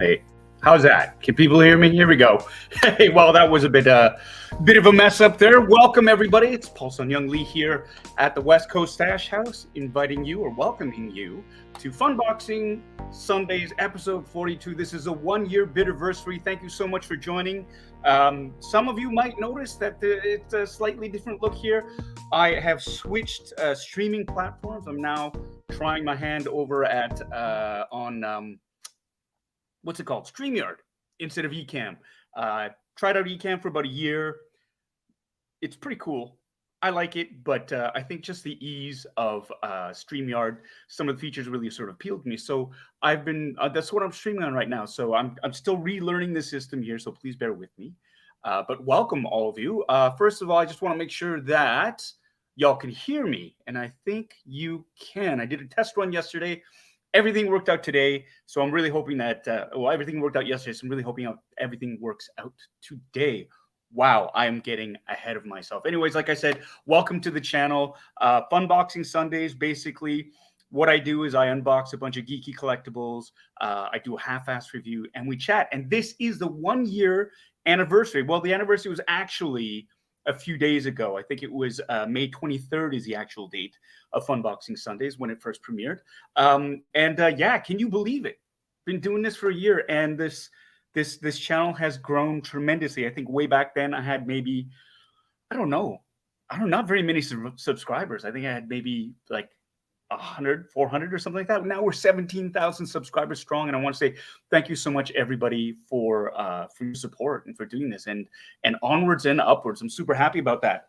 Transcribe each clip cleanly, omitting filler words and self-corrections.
Hey, how's that? Can people hear me? Here we go. Hey, well, that was a bit of a mess up there. Welcome, everybody. It's Paulson Young Lee here at the West Coast Stash House, inviting you or welcoming you to FUNBOXING Sundays, episode 42. This is a one-year Bidiversary. Thank you so much for joining. Some of you might notice that it's a slightly different look here. I have switched streaming platforms. I'm now trying my hand over at on what's it called? StreamYard instead of Ecamm. Tried out Ecamm for about a year. It's pretty cool. I like it, but I think just the ease of StreamYard, some of the features really sort of appealed to me. So I've been, that's what I'm streaming on right now. So I'm still relearning the system here, so please bear with me. But welcome all of you. First of all, I just want to make sure that y'all can hear me, and I think you can. I did a test run yesterday. Everything worked out today, so I'm really hoping that, everything worked out yesterday, so I'm really hoping everything works out today. Wow, I am getting ahead of myself. Anyways, like I said, welcome to the channel. FUNBOXING Sundays, basically, what I do is I unbox a bunch of geeky collectibles. I do a half-ass review, and we chat. And this is the one-year anniversary. Well, the anniversary was actually a few days ago. I think it was May 23rd is the actual date of FUNBOXING Sundays when it first premiered. Yeah, can you believe it? Been doing this for a year, and this channel has grown tremendously. I think way back then I had maybe, not very many subscribers. I think I had maybe like 100, 400 or something like that. Now we're 17,000 subscribers strong, and I want to say thank you so much, everybody, for your support and for doing this, and onwards and upwards. I'm super happy about that.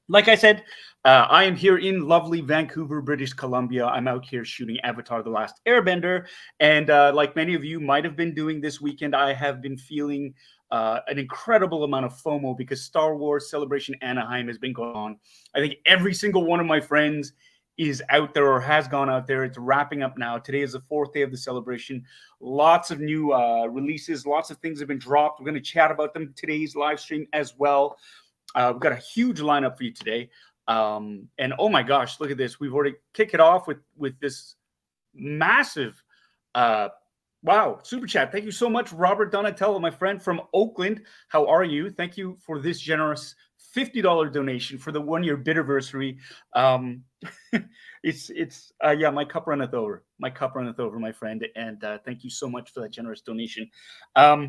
Like I said, I am here in lovely Vancouver, British Columbia. I'm out here shooting Avatar: The Last Airbender, and like many of you might have been doing this weekend, I have been feeling an incredible amount of FOMO because Star Wars Celebration Anaheim has been going on. I think every single one of my friends is out there or has gone out there. It's wrapping up now. Today is the fourth day of the celebration. Lots of new releases. Lots of things have been dropped. We're going to chat about them today's live stream as well. We've got a huge lineup for you today. And oh my gosh, look at this. We've already kicked it off with this massive, wow, super chat. Thank you so much, Robert Donatello, my friend from Oakland. How are you? Thank you for this generous $50 donation for the one-year Bidiversary. Yeah, my cup runneth over. My cup runneth over, my friend. And thank you so much for that generous donation. Yeah,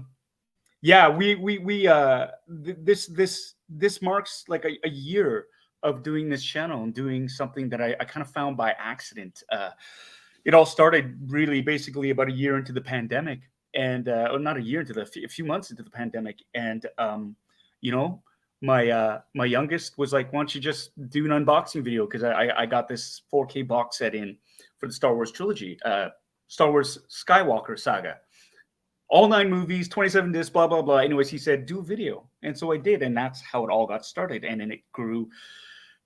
this marks like a year of doing this channel and doing something that I kind of found by accident. It all started really basically about a year into the pandemic, and or not a year into a few months into the pandemic, and you know, my youngest was like, why don't you just do an unboxing video, because I got this 4K box set in for the Star Wars trilogy, Star Wars Skywalker saga, all 9 movies, 27 discs, blah blah blah. Anyways, he said do a video, and so I did, and that's how it all got started, and then it grew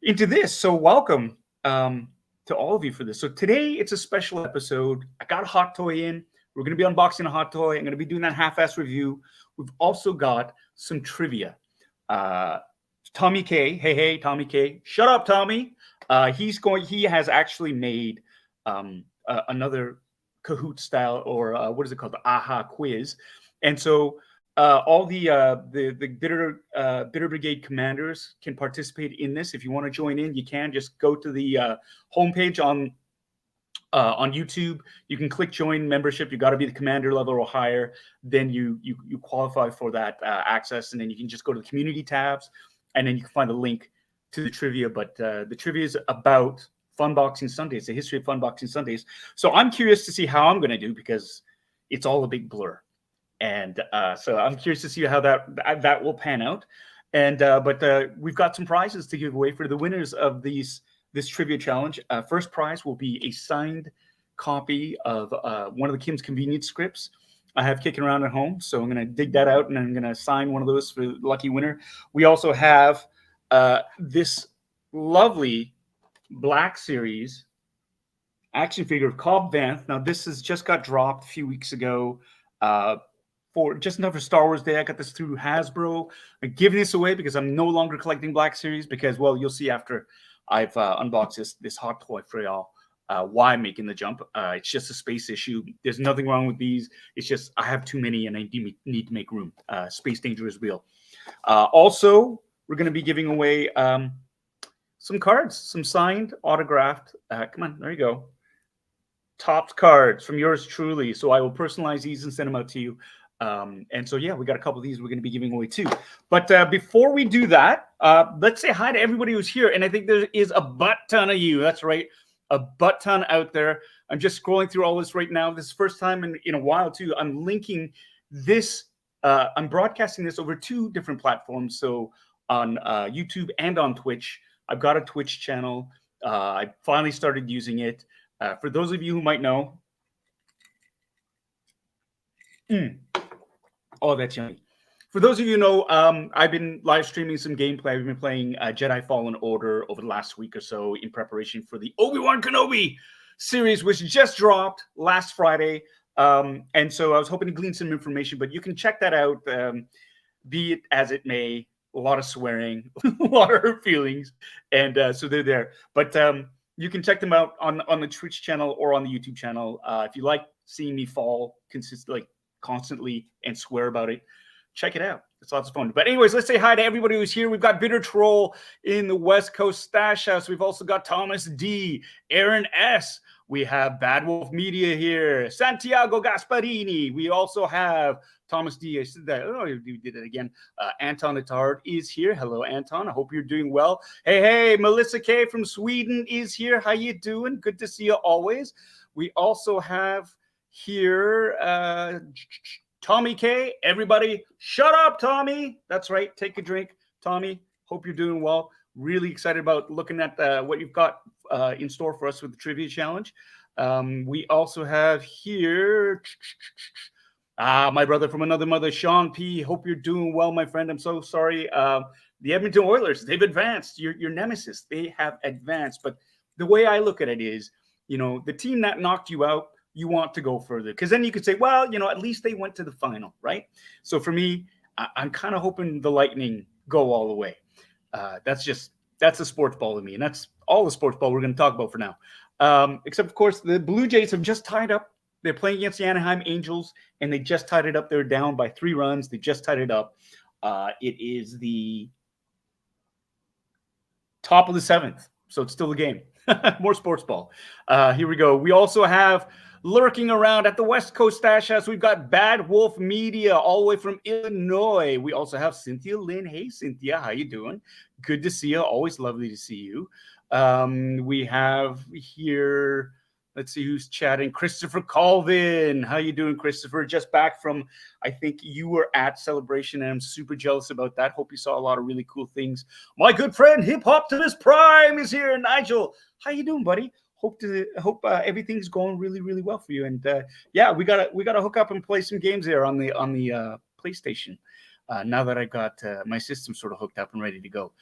into this. So welcome to all of you for this. So today it's a special episode. I got a hot toy in. We're going to be unboxing a hot toy. I'm going to be doing that half-ass review. We've also got some trivia. Tommy K, hey Tommy K, shut up Tommy. He has actually made another Kahoot style, or what is it called, the AHA quiz. And so all the Bitter Brigade commanders can participate in this. If you want to join in, you can just go to the homepage on YouTube. You can click join membership. You got to be the commander level or higher. Then you qualify for that access, and then you can just go to the community tabs, and then you can find the link to the trivia. But the trivia is about FUNBOXING Sundays, the history of FUNBOXING Sundays. So I'm curious to see how I'm going to do, because it's all a big blur. And so I'm curious to see how that will pan out. And but we've got some prizes to give away for the winners of this trivia challenge. First prize will be a signed copy of one of the Kim's Convenience scripts I have kicking around at home. So I'm going to dig that out, and I'm going to sign one of those for the lucky winner. We also have this lovely Black Series action figure of Cobb Vanth. Now, this has just got dropped a few weeks ago for just enough for Star Wars Day. I got this through Hasbro. I'm giving this away because I'm no longer collecting Black Series, because, well, you'll see after I've unboxed this hot toy for y'all. why I'm making the jump. It's just a space issue. There's nothing wrong with these. It's just I have too many and I need to make room. Space danger is real. Also, we're going to be giving away some cards, some signed, autographed. Come on, there you go. Topped cards from yours truly. So I will personalize these and send them out to you. And so, yeah, we got a couple of these we're going to be giving away too. But before we do that, let's say hi to everybody who's here. And I think there is a butt ton of you. That's right. A butt ton out there. I'm just scrolling through all this right now. This is the first time in a while too. I'm linking this. I'm broadcasting this over 2 different platforms. So on YouTube and on Twitch. I've got a Twitch channel. I finally started using it. For those of you who might know. Oh, that's yummy. For those of you who know, I've been live streaming some gameplay. I've been playing Jedi Fallen Order over the last week or so in preparation for the Obi-Wan Kenobi series, which just dropped last Friday. And so I was hoping to glean some information, but you can check that out. Be it as it may, a lot of swearing, a lot of hurt feelings. And so they're there. But you can check them out on the Twitch channel or on the YouTube channel. If you like seeing me fall constantly and swear about it, check it out. It's lots of fun. But anyways, let's say hi to everybody who's here. We've got Bitter Troll in the West Coast Stash House. We've also got Thomas D, Aaron S. We have Bad Wolf Media here, Santiago Gasparini. We also have Thomas D. I said that. Oh, you did it again. Anton Attard is here. Hello, Anton. I hope you're doing well. Hey, Melissa K from Sweden is here. How you doing? Good to see you always. We also have here Tommy K. Everybody, shut up, Tommy. That's right. Take a drink, Tommy. Hope you're doing well. Really excited about looking at what you've got in store for us with the trivia challenge. We also have here my brother from another mother, Sean P. Hope you're doing well, my friend. I'm so sorry. The Edmonton Oilers, they've advanced. Your nemesis, they have advanced. But the way I look at it is, the team that knocked you out, you want to go further. Because then you could say, well, at least they went to the final, right? So for me, I'm kind of hoping the Lightning go all the way. That's the sports ball to me. And that's all the sports ball we're going to talk about for now. Except, of course, the Blue Jays have just tied up. They're playing against the Anaheim Angels, and they just tied it up. They're down by 3 runs. They just tied it up. It is the top of the 7th, so it's still a game. More sports ball. Here we go. We also have lurking around at the West Coast Stash House. We've got Bad Wolf Media all the way from Illinois. We also have Cynthia Lynn. Hey, Cynthia, how you doing? Good to see you. Always lovely to see you. We have here, let's see who's chatting. Christopher Colvin. How you doing, Christopher? Just back from, I think you were at Celebration, and I'm super jealous about that. Hope you saw a lot of really cool things. My good friend, Hip Hop to This Prime is here. Nigel, how you doing, buddy? Hope everything's going really, really well for you. And yeah, we gotta hook up and play some games there on the PlayStation. Now that I got my system sort of hooked up and ready to go.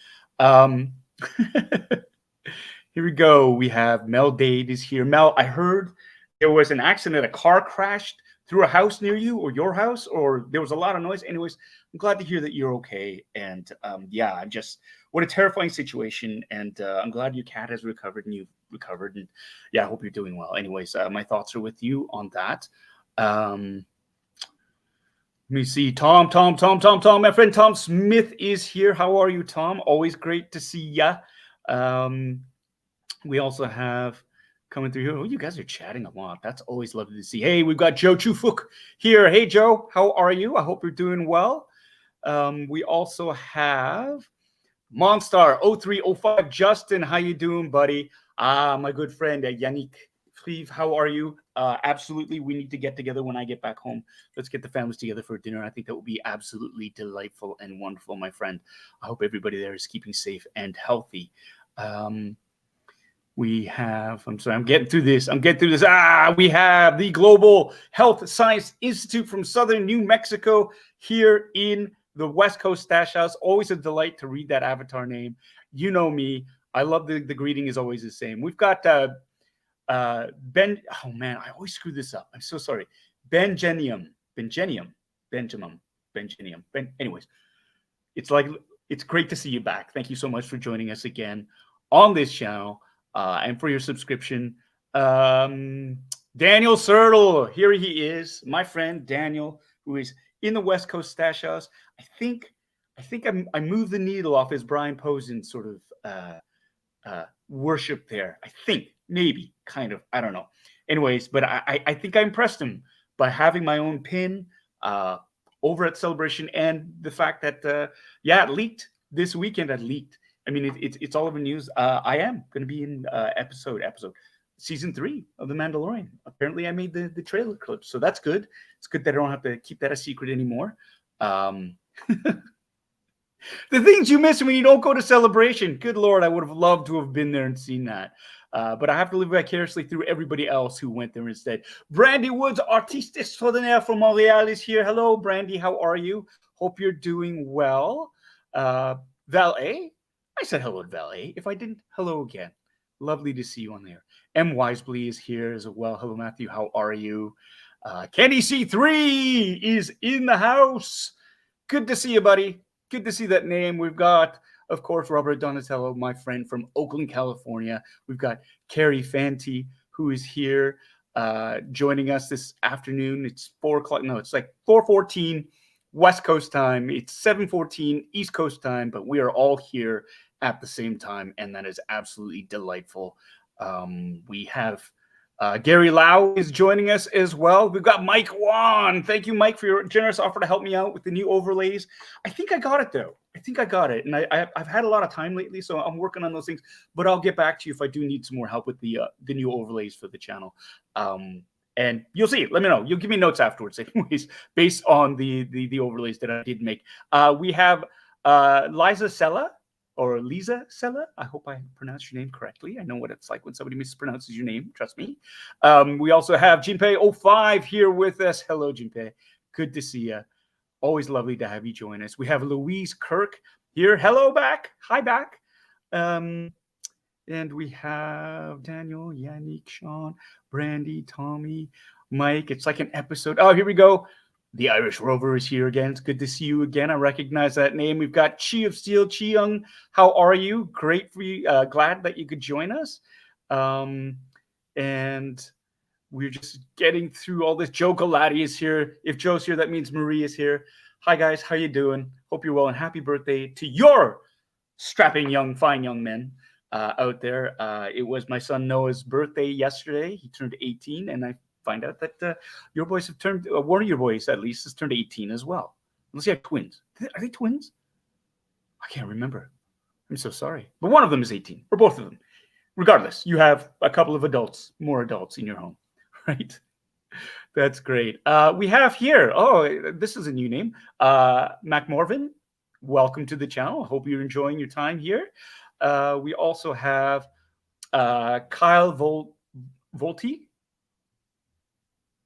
Here we go. We have Mel Dade is here. Mel, I heard there was an accident. A car crashed through a house near you or your house, or there was a lot of noise. Anyways, I'm glad to hear that you're okay. And yeah, what a terrifying situation. And I'm glad your cat has recovered and you've recovered. And yeah, I hope you're doing well. Anyways, my thoughts are with you on that. Let me see. Tom. My friend Tom Smith is here. How are you, Tom? Always great to see ya. We also have coming through here. Oh, you guys are chatting a lot. That's always lovely to see. Hey, we've got Joe Chufuk here. Hey, Joe, how are you? I hope you're doing well. We also have Monstar 0305 Justin. How you doing, buddy? My good friend Yannick Frive. How are you? Absolutely. We need to get together when I get back home. Let's get the families together for dinner. I think that will be absolutely delightful and wonderful, my friend. I hope everybody there is keeping safe and healthy. We have, I'm getting through this. We have the Global Health Science Institute from Southern New Mexico here in the West Coast Stash House. Always a delight to read that avatar name. You know me. I love the greeting is always the same. We've got Ben. Oh man, I always screw this up. I'm so sorry. Benjenium. Anyways, it's great to see you back. Thank you so much for joining us again on this channel and for your subscription. Daniel Sertle, here he is, my friend Daniel, who is in the West Coast Stash House. I think I moved the needle off his Brian Posen sort of worship there. I think, maybe, kind of, I don't know. Anyways, but I think I impressed him by having my own pin over at Celebration, and the fact that it leaked this weekend. It leaked. I mean, it's all over the news. I am going to be in episode season 3 of The Mandalorian. Apparently, I made the trailer clip, so that's good. It's good that I don't have to keep that a secret anymore. The things you miss when you don't go to Celebration. Good Lord, I would have loved to have been there and seen that. But I have to live vicariously through everybody else who went there instead. Brandy Woods, artiste extraordinaire from Montreal, is here. Hello, Brandy. How are you? Hope you're doing well. Valet? I said hello to Valet. If I didn't, hello again. Lovely to see you on there. M. Wisely is here as well. Hello, Matthew. How are you? Kenny C3 is in the house. Good to see you, buddy. Good to see that name. We've got, of course, Robert Donatello, my friend from Oakland, California. We've got Carrie Fanti, who is here joining us this afternoon. It's 4 o'clock. No, it's like 4:14 West Coast time. It's 7:14 East Coast time, but we are all here at the same time, and that is absolutely delightful. We have Gary Lau is joining us as well. We've got Mike Wan. Thank you, Mike, for your generous offer to help me out with the new overlays. I think I got it, though. I think I got it. And I've had a lot of time lately, so I'm working on those things. But I'll get back to you if I do need some more help with the new overlays for the channel. And you'll see. Let me know. You'll give me notes afterwards, anyways, based on the overlays that I did make. We have Liza Sella. Or Lisa Sella. I hope I pronounced your name correctly. I know what it's like when somebody mispronounces your name. Trust me. We also have Jinpei05 here with us. Hello, Jinpei. Good to see you. Always lovely to have you join us. We have Louise Kirk here. Hello, back. Hi, back. And we have Daniel, Yannick, Sean, Brandy, Tommy, Mike. It's like an episode. Oh, here we go. The Irish Rover is here again. It's good to see you again. I recognize that name. We've got Chi of Steel. Chi Young, how are you? Great for you. Glad that you could join us. And we're just getting through all this. Joe Galati is here. If Joe's here, that means Marie is here. Hi, guys. How you doing? Hope you're well, and happy birthday to your strapping young, fine young men out there. It was my son Noah's birthday yesterday. He turned 18, and I find out that your boys have turned, one of your boys at least has turned 18 as well. Unless you have twins. Are they twins? I can't remember. I'm so sorry. But one of them is 18, or both of them. Regardless, you have a couple of adults, more adults in your home, right? That's great. We have here, this is a new name, Mac Morvan. Welcome to the channel. Hope you're enjoying your time here. We also have Kyle Volti.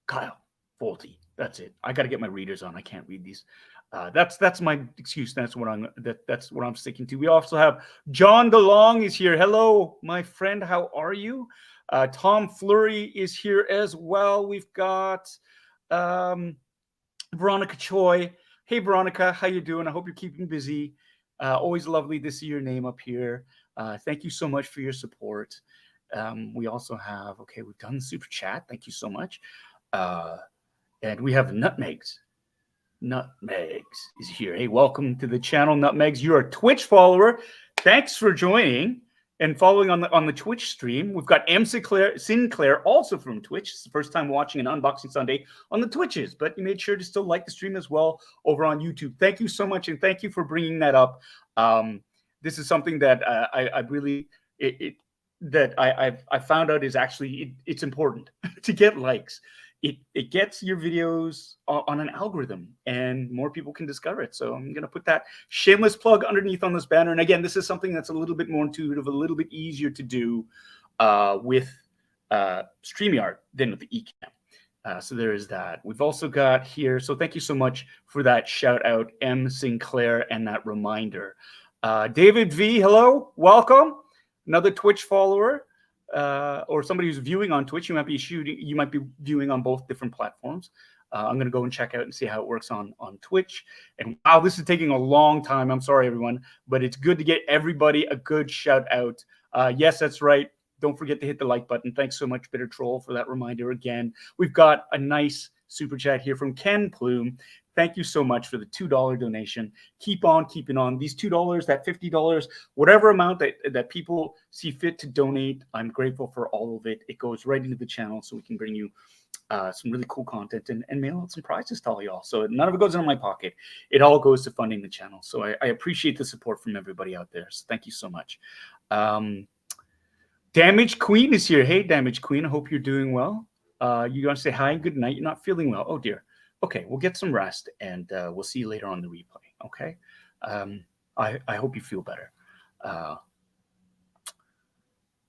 Kyle Volti. That's it. I got to get my readers on. I can't read these. That's my excuse. That's what I'm sticking to. We also have John DeLong is here. Hello, my friend. How are you? Tom Fleury is here as well. We've got Veronica Choi. Hey, Veronica, how you doing? I hope you're keeping busy. Always lovely to see your name up here. Thank you so much for your support. We also have, we've done super chat. Thank you so much. And we have Nutmegs. Nutmegs is here. Hey, welcome to the channel, Nutmegs. You're a Twitch follower. Thanks for joining and following on the Twitch stream. We've got M. Sinclair, also from Twitch. It's the first time watching an Unboxing Sunday on the Twitches, but you made sure to still like the stream as well over on YouTube. Thank you so much, and thank you for bringing that up. This is something that I really I found out is actually it's important to get likes. It gets your videos on an algorithm, and more people can discover it. So I'm going to put that shameless plug underneath on this banner. And again, this is something that's a little bit more intuitive, a little bit easier to do with StreamYard than with the eCam. So there is that. We've also got here, so thank you so much for that shout out, M. Sinclair, and that reminder. David V, hello, welcome. Another Twitch follower. Or somebody who's viewing on Twitch. You might be viewing on both different platforms. I'm going to go and check out and see how it works on Twitch. And wow, this is taking a long time. I'm sorry, everyone, but it's good to get everybody a good shout out. Yes, that's right. don't forget to hit the like button. Thanks so much, Bitter Troll, for that reminder again. We've got a nice super chat here from Ken Plume. Thank you so much for the $2 donation. Keep on keeping on. These $2, that $50, whatever amount that people see fit to donate, I'm grateful for all of it. It goes right into the channel so we can bring you some really cool content and mail out some prizes to all y'all. So none of it goes in my pocket. It all goes to funding the channel. So I appreciate the support from everybody out there. So thank you so much. Damaged Queen is here. Hey, Damaged Queen. I hope you're doing well. You want to say hi and good night. You're not feeling well. Oh, dear. Okay, we'll get some rest, and we'll see you later on the replay, okay? I hope you feel better.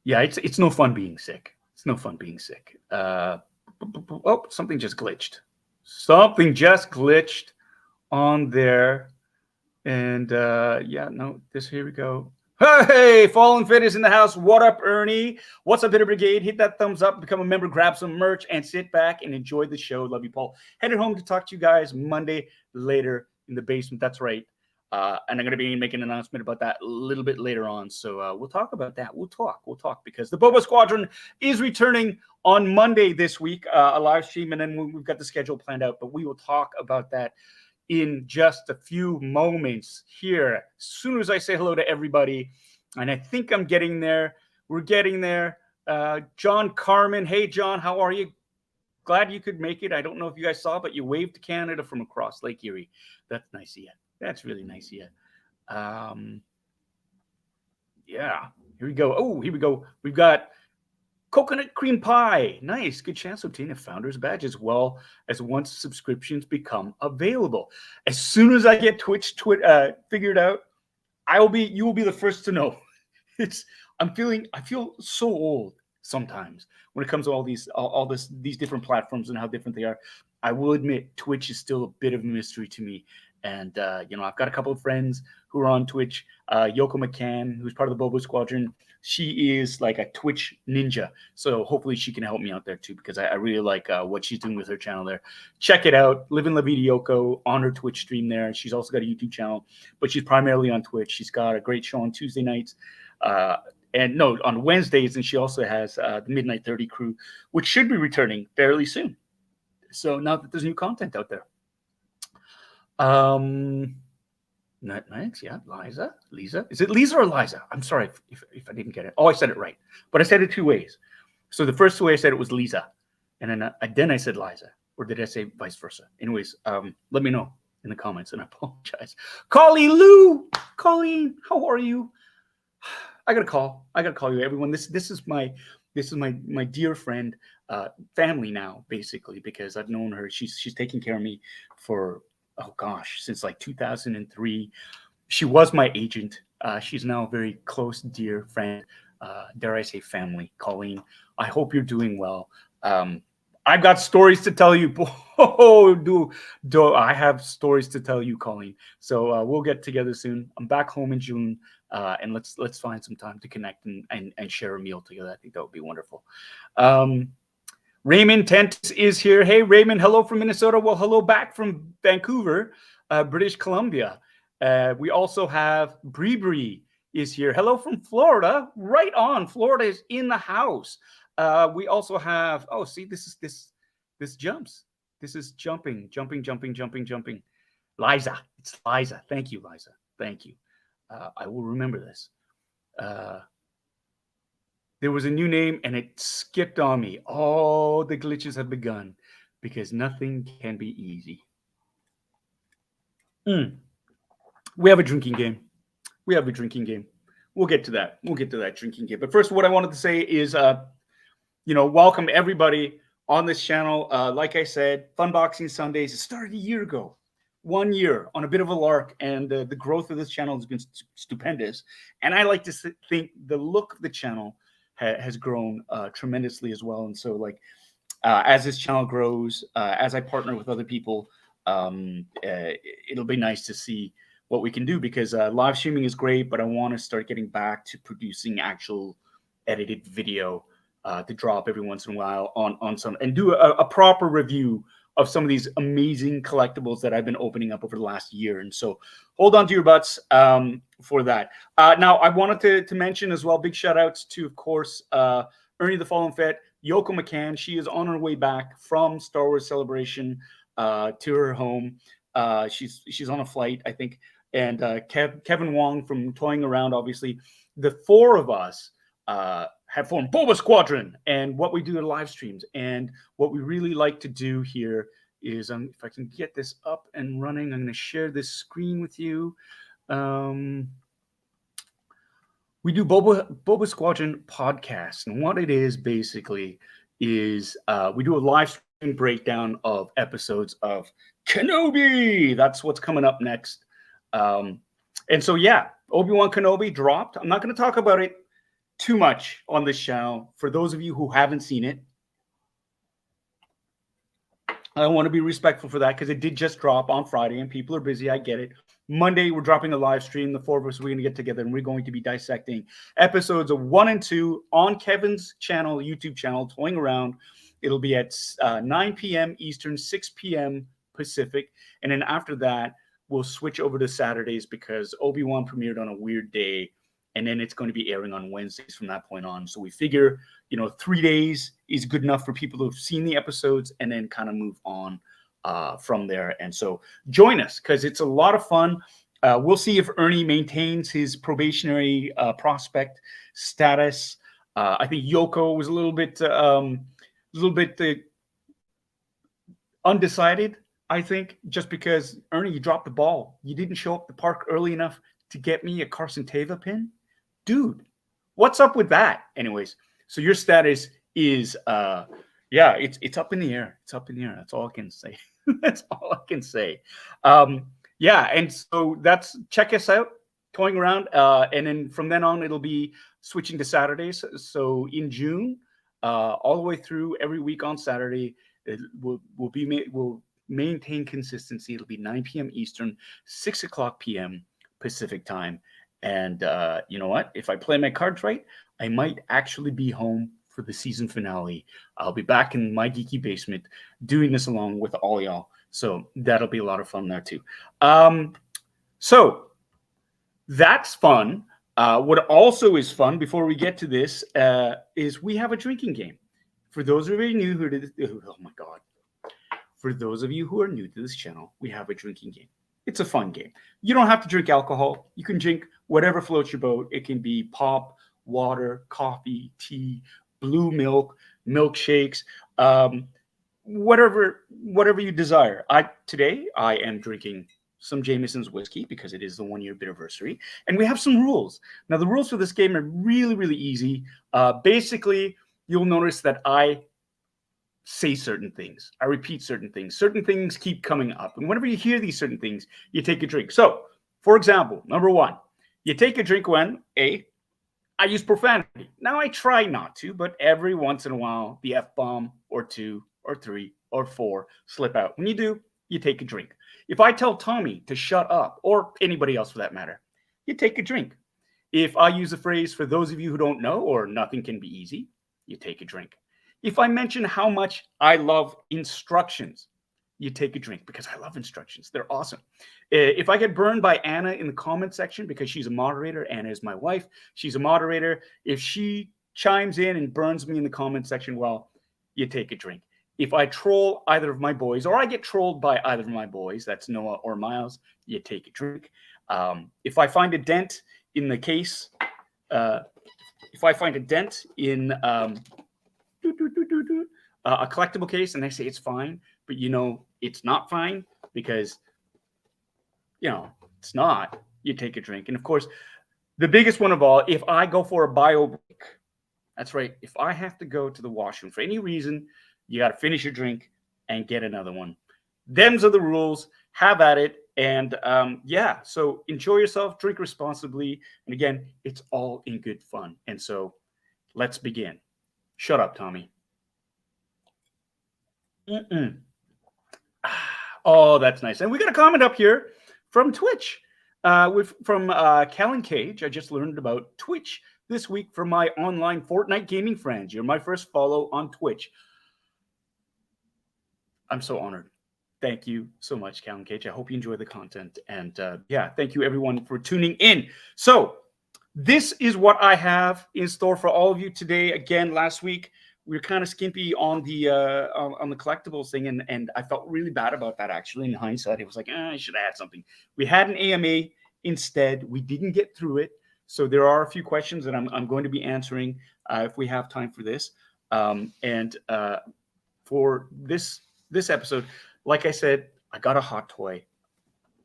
Yeah, it's no fun being sick. It's no fun being sick. Oh, something just glitched. Something just glitched on there. And, yeah, no, here we go. Hey, Fallen Fit is in the house. What up, Ernie? What's up, Bitter Brigade? Hit that thumbs up, become a member, grab some merch, and sit back and enjoy the show. Love you, Paul. Headed home to talk to you guys Monday later in the basement. That's right. And I'm going to be making an announcement about that a little bit later on. So we'll talk about that. We'll talk because the Boba Squadron is returning on Monday this week, a live stream, and then we've got the schedule planned out. But we will talk about that in just a few moments here. As soon as I say hello to everybody, and I think I'm getting there. We're getting there. John Carmen. Hey, John, how are you? Glad you could make it. I don't know if you guys saw, but you waved to Canada from across Lake Erie. That's nice of you. That's really nice of you. Yeah, here we go. Oh, here we go. We've got coconut cream pie. Nice. Good chance to obtain a founder's badge as well as once subscriptions become available. As soon as I get Twitch figured out, you will be the first to know. I feel so old sometimes when it comes to all these different platforms and how different they are. I will admit Twitch is still a bit of a mystery to me. And, I've got a couple of friends who are on Twitch. Yoko McCann, who's part of the Boba Squadron, she is like a Twitch ninja. So hopefully she can help me out there too, because I really like what she's doing with her channel there. Check it out. Living La Vida Yoko on her Twitch stream there. She's also got a YouTube channel, but she's primarily on Twitch. She's got a great show on Tuesday nights. On Wednesdays. And she also has the Midnight 30 crew, which should be returning fairly soon. So now that there's new content out there. Nice, yeah, Lisa. Is it Lisa or Liza? I'm sorry if I didn't get it. Oh, I said it right, but I said it two ways. So the first way I said it was Lisa, and then I said Liza, or did I say vice versa? Anyways, let me know in the comments, and I apologize. Colleen, how are you? I gotta call you, everyone. This is my dear friend, family now, basically, because I've known her. She's taking care of me for, oh gosh, since like 2003. She was my agent. She's now a very close, dear friend. Dare I say family. Colleen, I hope you're doing well. I've got stories to tell you. Oh, do I have stories to tell you, Colleen? So we'll get together soon. I'm back home in June, and let's find some time to connect and share a meal together. I think that would be wonderful. Raymond Tent is here. Hey, Raymond, hello from Minnesota. Well, hello back from Vancouver, British Columbia. We also have Bree is here. Hello from Florida. Right on. Florida is in the house. We also have, this jumps. This is jumping. Liza. It's Liza. Thank you, Liza. Thank you. I will remember this. There was a new name and it skipped on me. All the glitches have begun because nothing can be easy. We have a drinking game. We'll get to that. Drinking game. But first, what I wanted to say is, welcome everybody on this channel. Like I said, Funboxing Sundays, it started a year ago. 1 year on a bit of a lark, and the growth of this channel has been stupendous. And I like to think the look of the channel has grown tremendously as well. And so, as this channel grows, as I partner with other people, it'll be nice to see what we can do, because live streaming is great, but I want to start getting back to producing actual edited video to drop every once in a while on some, and do a proper review of some of these amazing collectibles that I've been opening up over the last year. And so hold on to your butts for that. Now, I wanted to mention as well, big shout outs to, of course, Ernie the Fallen Fett, Yoko McCann. She is on her way back from Star Wars Celebration to her home. She's on a flight, I think. And Kevin Wong from Toying Around, obviously. The four of us have formed Boba Squadron, and what we do in live streams. And what we really like to do here is, if I can get this up and running, I'm going to share this screen with you. We do Boba Squadron podcast, and what it is basically is we do a live stream breakdown of episodes of Kenobi. That's what's coming up next. And so, yeah, Obi-Wan Kenobi dropped. I'm not going to talk about it too much on this channel. For those of you who haven't seen it, I want to be respectful for that because it did just drop on Friday and people are busy. I get it. Monday, we're dropping a live stream. The four of us, we're going to get together and we're going to be dissecting episodes of 1 and 2 on Kevin's channel, YouTube channel, Toying Around. It'll be at 9 p.m. Eastern, 6 p.m. Pacific. And then after that, we'll switch over to Saturdays because Obi-Wan premiered on a weird day. And then it's going to be airing on Wednesdays from that point on. So we figure, 3 days is good enough for people who've seen the episodes and then kind of move on from there. And so join us because it's a lot of fun. We'll see if Ernie maintains his probationary prospect status. I think Yoko was a little bit undecided, I think, just because, Ernie, you dropped the ball. You didn't show up at the park early enough to get me a Carson Teva pin. Dude, what's up with that? Anyways, so your status is, it's up in the air. It's up in the air. That's all I can say. That's all I can say. And so check us out, Toying Around. And then from then on, it'll be switching to Saturdays. So in June, all the way through every week on Saturday, we'll maintain consistency. It'll be 9 p.m. Eastern, 6 o'clock p.m. Pacific time. And you know what? If I play my cards right, I might actually be home for the season finale. I'll be back in my geeky basement doing this along with all y'all. So that'll be a lot of fun there too. So that's fun. What also is fun before we get to this is we have a drinking game. For those of you new who did, oh my God. For those of you who are new to this channel, we have a drinking game. It's a fun game. You don't have to drink alcohol. You can drink whatever floats your boat. It can be pop, water, coffee, tea, blue milk, milkshakes, whatever you desire. Today I am drinking some Jameson's whiskey because it is the 1-year Bidiversary, and we have some rules. Now the rules for this game are really, really easy. Basically, you'll notice that I say certain things. I repeat certain things. Certain things keep coming up. And whenever you hear these certain things, you take a drink. So, for example, number 1, you take a drink when, I use profanity. Now, I try not to, but every once in a while, the F-bomb or 2 or 3 or 4 slip out. When you do, you take a drink. If I tell Tommy to shut up, or anybody else for that matter, you take a drink. If I use a phrase for those of you who don't know, or nothing can be easy, you take a drink. If I mention how much I love instructions, you take a drink because I love instructions. They're awesome. If I get burned by Anna in the comment section because she's a moderator, Anna is my wife. She's a moderator. If she chimes in and burns me in the comment section, well, you take a drink. If I troll either of my boys or I get trolled by either of my boys, that's Noah or Miles, you take a drink. If I find a dent in the case, if I find a dent in a collectible case and I say it's fine, but it's not fine because it's not, you take a drink. And of course, the biggest one of all, if I go for a bio break, that's right, if I have to go to the washroom for any reason, you got to finish your drink and get another one. Them's are the rules. Have at it. And so enjoy yourself, drink responsibly, and again, it's all in good fun. And so let's begin. Shut up, Tommy. Oh, that's nice. And we got a comment up here from Twitch, from Callan Cage. I just learned about Twitch this week from my online Fortnite gaming friends. You're my first follow on Twitch. I'm so honored. Thank you so much, Callan Cage. I hope you enjoy the content. And yeah, thank you everyone for tuning in. So this is what I have in store for all of you today. Again, last week we were kind of skimpy on the collectibles thing, and I felt really bad about that. Actually, in hindsight, it was like, I should have had something. We had an AMA instead. We didn't get through it, so there are a few questions that I'm going to be answering if we have time for this. And for this episode, like I said, I got a hot toy,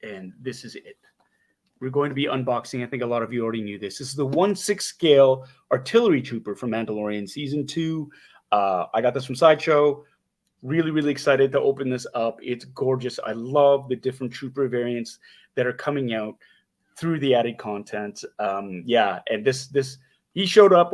and this is it. We're going to be unboxing. I think a lot of you already knew this. This is the 1/6 scale artillery trooper from Mandalorian Season 2. I got this from Sideshow. Really, really excited to open this up. It's gorgeous. I love the different trooper variants that are coming out through the added content. Yeah, and they showed up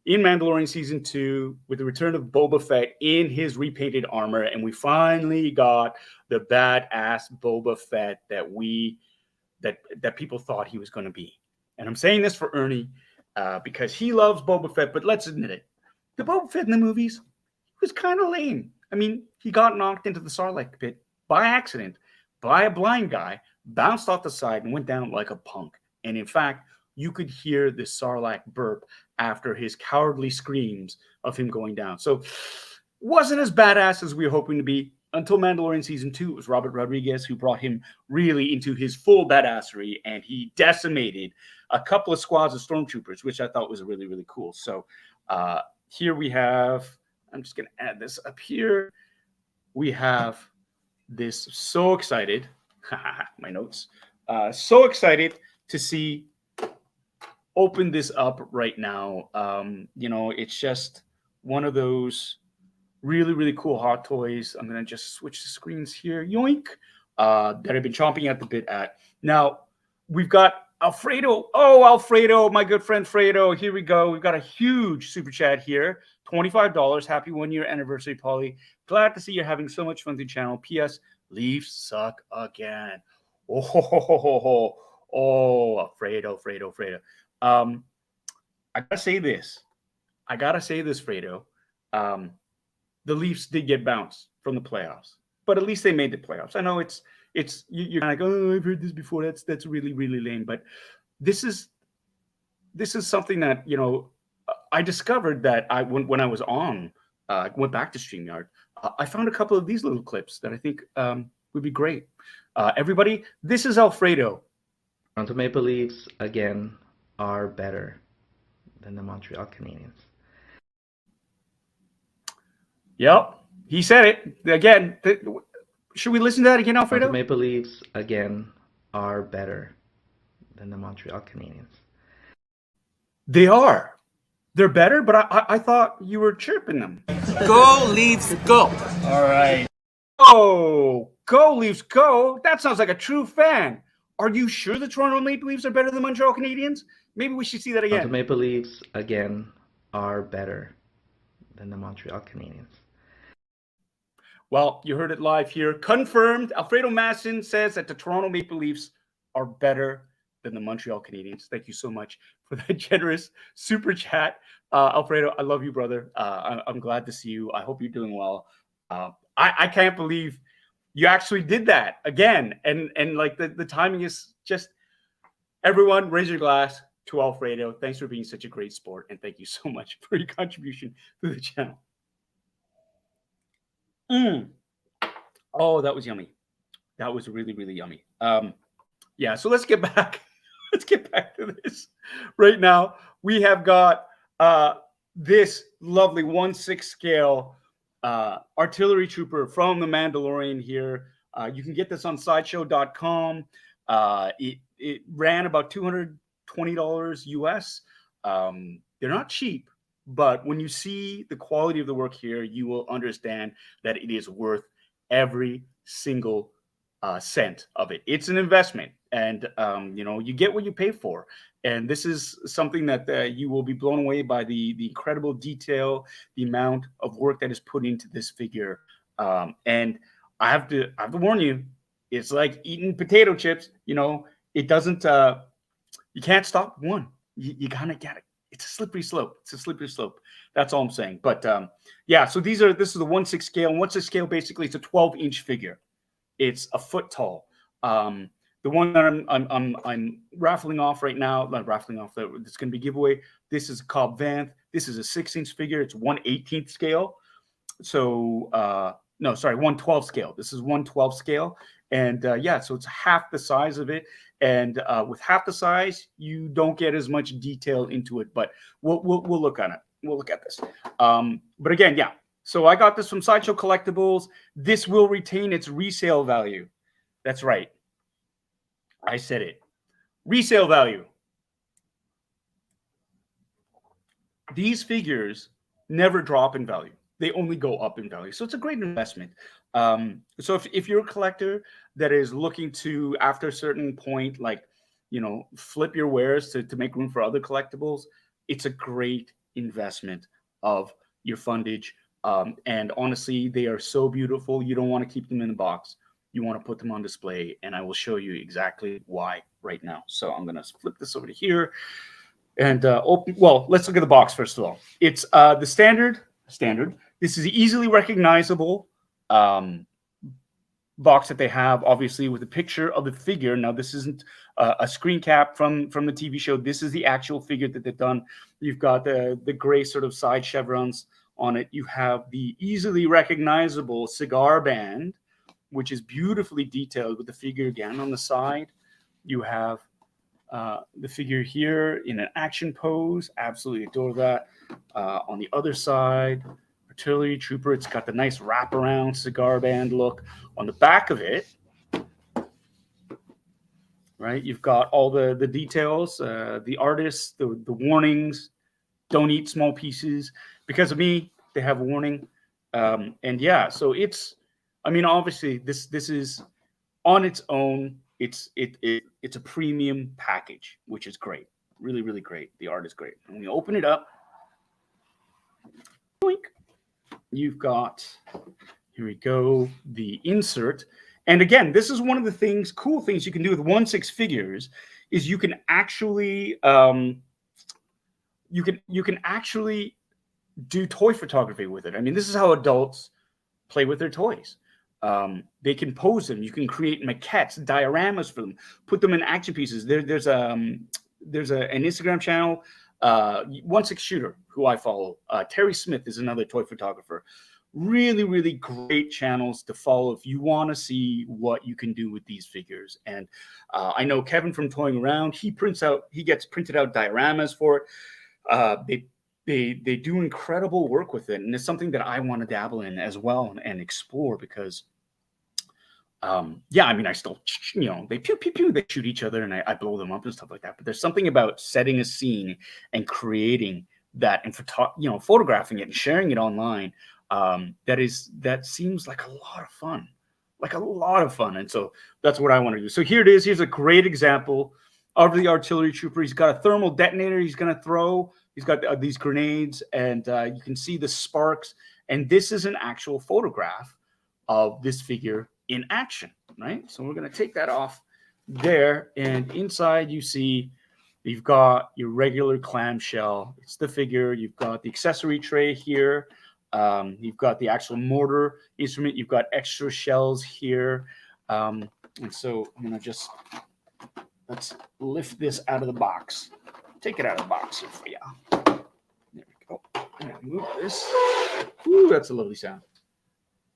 in Mandalorian Season 2 with the return of Boba Fett in his repainted armor, and we finally got the badass Boba Fett that people thought he was going to be. And I'm saying this for Ernie because he loves Boba Fett, but let's admit it. The Boba Fett in the movies was kind of lame. I mean, he got knocked into the Sarlacc pit by accident by a blind guy, bounced off the side, and went down like a punk. And in fact, you could hear the Sarlacc burp after his cowardly screams of him going down. So wasn't as badass as we were hoping to be. Until Mandalorian Season 2, it was Robert Rodriguez who brought him really into his full badassery, and he decimated a couple of squads of stormtroopers, which I thought was really, really cool. So here we have, I'm just going to add this up here. We have this, so excited, my notes, so excited to see, open this up right now. It's just one of those really, really cool hot toys. I'm going to just switch the screens here. Yoink. That I've been chomping at the bit at. Now, we've got Alfredo. Oh, Alfredo, my good friend Fredo. Here we go. We've got a huge super chat here. $25. Happy 1 year anniversary, Polly. Glad to see you're having so much fun with the channel. P.S. Leafs suck again. Oh, Alfredo. I got to say this. Fredo. The Leafs did get bounced from the playoffs, but at least they made the playoffs. I know you're kind of like, oh, I've heard this before. That's really, really lame. But this is something that, I discovered that when I was on, went back to StreamYard, I found a couple of these little clips that I think would be great. Everybody, this is Alfredo. Toronto Maple Leafs, again, are better than the Montreal Canadiens. Yep, he said it again. Should we listen to that again, Alfredo? The Maple Leafs, again, are better than the Montreal Canadiens. They are. They're better, but I thought you were chirping them. Go, Leafs, go. All right. Oh, go, Leafs, go. That sounds like a true fan. Are you sure the Toronto Maple Leafs are better than the Montreal Canadiens? Maybe we should see that again. The Maple Leafs, again, are better than the Montreal Canadiens. Well, you heard it live here. Confirmed. Alfredo Masson says that the Toronto Maple Leafs are better than the Montreal Canadiens. Thank you so much for that generous super chat. Alfredo, I love you, brother. I'm glad to see you. I hope you're doing well. I can't believe you actually did that again. And like the timing is just, everyone raise your glass to Alfredo. Thanks for being such a great sport. And thank you so much for your contribution to the channel. Oh, that was yummy. That was really, really yummy. Yeah, so let's get back. Let's get back to this. Right now, we have got this lovely 1/6 scale artillery trooper from the Mandalorian here. You can get this on sideshow.com. It ran about $220 US. They're not cheap. But when you see the quality of the work here, you will understand that it is worth every single cent of it. It's an investment, and you get what you pay for. And this is something that you will be blown away by the incredible detail, the amount of work that is put into this figure. And I have to warn you, it's like eating potato chips. It doesn't. You can't stop one. You kind of get it. it's a slippery slope. It's a slippery slope. That's all I'm saying. But yeah, so this is the 1/6 scale. And 1/6 scale basically it's a 12-inch figure. It's a foot tall. The one that I'm raffling off right now, not raffling off, it's going to be giveaway. This is Cobb Vanth. This is a 6-inch figure. It's 1/18 scale. So no, sorry, 1/12 scale. This is 1/12 scale, and yeah, so it's half the size of it. And with half the size, you don't get as much detail into it. But we'll look at it. We'll look at this. But again, yeah. So I got this from Sideshow Collectibles. This will retain its resale value. That's right. I said it. Resale value. These figures never drop in value. They only go up in value. So it's a great investment. So if you're a collector that is looking to, after a certain point, like, you know, flip your wares to make room for other collectibles, it's a great investment of your fundage. And honestly, they are so beautiful. You don't want to keep them in the box. You want to put them on display, and I will show you exactly why right now. So I'm going to flip this over to here and open. Well, let's look at the box first of all. It's the standard. This is easily recognizable box that they have, obviously, with a picture of the figure. Now, this isn't a screen cap from the TV show. This is the actual figure that they've done. You've got the gray sort of side chevrons on it. You have the easily recognizable cigar band, which is beautifully detailed with the figure again on the side. You have the figure here in an action pose. Absolutely adore that. On the other side, artillery trooper. It's got the nice wraparound cigar band look. On the back of it, right, you've got all the details, the artists, the warnings. Don't eat small pieces. Because of me, they have a warning. And yeah, so it's, I mean, obviously, this is on its own. It's a premium package, which is great. Really, really great. The art is great. And when you open it up, you've got, here we go, the insert. And again, this is one of the cool things you can do with 1/6 figures is you can actually you can actually do toy photography with it. I mean, this is how adults play with their toys. They can pose them. You can create maquettes, dioramas for them, put them in action pieces. There's an Instagram channel, 1/6 Shooter, who I follow. Terry Smith is another toy photographer. Really, really great channels to follow if you want to see what you can do with these figures. And I know Kevin from Toying Around, he gets printed out dioramas for it. They do incredible work with it, and it's something that I want to dabble in as well and explore because, yeah, I mean, I still, you know, they pew pew pew, they shoot each other, and I blow them up and stuff like that. But there's something about setting a scene and creating that and photographing it and sharing it online that seems like a lot of fun, And so that's what I want to do. So here it is. Here's a great example of the artillery trooper. He's got a thermal detonator he's going to throw. He's got these grenades, and you can see the sparks. And this is an actual photograph of this figure in action, right? So we're going to take that off there. And inside you see you've got your regular clamshell. It's the figure. You've got the accessory tray here. You've got the actual mortar instrument. You've got extra shells here. And so I'm going to let's lift this out of the box. Take it out of the box here for you. There we go. And move this. Ooh, that's a lovely sound.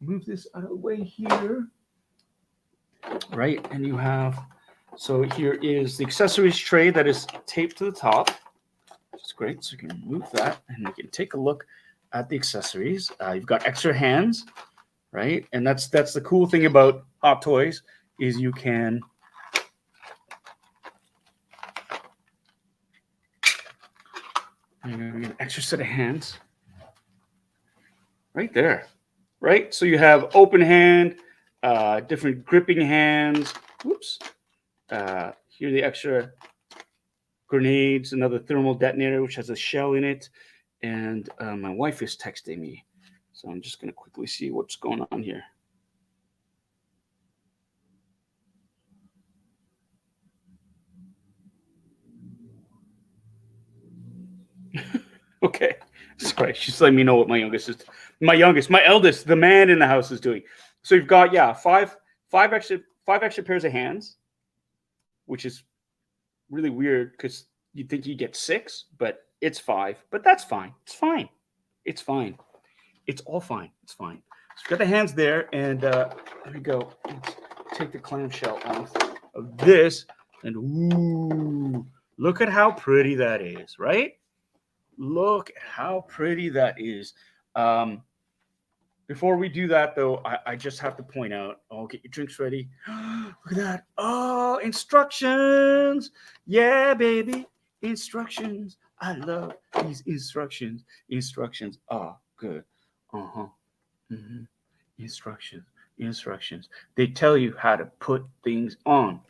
Move this out of the way here. Right, and you have, so here is the accessories tray that is taped to the top. That's great. So you can remove that, and you can take a look at the accessories. You've got extra hands, right? And that's the cool thing about Hot Toys is you can an extra set of hands right there, right? So you have open hand, different gripping hands. Whoops. Here are the extra grenades, another thermal detonator, which has a shell in it. And my wife is texting me. So I'm just going to quickly see what's going on here. Sorry, she's letting me know what my eldest, the man in the house is doing. So you've got five extra pairs of hands, which is really weird because you'd think you get 6, but it's 5. But that's fine. It's fine. It's fine. It's all fine. It's fine. So we've got the hands there, and there we go. Let's take the clamshell off of this, and ooh, look at how pretty that is, right? Look at how pretty that is. Before we do that, though, I just have to point out, get your drinks ready. Look at that. Oh, instructions. Yeah, baby. Instructions. I love these instructions. Instructions are good. Uh-huh. Mm-hmm. Instructions. They tell you how to put things on.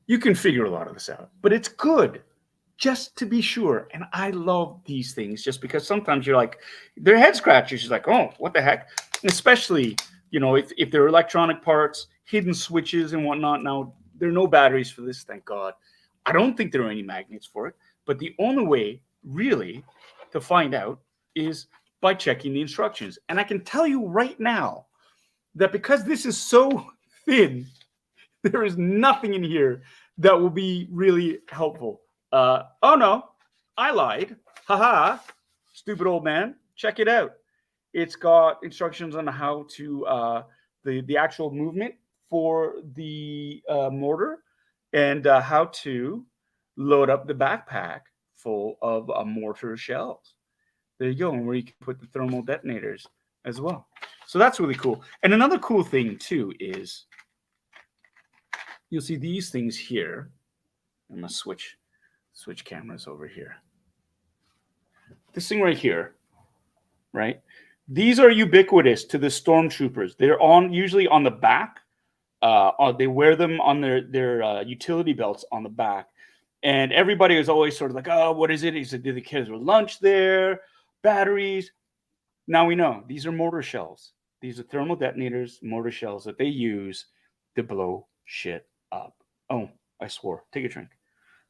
You can figure a lot of this out, but it's good just to be sure. And I love these things just because sometimes you're like, they're head scratchers. You're like, oh, what the heck? And especially, if they're electronic parts, hidden switches and whatnot. Now, there are no batteries for this, thank God. I don't think there are any magnets for it. But the only way, really, to find out is by checking the instructions. And I can tell you right now that because this is so thin, there is nothing in here that will be really helpful. Oh no, I lied. Haha, stupid old man. Check it out. It's got instructions on how to the actual movement for the mortar and how to load up the backpack full of mortar shells. There you go, and where you can put the thermal detonators as well. So that's really cool. And another cool thing too is you'll see these things here. I'm gonna switch cameras over here. This thing right here, right? These are ubiquitous to the stormtroopers. They're usually on the back. They wear them on their utility belts on the back. And everybody is always sort of like, oh, what is it? He said, do the kids with lunch there? Batteries? Now we know these are mortar shells. These are thermal detonators, mortar shells that they use to blow shit up. Oh, I swore. Take a drink.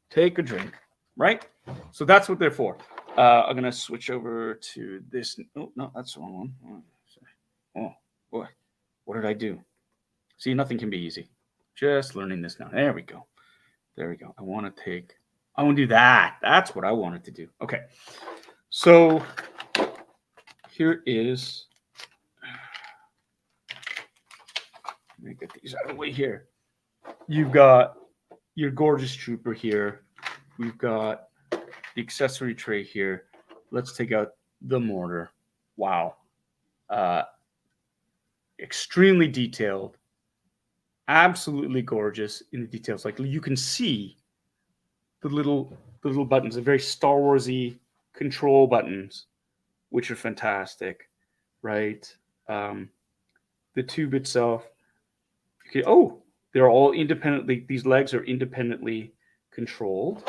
Take a drink, right? So that's what they're for. I'm going to switch over to this. Oh, no, that's the wrong one. Oh, boy. What did I do? See, nothing can be easy. Just learning this now. There we go. I want to do that. That's what I wanted to do. Okay. So here is, let me get these out of the way here. You've got your gorgeous trooper here. We've got the accessory tray here. Let's take out the mortar. Wow. Extremely detailed. Absolutely gorgeous in the details. Like you can see the little buttons, the very Star Wars-y control buttons, which are fantastic, right? The tube itself. Okay. Oh, they're all independently. These legs are independently controlled.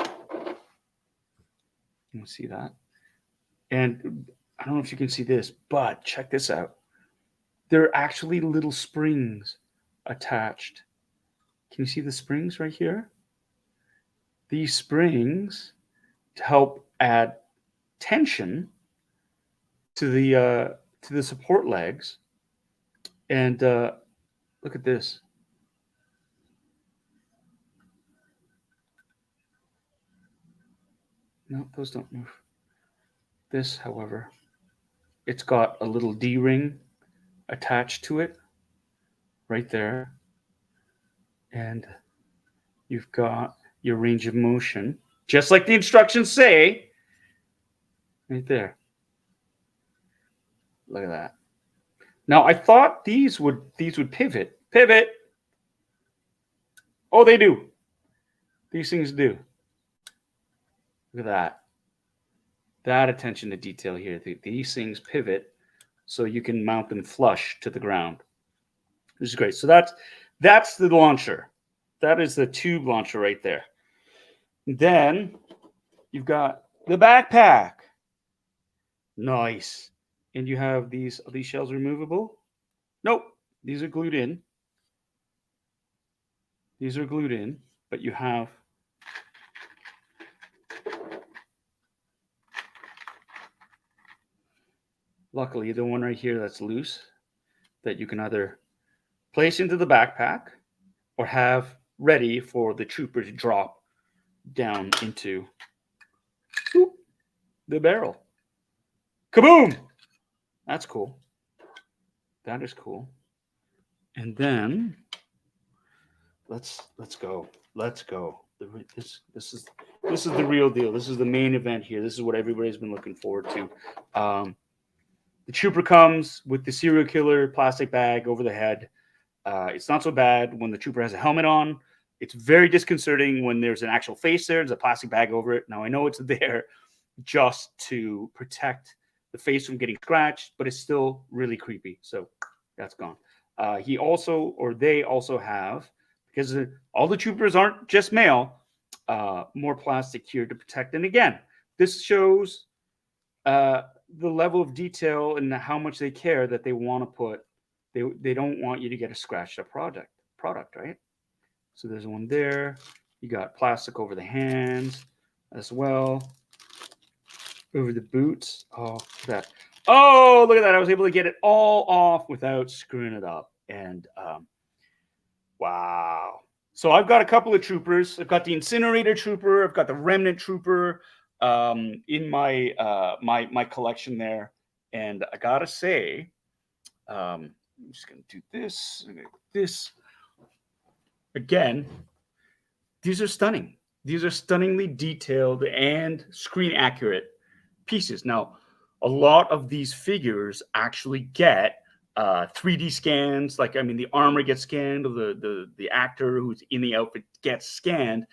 You see that? And I don't know if you can see this, but check this out. There are actually little springs attached. Can you see the springs right here? These springs help add tension to the support legs. And look at this. No, those don't move. This, however, it's got a little D-ring attached to it right there. And you've got your range of motion, just like the instructions say, right there. Look at that. Now, I thought these would pivot. Pivot. Oh, they do. These things do. Look at that. That attention to detail here. These things pivot so you can mount them flush to the ground. This is great. So that's the launcher. That is the tube launcher right there. Then you've got the backpack. Nice. And you have these. Are these shells removable? Nope. These are glued in. But you have Luckily, the one right here that's loose, that you can either place into the backpack or have ready for the trooper to drop down into the barrel. Kaboom! That's cool. That is cool. And then let's go. Let's go. This is the real deal. This is the main event here. This is what everybody's been looking forward to. The trooper comes with the serial killer plastic bag over the head. It's not so bad when the trooper has a helmet on. It's very disconcerting when there's an actual face there. There's a plastic bag over it. Now, I know it's there just to protect the face from getting scratched, but it's still really creepy. So that's gone. They also have, because all the troopers aren't just male, more plastic here to protect. And again, this shows the level of detail and how much they care that they want to put. They don't want you to get a scratched up product, right? So there's one there. You got plastic over the hands as well. Over the boots. Oh, look at that. Oh, look at that. I was able to get it all off without screwing it up. And wow. So I've got a couple of troopers. I've got the incinerator trooper. I've got the remnant trooper in my my collection there. And I gotta say, I'm just gonna do this. This again. These are stunning. These are stunningly detailed and screen accurate pieces. Now, a lot of these figures actually get 3D scans. Like, I mean, the armor gets scanned, the actor who's in the outfit gets scanned.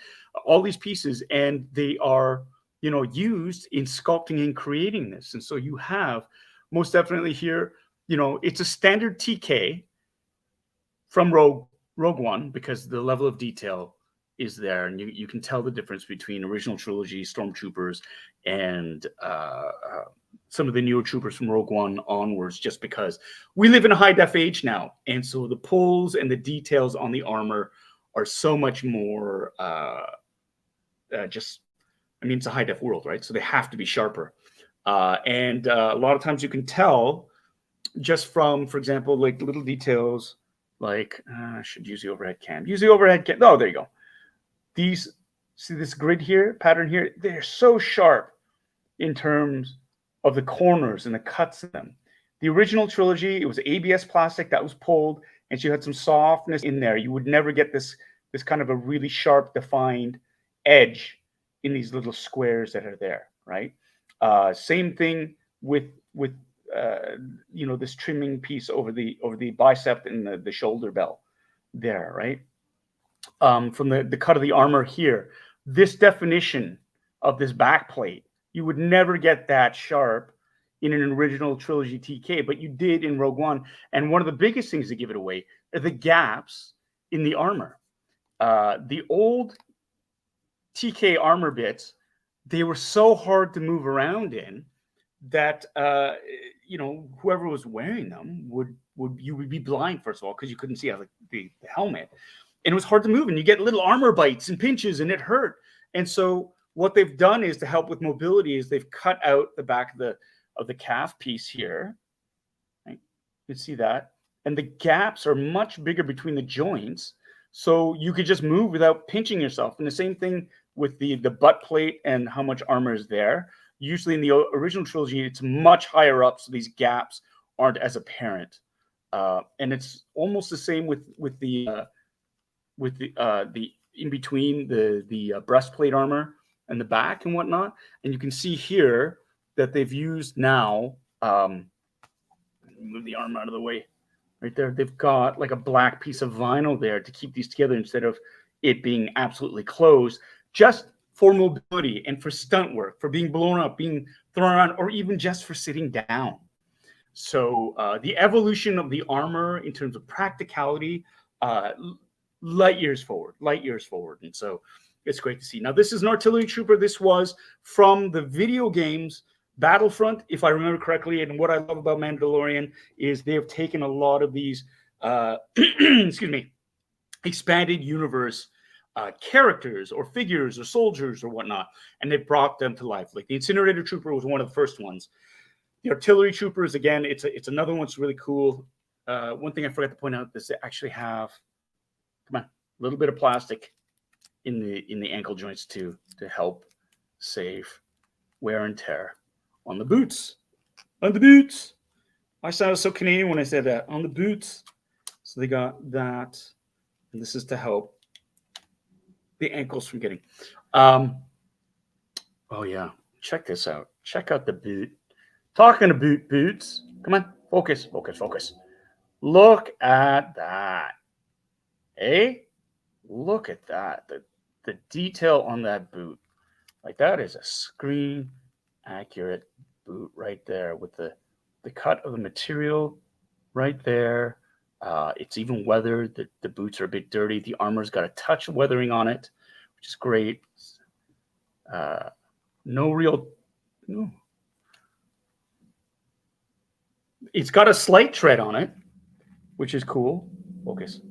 All these pieces, and they are, used in sculpting and creating this. And so you have most definitely here, it's a standard TK from Rogue One, because the level of detail is there, and you can tell the difference between original trilogy stormtroopers and some of the newer troopers from Rogue One onwards, just because we live in a high def age now, and so the pulls and the details on the armor are so much more it's a high def world, right? So they have to be sharper, and a lot of times you can tell just from, for example, like little details, like I should use the overhead cam. Use the overhead cam. Oh, there you go. These, see this grid here, pattern here, they're so sharp in terms of the corners and the cuts in them. The original trilogy, it was ABS plastic that was pulled, and you had some softness in there. You would never get this kind of a really sharp, defined edge in these little squares that are there, right? Same thing with this trimming piece over the bicep and the shoulder belt there, right? From the cut of the armor here, this definition of this back plate, you would never get that sharp in an original trilogy TK, but you did in Rogue One. And one of the biggest things that give it away are the gaps in the armor. The old TK armor bits, they were so hard to move around in that whoever was wearing them would be blind, first of all, because you couldn't see out of the helmet. And it was hard to move, and you get little armor bites and pinches, and it hurt. And so what they've done is, to help with mobility, is they've cut out the back of the calf piece here. Right? You can see that. And the gaps are much bigger between the joints, so you could just move without pinching yourself. And the same thing with the butt plate and how much armor is there. Usually in the original trilogy, it's much higher up, so these gaps aren't as apparent. And it's almost the same with the in between the breastplate armor and the back and whatnot. And you can see here that they've used now, move the arm out of the way right there. They've got like a black piece of vinyl there to keep these together instead of it being absolutely closed, just for mobility and for stunt work, for being blown up, being thrown around, or even just for sitting down. So the evolution of the armor in terms of practicality, light years forward. And so it's great to see. Now, this is an artillery trooper. This was from the video games Battlefront, if I remember correctly. And what I love about Mandalorian is they have taken a lot of these, expanded universe characters or figures or soldiers or whatnot, and they brought them to life. Like the incinerator trooper was one of the first ones. The artillery troopers, again, it's another one that's really cool. One thing I forgot to point out is they actually have, come on, a little bit of plastic in the ankle joints too to help save wear and tear on the boots. On the boots. I sounded so Canadian when I said that. On the boots. So they got that. And this is to help the ankles from getting. Oh yeah. Check this out. Check out the boot. Talking about boots. Come on. Focus. Focus. Focus. Look at that. Hey? Look at that. The detail on that boot. Like that is a screen accurate boot right there with the cut of the material right there. It's even weathered. The boots are a bit dirty. The armor's got a touch of weathering on it, which is great. No. It's got a slight tread on it, which is cool. Focus.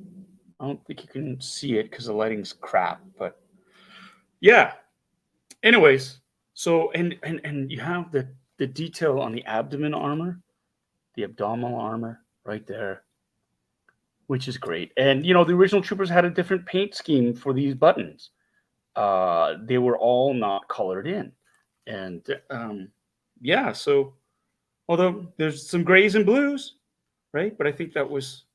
I don't think you can see it because the lighting's crap, but yeah. Anyways, so and you have the detail on the abdomen armor, the abdominal armor right there, which is great. And the original troopers had a different paint scheme for these buttons. They were all not colored in, and yeah. So although there's some grays and blues, right? But I think that was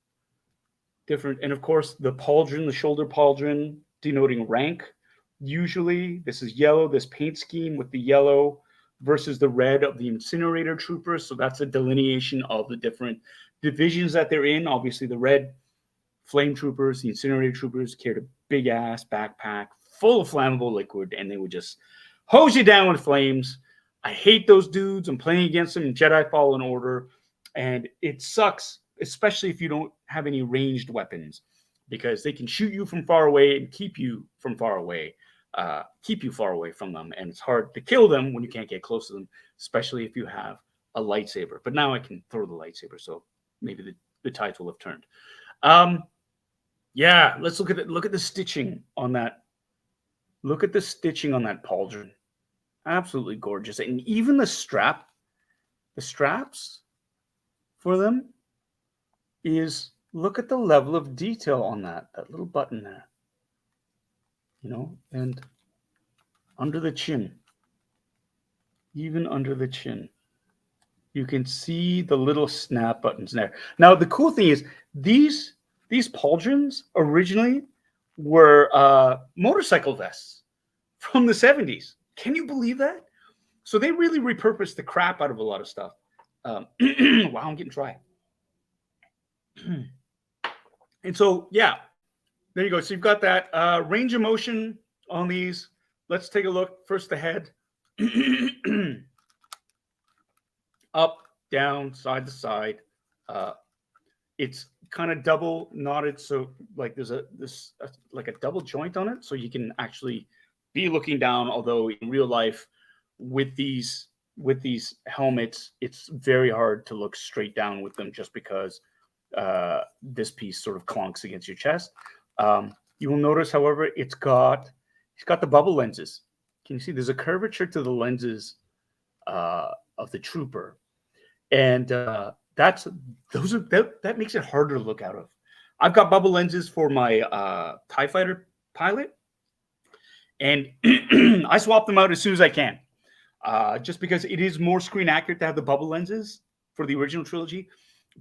different. And of course, the pauldron, the shoulder pauldron, denoting rank. Usually, this is yellow. This paint scheme with the yellow versus the red of the incinerator troopers. So that's a delineation of the different divisions that they're in. Obviously, the red flame troopers, the incinerator troopers carried a big ass backpack full of flammable liquid, and they would just hose you down with flames. I hate those dudes. I'm playing against them in Jedi Fallen Order, and it sucks, especially if you don't have any ranged weapons, because they can shoot you from far away and keep you from far away. Keep you far away from them, and it's hard to kill them when you can't get close to them, especially if you have a lightsaber. But now I can throw the lightsaber, so maybe the tides will have turned. Yeah, let's look at the stitching on that. Look at the stitching on that pauldron. Absolutely gorgeous. And even the straps for them is, look at the level of detail on that little button there. And under the chin, even under the chin, you can see the little snap buttons there. Now, the cool thing is these pauldrons originally were motorcycle vests from the 70s. Can you believe that? So they really repurposed the crap out of a lot of stuff. Wow, I'm getting dry. And so, yeah. There you go. So you've got that range of motion on these. Let's take a look. First, the head. Up, down, side to side. It's kind of double knotted, so like there's like a double joint on it, so you can actually be looking down. Although in real life, with these helmets, it's very hard to look straight down with them, just because this piece sort of clunks against your chest. You will notice, however, it's got the bubble lenses. Can you see? There's a curvature to the lenses of the trooper, and that makes it harder to look out of. I've got bubble lenses for my TIE Fighter pilot, and I swap them out as soon as I can, just because it is more screen accurate to have the bubble lenses for the original trilogy,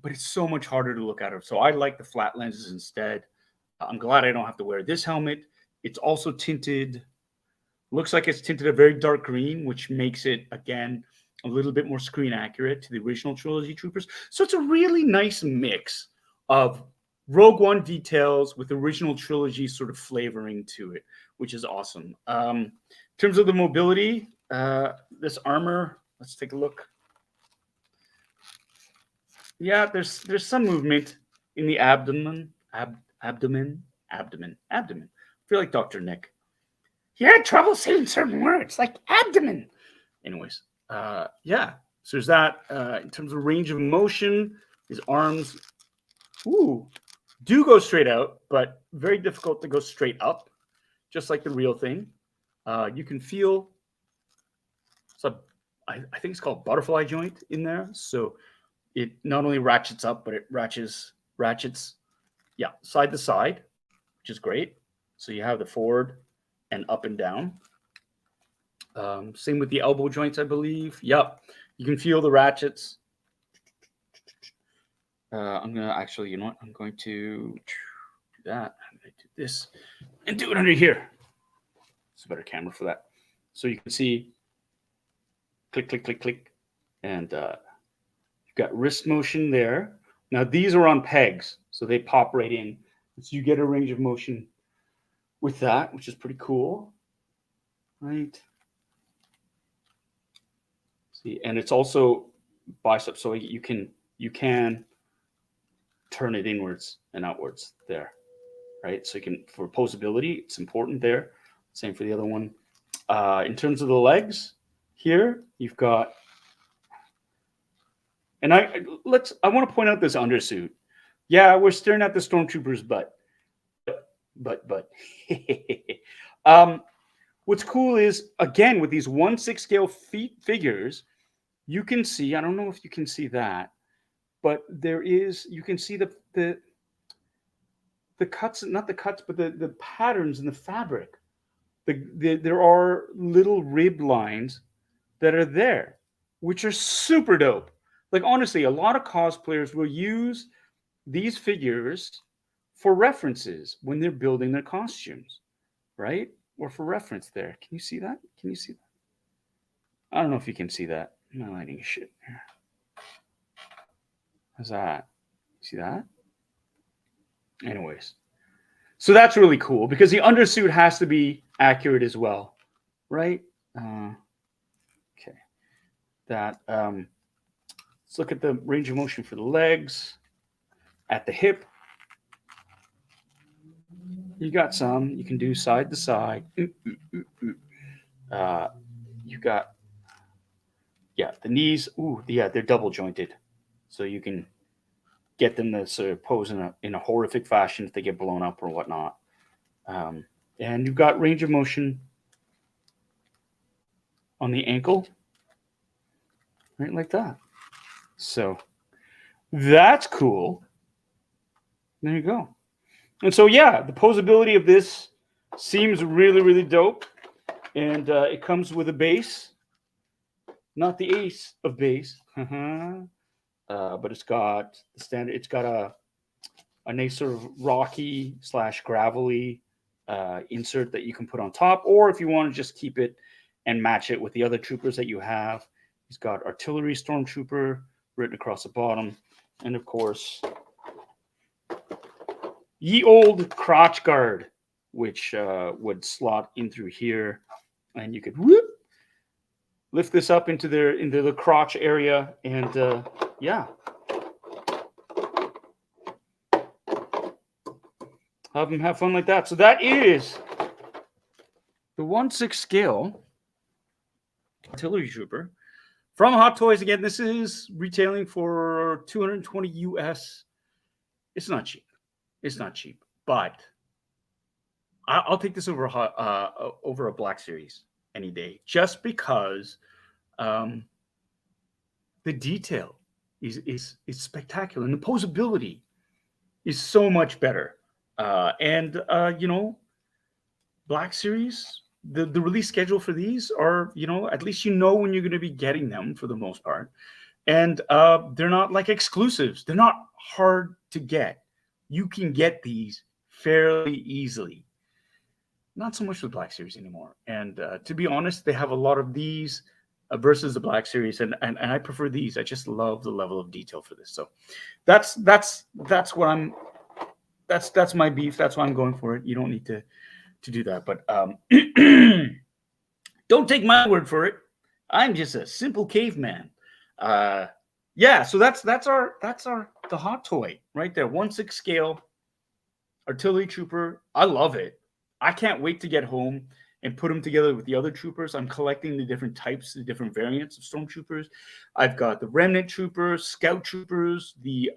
but it's so much harder to look out of. So I like the flat lenses instead. I'm glad I don't have to wear this helmet. It's also tinted. Looks like it's tinted a very dark green, which makes it, again, a little bit more screen accurate to the original trilogy troopers. So it's a really nice mix of Rogue One details with original trilogy sort of flavoring to it, which is awesome. In terms of the mobility, this armor, let's take a look. Yeah, there's some movement in the abdomen. Abdomen. I feel like Dr. Nick. He had trouble saying certain words, like abdomen. Anyways, yeah. So there's that. In terms of range of motion, his arms, do go straight out, but very difficult to go straight up, just like the real thing. You can feel it's I think it's called butterfly joint in there. So it not only ratchets up, but it ratchets, yeah, side to side, which is great. So you have the forward and up and down. Same with the elbow joints, I believe. Yep, you can feel the ratchets. I'm gonna actually, you know what? I'm going to do that. I'm gonna do this and do it under here. It's a better camera for that. So you can see, click, click, click, click, and you've got wrist motion there. Now these are on pegs, so they pop right in. So you get a range of motion with that, which is pretty cool, right? See, and it's also bicep, so you can turn it inwards and outwards there, right? So you can, for posability, it's important there. Same for the other one. In terms of the legs, here you've got, and I want to point out this undersuit. Yeah, we're staring at the stormtrooper's butt, but what's cool is, again, with these 1/6 scale figures, you can see, I don't know if you can see that, but you can see the cuts, not the cuts, but the patterns in the fabric. There are little rib lines that are there, which are super dope. Like, honestly, a lot of cosplayers will use these figures for references when they're building their costumes, right? Or for reference there. Can you see that? Can you see that? I don't know if you can see that. I'm not lighting shit here. How's that? See that? Anyways. So that's really cool because the undersuit has to be accurate as well, right? Okay. That let's look at the range of motion for the legs. At the hip, you got some. You can do side to side. You got, yeah, the knees. Ooh, yeah, they're double jointed, so you can get them to sort of pose in a horrific fashion if they get blown up or whatnot. And you've got range of motion on the ankle, right, like that. So that's cool. There you go. And so, yeah, the posability of this seems really, really dope. And it comes with a base, not the ace of base, but it's got the standard. It's got a nice sort of rocky / gravelly insert that you can put on top, or if you want to just keep it and match it with the other troopers that you have. He's got artillery stormtrooper written across the bottom, and of course, ye old crotch guard, which would slot in through here, and you could lift this up into the crotch area, and yeah, have them have fun like that. So that is the 1/6 scale artillery trooper from Hot Toys. Again, this is retailing for $220 US. It's not cheap. It's not cheap, but I'll take this over a Black Series any day, just because the detail is spectacular, and the posability is so much better. You know, Black Series, the release schedule for these are, you know, at least you know when you're going to be getting them for the most part, and they're not like exclusives. They're not hard to get. You can get these fairly easily. Not so much with Black Series anymore. And to be honest, they have a lot of these versus the Black Series, and I prefer these. I just love the level of detail for this. So that's what I'm. That's my beef. That's why I'm going for it. You don't need to do that, but don't take my word for it. I'm just a simple caveman. Yeah. So that's the hot toy right there. 1/6 scale artillery trooper. I love it. I can't wait to get home and put them together with the other troopers. I'm collecting the different types, the different variants of stormtroopers. I've got the remnant troopers, scout troopers, the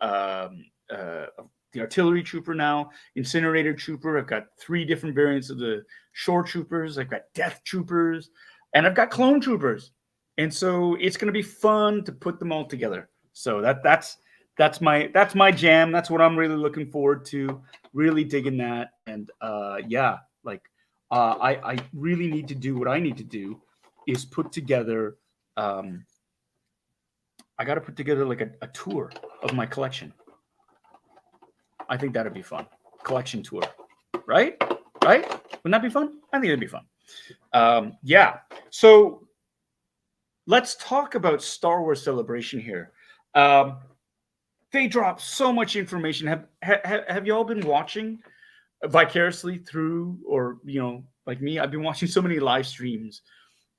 artillery trooper now, incinerator trooper. I've got 3 different variants of the shore troopers. I've got death troopers, and I've got clone troopers. And so it's going to be fun to put them all together. So that's my jam. That's what I'm really looking forward to. Really digging that. And yeah, like I really need to do what I need to do is put together. I got to put together like a tour of my collection. I think that'd be fun. Collection tour, right? Right? Wouldn't that be fun? I think it'd be fun. Yeah. So let's talk about Star Wars Celebration here. They drop so much information. Have you all been watching vicariously through, or like me? I've been watching so many live streams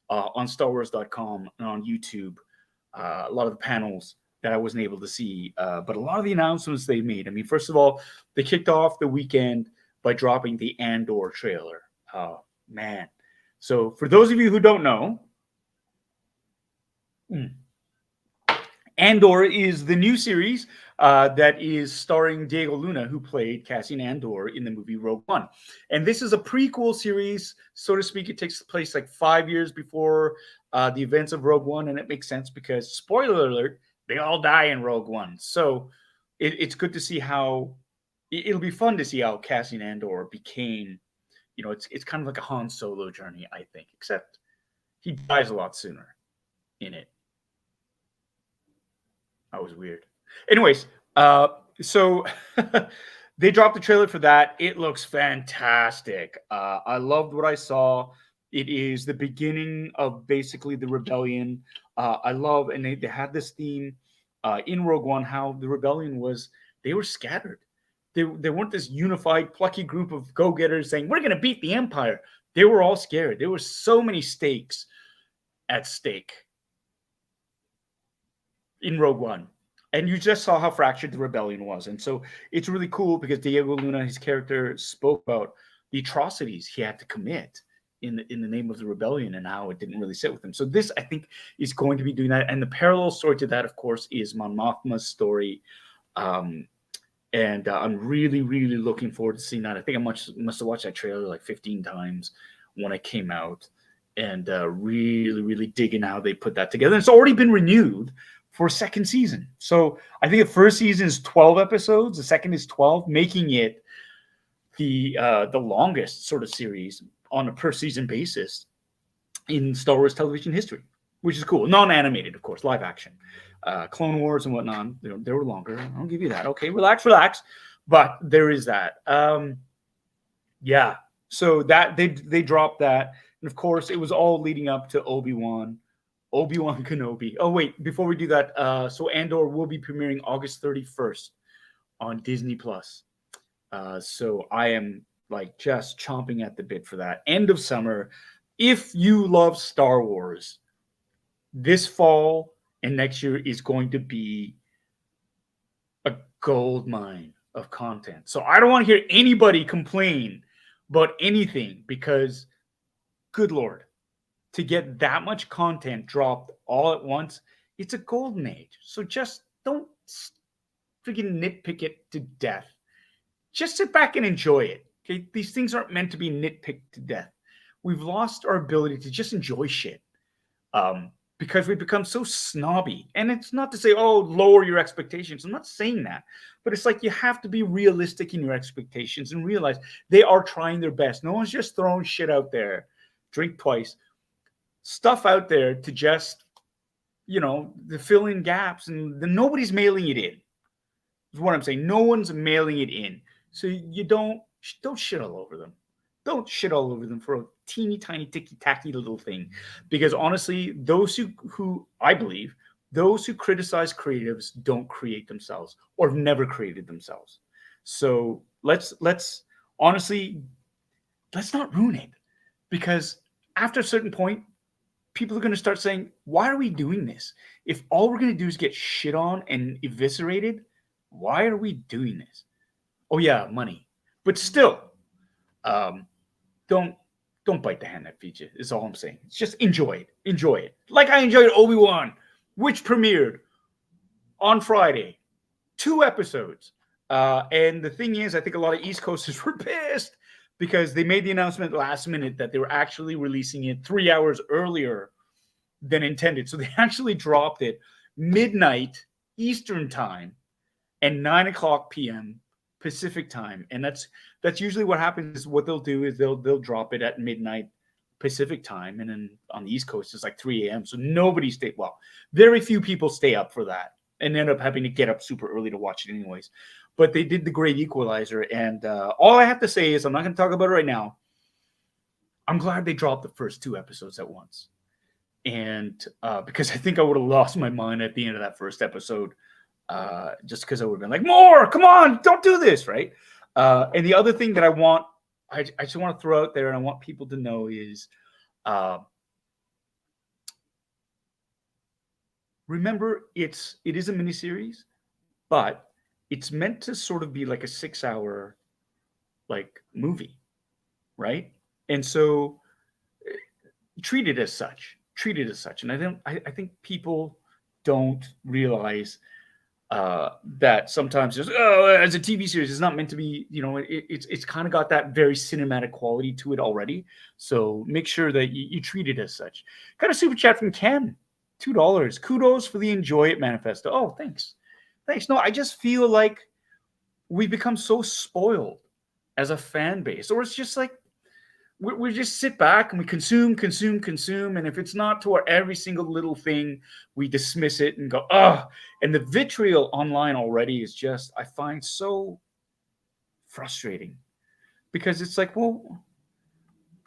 on StarWars.com and on YouTube. A lot of the panels that I wasn't able to see, but a lot of the announcements they made. I mean, first of all, they kicked off the weekend by dropping the Andor trailer. Oh man! So for those of you who don't know, Andor is the new series that is starring Diego Luna, who played Cassian Andor in the movie Rogue One. And this is a prequel series, so to speak. It takes place like 5 years before the events of Rogue One, and it makes sense because, spoiler alert, they all die in Rogue One. So it's good to see how it'll be fun to see how Cassian Andor became. It's kind of like a Han Solo journey, I think, except he dies a lot sooner in it. That was weird. Anyways, so they dropped the trailer for that. It looks fantastic. I loved what I saw. It is the beginning of basically the rebellion. I love, and they had this theme in Rogue One, how the rebellion was, they were scattered. They weren't this unified, plucky group of go-getters saying, we're going to beat the Empire. They were all scared. There were so many stakes at stake in Rogue One. And you just saw how fractured the rebellion was. And so it's really cool because Diego Luna, his character, spoke about the atrocities he had to commit in the name of the rebellion and how it didn't really sit with him. So this, I think, is going to be doing that. And the parallel story to that, of course, is Mon Mothma's story. And I'm really, really looking forward to seeing that. I think I must have watched that trailer like 15 times when it came out. And really, really digging how they put that together. And it's already been renewed for a second season. So I think the first season is 12 episodes. The second is 12, making it the longest sort of series on a per season basis in Star Wars television history, which is cool. Non-animated, of course, live action. Clone Wars and whatnot, they were longer. I'll give you that. Okay, relax. But there is that. Yeah. So that they dropped that. And of course, it was all leading up to Obi-Wan Kenobi. Oh, wait, before we do that, so Andor will be premiering August 31st on Disney+. So I am like just chomping at the bit for that. End of summer. If you love Star Wars, this fall and next year is going to be a gold mine of content. So I don't want to hear anybody complain about anything because, good Lord, to get that much content dropped all at once, it's a golden age. So just don't freaking nitpick it to death. Just sit back and enjoy it. Okay, these things aren't meant to be nitpicked to death. We've lost our ability to just enjoy shit because we've become so snobby. And it's not to say, oh, lower your expectations. I'm not saying that. But it's like you have to be realistic in your expectations and realize they are trying their best. No one's just throwing shit out there. Drink twice. Stuff out there to just, to fill in gaps. And nobody's mailing it in. Is what I'm saying. No one's mailing it in. So you don't shit all over them. Don't shit all over them for a teeny tiny ticky-tacky little thing. Because honestly, those who I believe, those who criticize creatives don't create themselves or have never created themselves. So let's honestly, let's not ruin it. Because after a certain point, people are going to start saying, why are we doing this? If all we're going to do is get shit on and eviscerated, why are we doing this? Oh yeah, money. But still, don't bite the hand that feeds you, is all I'm saying. It's just enjoy it. Like I enjoyed Obi-Wan, which premiered on Friday. 2 episodes. And the thing is, I think a lot of East Coasters were pissed because they made the announcement last minute that they were actually releasing it 3 hours earlier than intended. So they actually dropped it midnight Eastern time and 9 o'clock p.m. Pacific time. And that's usually what happens. Is what they'll do is they'll drop it at midnight Pacific time, and then on the East Coast it's like 3 a.m. So nobody very few people stay up for that and end up having to get up super early to watch it anyways. But they did the Great Equalizer, and all I have to say is, I'm not going to talk about it right now. I'm glad they dropped the first 2 episodes at once, and because I think I would have lost my mind at the end of that first episode, just because I would have been like, more, come on, don't do this, right? And the other thing that I just want to throw out there, and I want people to know is, remember, it is a miniseries, but it's meant to sort of be like a 6-hour like movie, right? And so treat it as such. And I think people don't realize that sometimes as a TV series, it's not meant to be, it's kind of got that very cinematic quality to it already. So make sure that you treat it as such. Got a super chat from Ken, $2. Kudos for the Enjoy It manifesto. Oh, thanks. No, I just feel like we become so spoiled as a fan base, or it's just like we just sit back and we consume, and if it's not to our every single little thing, we dismiss it and go, and the vitriol online already is just, I find, so frustrating, because it's like, well,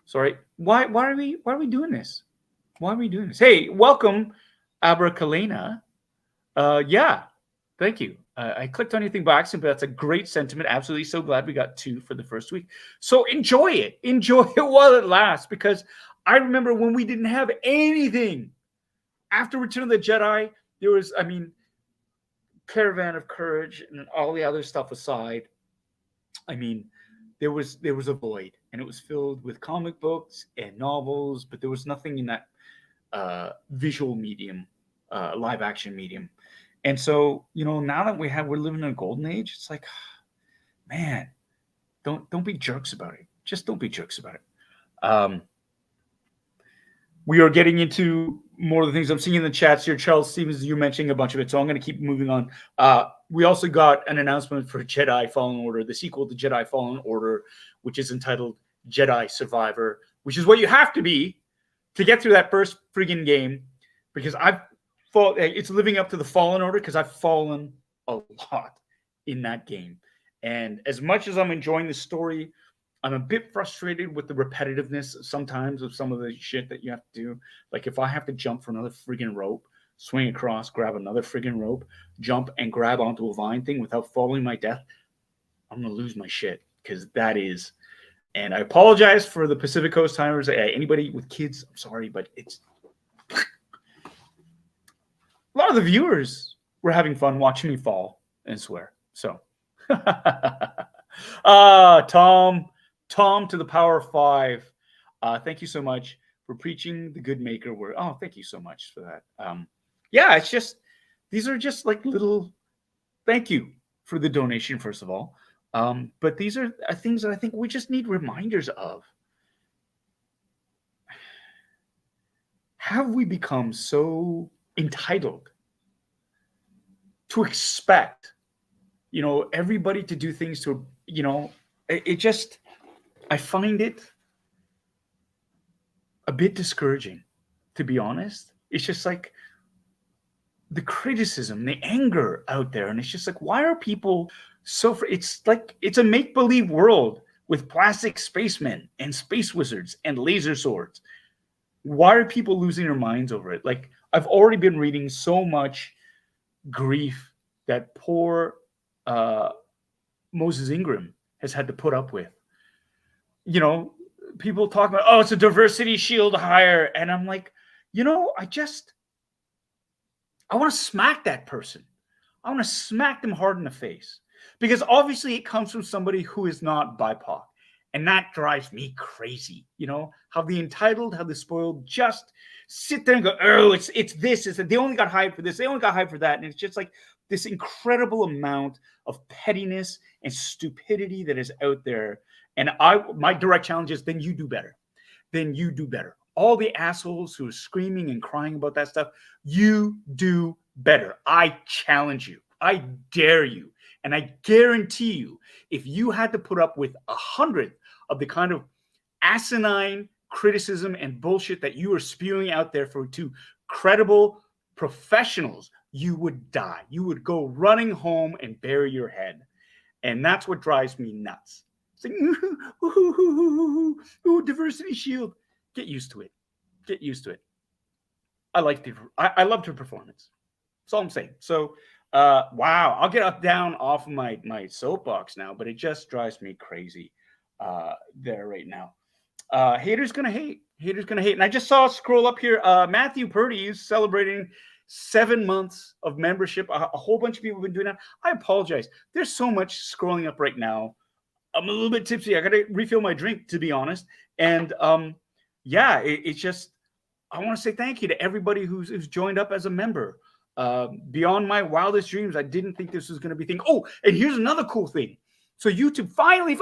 sorry, why are we doing this? Why are we doing this? Hey, welcome, Abrakalena. Yeah, thank you. I clicked on anything by accident, but that's a great sentiment. Absolutely, so glad we got 2 for the first week. So enjoy it while it lasts, because I remember when we didn't have anything after Return of the Jedi. There was, Caravan of Courage and all the other stuff aside, there was a void, and it was filled with comic books and novels, but there was nothing in that visual medium, live action medium. And so, now that we're living in a golden age, it's like, man, don't be jerks about it. Just don't be jerks about it. We are getting into more of the things I'm seeing in the chats here. Charles Stevens, you're mentioning a bunch of it, so I'm going to keep moving on. We also got an announcement for Jedi Fallen Order, the sequel to Jedi Fallen Order, which is entitled Jedi Survivor, which is what you have to be to get through that first friggin' game, because it's living up to the Fallen Order, because I've fallen a lot in that game. And as much as I'm enjoying the story, I'm a bit frustrated with the repetitiveness sometimes of some of the shit that you have to do. Like, if I have to jump for another friggin' rope, swing across, grab another friggin' rope, jump and grab onto a vine thing without falling my death, I'm going to lose my shit, because that is... And I apologize for the Pacific Coast timers. Anybody with kids, I'm sorry, but it's... A lot of the viewers were having fun watching me fall and swear. So, Tom to the power of 5. Thank you so much for preaching the good maker word. Oh, thank you so much for that. Yeah, it's just, these are just like little, thank you for the donation, first of all. But these are things that I think we just need reminders of. Have we become so entitled to expect, everybody to do things to, it just, I find it a bit discouraging, to be honest. It's just like the criticism, the anger out there. And it's just like, why are people it's like, it's a make-believe world with plastic spacemen and space wizards and laser swords. Why are people losing their minds over it? Like, I've already been reading so much grief that poor Moses Ingram has had to put up with. People talk about, it's a diversity shield hire. And I'm like, I want to smack that person. I want to smack them hard in the face. Because obviously it comes from somebody who is not BIPOC. And that drives me crazy. How the entitled, how the spoiled just sit there and go, it's this. They only got hired for this. They only got hired for that. And it's just like this incredible amount of pettiness and stupidity that is out there. And my direct challenge is, then you do better. all the assholes who are screaming and crying about that stuff, you do better. I challenge you. I dare you. And I guarantee you, if you had to put up with 100 of the kind of asinine criticism and bullshit that you are spewing out there to credible professionals, you would die. You would go running home and bury your head. And that's what drives me nuts. It's like, ooh, diversity shield. Get used to it. Get used to it. I loved her performance. That's all I'm saying. So, wow, I'll get up down off of my soapbox now, but it just drives me crazy there right now. Haters gonna hate. Haters gonna hate. And I just saw scroll up here. Matthew Purdy is celebrating 7 months of membership. A whole bunch of people have been doing that. I apologize. There's so much scrolling up right now. I'm a little bit tipsy. I gotta refill my drink, to be honest. And yeah, it's just, I want to say thank you to everybody who's joined up as a member. Beyond my wildest dreams, I didn't think this was going to be a thing. Oh, and here's another cool thing. So YouTube, finally,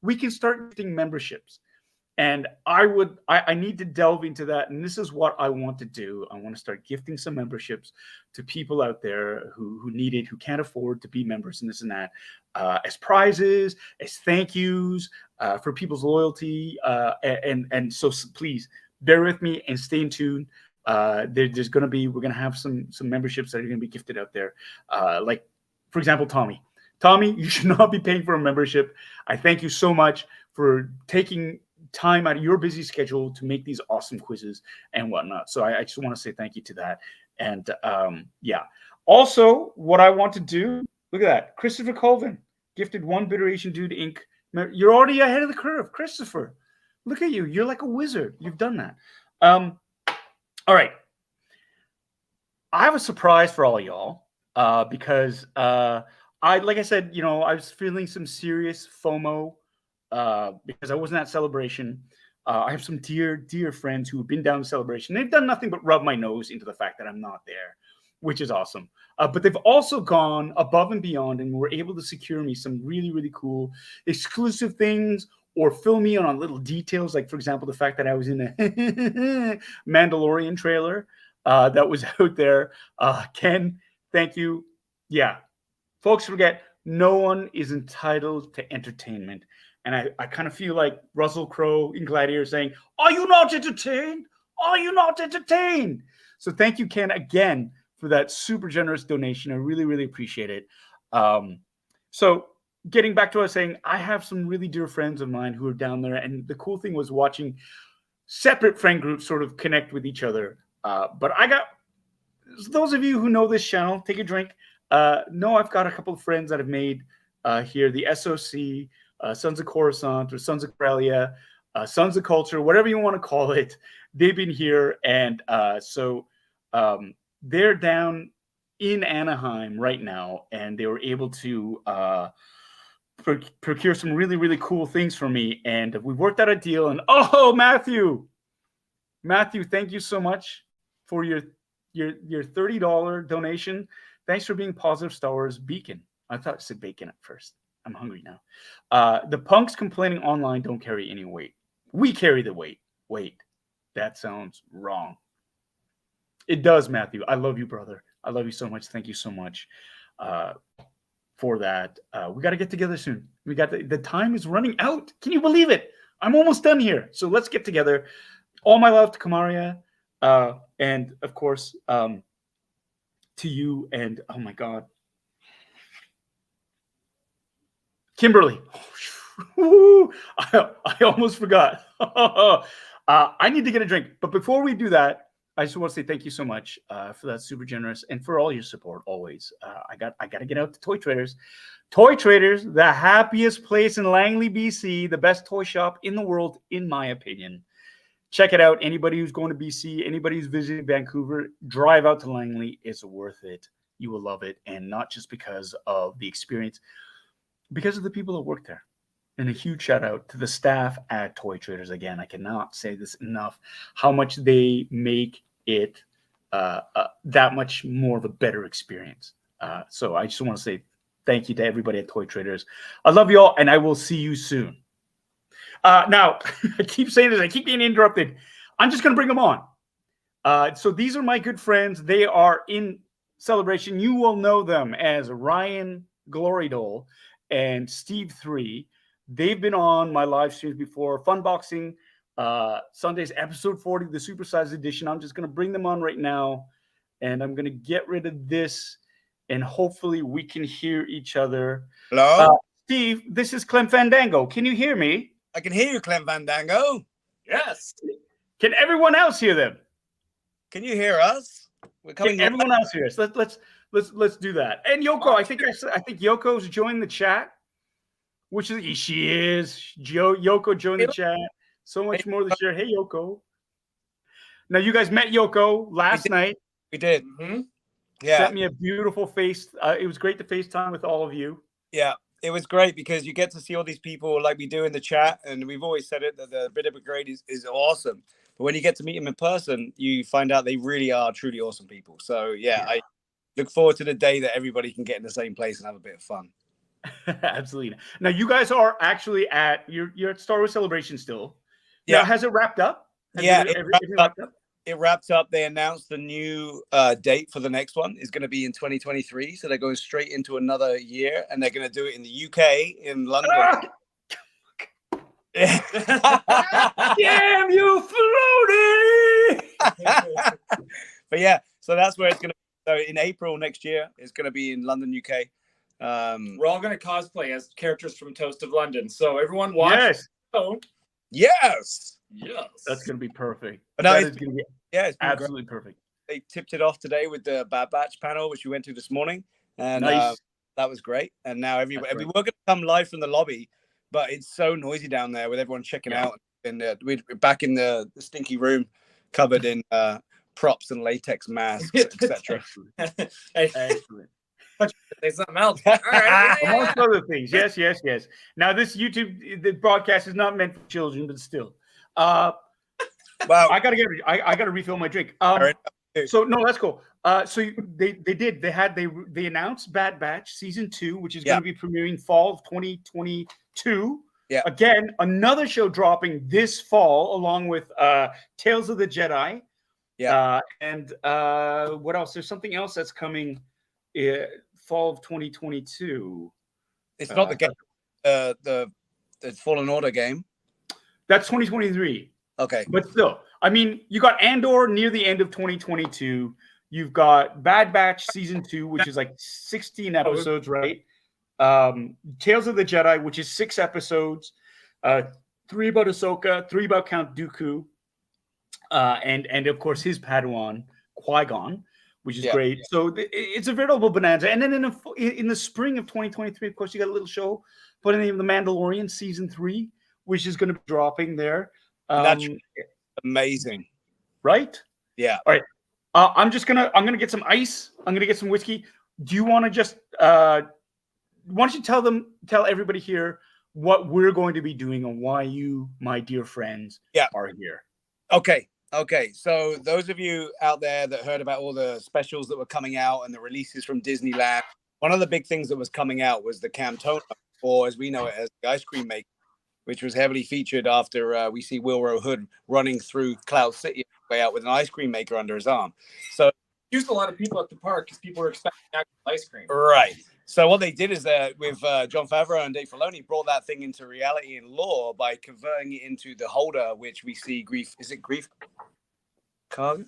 we can start getting memberships. And I need to delve into that. And this is what I want to do. I want to start gifting some memberships to people out there who need it, who can't afford to be members and this and that, as prizes, as thank yous for people's loyalty. And so please bear with me and stay in tune. We're going to have some memberships that are going to be gifted out there. Like, for example, Tommy, you should not be paying for a membership. I thank you so much for taking time out of your busy schedule to make these awesome quizzes and whatnot. So I just want to say thank you to that. And yeah, also what I want to do, look at that. Christopher Colvin gifted 1 Bideration Dude Inc. You're already ahead of the curve, Christopher. Look at you. You're like a wizard. You've done that. All right. I have a surprise for all y'all because like I said, I was feeling some serious FOMO because I wasn't at Celebration. I have some dear friends who have been down to Celebration. They've done nothing but rub my nose into the fact that I'm not there, which is awesome. But they've also gone above and beyond and were able to secure me some really, really cool exclusive things or fill me in on little details. Like, for example, the fact that I was in a Mandalorian trailer that was out there. Ken, thank you. Yeah. Folks, forget, no one is entitled to entertainment. And I kind of feel like Russell Crowe in Gladiator saying, are you not entertained? Are you not entertained? So thank you, Ken, again, for that super generous donation. I really, really appreciate it. So getting back to what I was saying, I have some really dear friends of mine who are down there. And the cool thing was watching separate friend groups sort of connect with each other. But I got, those of you who know this channel, take a drink. No, I've got a couple of friends that have made here, the SOC, Sons of Coruscant or Sons of Corellia, Sons of Culture, whatever you want to call it. They've been here. And so they're down in Anaheim right now. And they were able to procure some really, really cool things for me. And we worked out a deal. And oh, Matthew, thank you so much for your $30 donation. Thanks for being Positive Star Wars Beacon. I thought it said bacon at first. I'm hungry now. The punks complaining online don't carry any weight. We carry the weight. Wait, that sounds wrong. It does, Matthew. I love you, brother. I love you so much. Thank you so much for that. We got to get together soon. We got the time is running out. Can you believe it? I'm almost done here. So let's get together. All my love to Kamaria. And of course, to you and oh my God, Kimberly. I almost forgot. I need to get a drink. But before we do that, I just want to say thank you so much for that super generous and for all your support always. I got to get out to Toy Traders. Toy Traders, the happiest place in Langley, BC, the best toy shop in the world, in my opinion. Check it out. Anybody who's going to BC, anybody who's visiting Vancouver, drive out to Langley. It's worth it. You will love it. And not just because of the experience, because of the people that work there. And a huge shout out to the staff at Toy Traders. Again, I cannot say this enough, how much they make it that much more of a better experience. So I just want to say thank you to everybody at Toy Traders. I love you all, and I will see you soon. Now, I keep saying this. I keep being interrupted. I'm just going to bring them on. So these are my good friends. They are in celebration. You will know them as Ryan Glory Dole and Steve 3. They've been on my live streams before. Funboxing Sundays, episode 40, the supersized edition. I'm just going to bring them on right now, and I'm going to get rid of this, and hopefully we can hear each other. Hello? Steve, this is Clem Fandango. Can you hear me? I can hear you, Clem Fandango. Yes. Can everyone else hear them? Can you hear us? We're coming. Can everyone else hear us? Let's do that. And Yoko, I think Yoko's joined the chat, which is she is. Yoko joined the chat. So much more to share. Hey, Yoko. Now you guys met Yoko last night. We did. Mm-hmm. Yeah. Sent me a beautiful face. It was great to FaceTime with all of you. Yeah. It was great because you get to see all these people like we do in the chat. And we've always said it that the Bidiversary Quiz is awesome. But when you get to meet them in person, you find out they really are truly awesome people. So, yeah, I look forward to the day that everybody can get in the same place and have a bit of fun. Absolutely. Now, you guys are actually you're at Star Wars Celebration still. Yeah. Now, has it wrapped up? Everything wrapped up. It wrapped up. They announced the new date for the next one is going to be in 2023. So they're going straight into another year, and they're going to do it in the UK, in London. Damn you, Floaty! But yeah, so that's where it's going to be. So in April next year, it's going to be in London, UK. We're all going to cosplay as characters from Toast of London. So everyone watch. Yes. Oh, Yes. yes. That's going to be perfect. But no, That it's is going to be Yeah, it's been absolutely perfect. They tipped it off today with the Bad Batch panel, which we went to this morning, and Nice. that was great. And now everybody, That's we great. were going to come live from the lobby, but it's so noisy down there with everyone checking out. And we're back in the stinky room, covered in props and latex masks, etc. Excellent. Say something else. All right. Amongst other things. Yes. Now, this the broadcast is not meant for children, but still. Wow. I gotta refill my drink. Right. So no, that's cool. So they announced Bad Batch season 2, which is going to be premiering fall of 2022. Yeah. Again, another show dropping this fall, along with Tales of the Jedi. Yeah. And what else? There's something else that's coming fall of 2022. It's not the game, the Fallen Order game. That's 2023. Okay. But still, I mean, you got Andor near the end of 2022. You've got Bad Batch season 2, which is like 16 episodes, right? Tales of the Jedi, which is 6 episodes. 3 about Ahsoka, 3 about Count Dooku, and of course his Padawan Qui-Gon, which is great. So it's a veritable bonanza. And then in the spring of 2023, of course, you got a little show by the name of The Mandalorian season 3, which is going to be dropping there. That's amazing, right? Yeah. All right. I'm gonna get some ice. I'm gonna get some whiskey. Do you want to just why don't you tell everybody here what we're going to be doing and why you, my dear friends, are here? Okay. So those of you out there that heard about all the specials that were coming out and the releases from Disneyland, one of the big things that was coming out was the Camtono, or as we know it as the ice cream maker, which was heavily featured after we see Wilro Hood running through Cloud City way out with an ice cream maker under his arm. So Used a lot of people at the park because people were expecting actual ice cream. right. So what they did is that with Jon Favreau and Dave Filoni brought that thing into reality and lore by converting it into the holder, which we see Grief. Is it Grief? Cargo?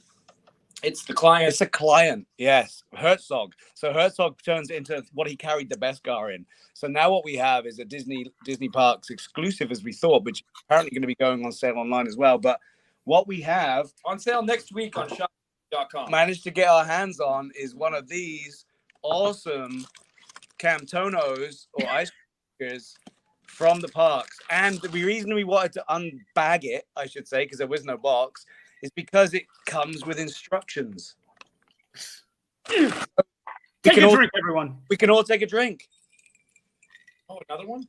It's the client. It's a client, yes. Herzog. So Herzog turns into what he carried the Beskar in. So now what we have is a Disney Parks exclusive, as we thought, which is apparently going to be going on sale online as well. But what we have On sale next week on shop.com. managed to get our hands on is one of these awesome Camtonos or ice creamers from the parks. And the reason we wanted to unbag it, I should say, because there was no box, is because it comes with instructions. Take a drink, everyone. We can all take a drink. Oh, another one?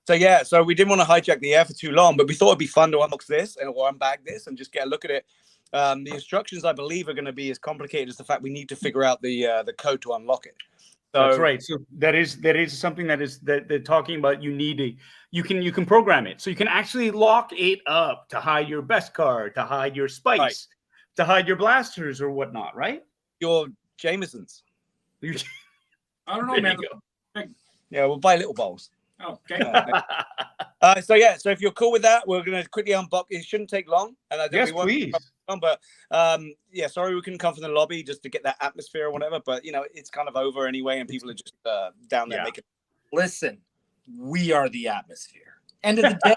So we didn't want to hijack the air for too long, but we thought it'd be fun to unbox this or unbag this and just get a look at it. The instructions, I believe, are going to be as complicated as the fact we need to figure out the code to unlock it. That's right. So that is something that they're talking about. You can program it, so you can actually lock it up to hide your best card, to hide your spice, Right. to hide your blasters or whatnot. Right? Your Jamesons. I don't know, There man. you go. Yeah, we'll buy little bowls. Oh, okay. So if you're cool with that, we're gonna quickly unbox. It shouldn't take long, and I don't Yes, we won't please. long, but sorry we couldn't come from the lobby just to get that atmosphere or whatever. But it's kind of over anyway, and people are just down there making. Listen, we are the atmosphere. End of the day,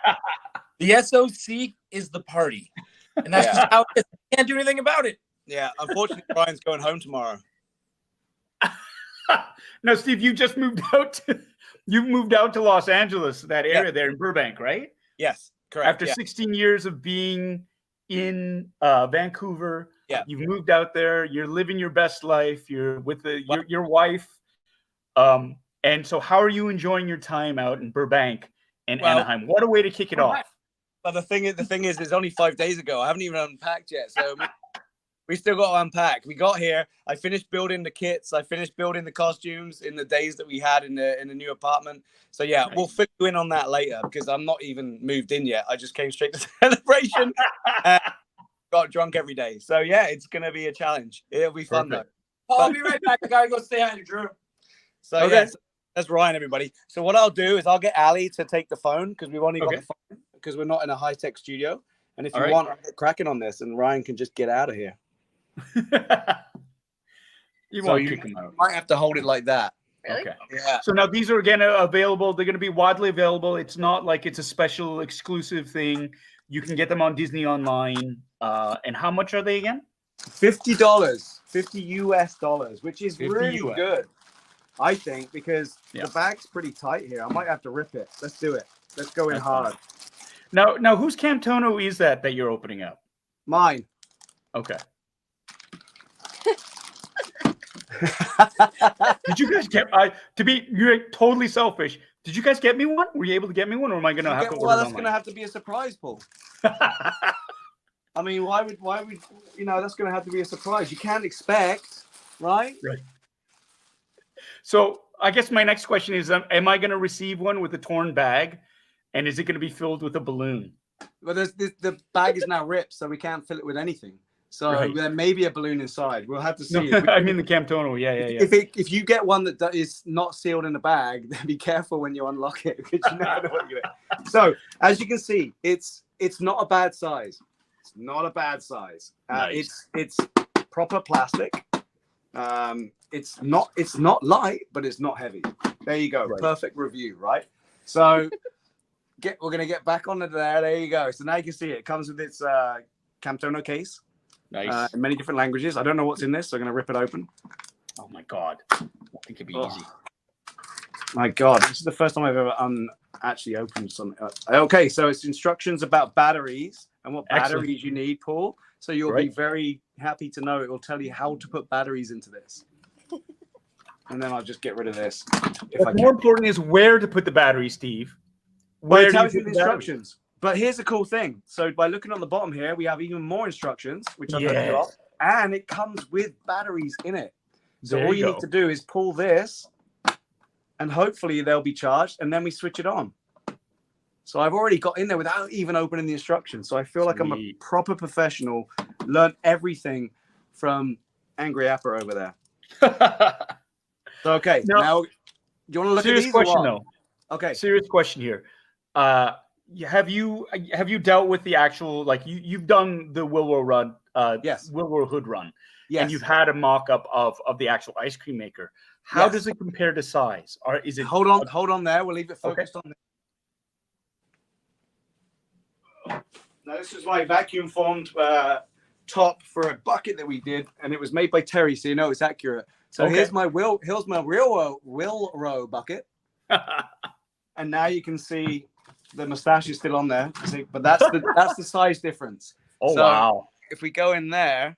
the SOC is the party, and that's just how it is. You can't do anything about it. Yeah, unfortunately, Brian's going home tomorrow. Now, Steve, you just moved out. You've moved out to Los Angeles, that area there in Burbank, right? Yes, correct. After 16 years of being in Vancouver, you've moved out there. You're living your best life. You're with your wife. And so, how are you enjoying your time out in Burbank and Anaheim? What a way to kick it off! But the thing is, it's only 5 days ago. I haven't even unpacked yet, so we still got to unpack. We got here. I finished building the kits. I finished building the costumes in the days that we had in the new apartment. So we'll fill you in on that later because I'm not even moved in yet. I just came straight to celebration. And got drunk every day. So it's gonna be a challenge. It'll be fun though. I'll be right back. I gotta go say hi to Drew. So that's Ryan, everybody. So what I'll do is I'll get Ali to take the phone because we've only got the phone because we're not in a high-tech studio. And if you want, I'll get cracking on this, and Ryan can just get out of here. You might have to hold it like that. Really? Okay. Yeah. So now these are again available. They're going to be widely available. It's not like it's a special exclusive thing. You can get them on Disney Online. And how much are they again? $50, $50 US, which is really good, I think, because the bag's pretty tight here. I might have to rip it. Let's do it. Let's go in hard. Now, whose Camtono is that you're opening up? Mine. Okay. Did you guys get? You're totally selfish. Did you guys get me one? Were you able to get me one, or am I going to have to order? Well, that's going to have to be a surprise, Paul. I mean, why would that's going to have to be a surprise. You can't expect, right? Right. So I guess my next question is: am I going to receive one with a torn bag, and is it going to be filled with a balloon? Well, the bag is now ripped, so we can't fill it with anything. So there may be a balloon inside. We'll have to see. I mean the Camtono, yeah. If you get one that is not sealed in a bag, then be careful when you unlock it because you never know what you get. So as you can see, it's not a bad size. It's not a bad size. Nice. It's proper plastic. It's not light, but it's not heavy. There you go. Right. Perfect review, right? So we're gonna get back onto there. There you go. So now you can see it comes with its Camtono case. Nice. In many different languages. I don't know what's in this, so I'm going to rip it open. Oh my god! I think it'd be easy. My god, this is the first time I've ever actually opened something. Okay, so it's instructions about batteries and what batteries you need, Paul. So you'll be very happy to know it will tell you how to put batteries into this. And then I'll just get rid of this. What's more important is where to put the battery, Steve. Where do you put the instructions? But here's the cool thing. So by looking on the bottom here, we have even more instructions, which I've got off, and it comes with batteries in it. So all you need to do is pull this, and hopefully they'll be charged, and then we switch it on. So I've already got in there without even opening the instructions. So I feel like I'm a proper professional. Learned everything from Angry Apple over there. So okay, now do you want to look at these? Serious question though. Okay. Serious question here. Have you dealt with the actual, like you've done the Wilbur run, Wilbur Hood run, and you've had a mock-up of the actual ice cream maker. How does it compare to size? Or is it? Hold on there. We'll leave it focused on there. Now this is my vacuum formed top for a bucket that we did, and it was made by Terry, so you know it's accurate. So here's my Wilro bucket, and now you can see. The mustache is still on there, but that's the size difference. Oh, so wow. If we go in there,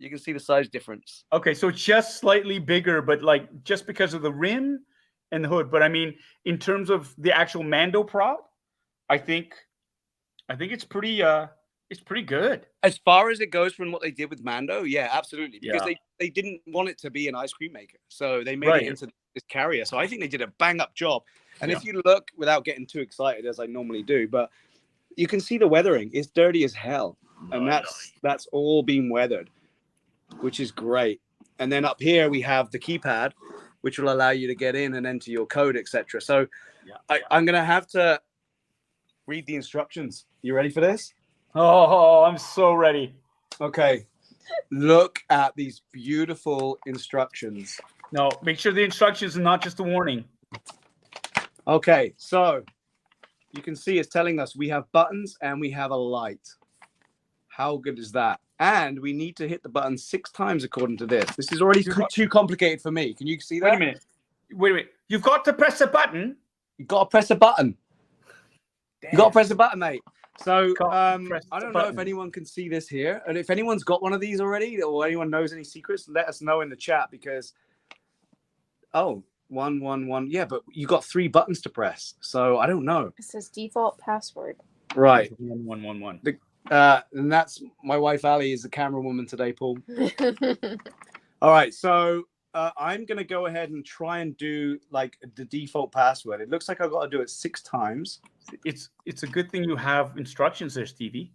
you can see the size difference. Okay, so just slightly bigger, but like just because of the rim and the hood. But I mean, in terms of the actual Mando prop, I think it's pretty good. As far as it goes from what they did with Mando, yeah, absolutely. Because they didn't want it to be an ice cream maker. So they made it into this carrier. So I think they did a bang up job. And Yeah. if you look, without getting too excited as I normally do, but you can see the weathering. It's dirty as hell, and that's all been weathered, which is great. And then up here we have the keypad, which will allow you to get in and enter your code, etc. So I'm gonna have to read the instructions. You ready for this? Oh, I'm so ready. Okay. Look at these beautiful instructions. No, make sure the instructions are not just a warning. Okay, so you can see it's telling us we have buttons and we have a light. How good is that? And we need to hit the button 6 times according to this. This is already too complicated for me. Can you see that? Wait a minute. Wait. You've got to press a button. You got to press a button. Damn. You got to press a button, mate. So I press don't the know button. if anyone can see this here. And if anyone's got one of these already or anyone knows any secrets, let us know in the chat because, oh, 1, 1, 1. Yeah, but you got 3 buttons to press. So I don't know. It says default password. Right. 1, 1, 1. And that's my wife, Ali, is the camera woman today, Paul. All right. So I'm going to go ahead and try and do like the default password. It looks like I've got to do it 6 times. It's a good thing you have instructions there, Stevie.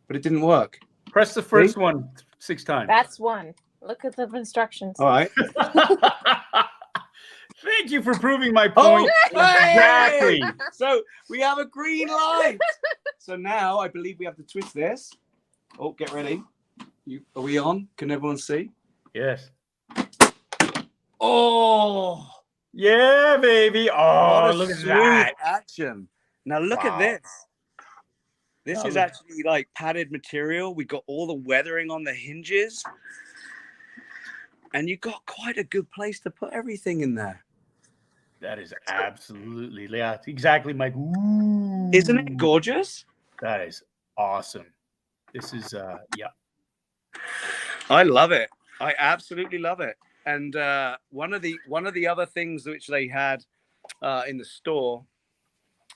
But it didn't work. Press the first one 6 times. That's one. Look at the instructions. All right. Thank you for proving my point. Exactly. So we have a green light. So now I believe we have to twist this. Oh, get ready. Are we on? Can everyone see? Yes. Oh, Yeah, baby. Oh, look at smooth that. action. Now look at Wow. this. This is look- actually like padded material. We got all the weathering on the hinges. And you got quite a good place to put everything in there. That is absolutely, yeah, exactly, Mike. Ooh. Isn't it gorgeous? That is awesome. This is, yeah. I love it. I absolutely love it. And one of the other things which they had in the store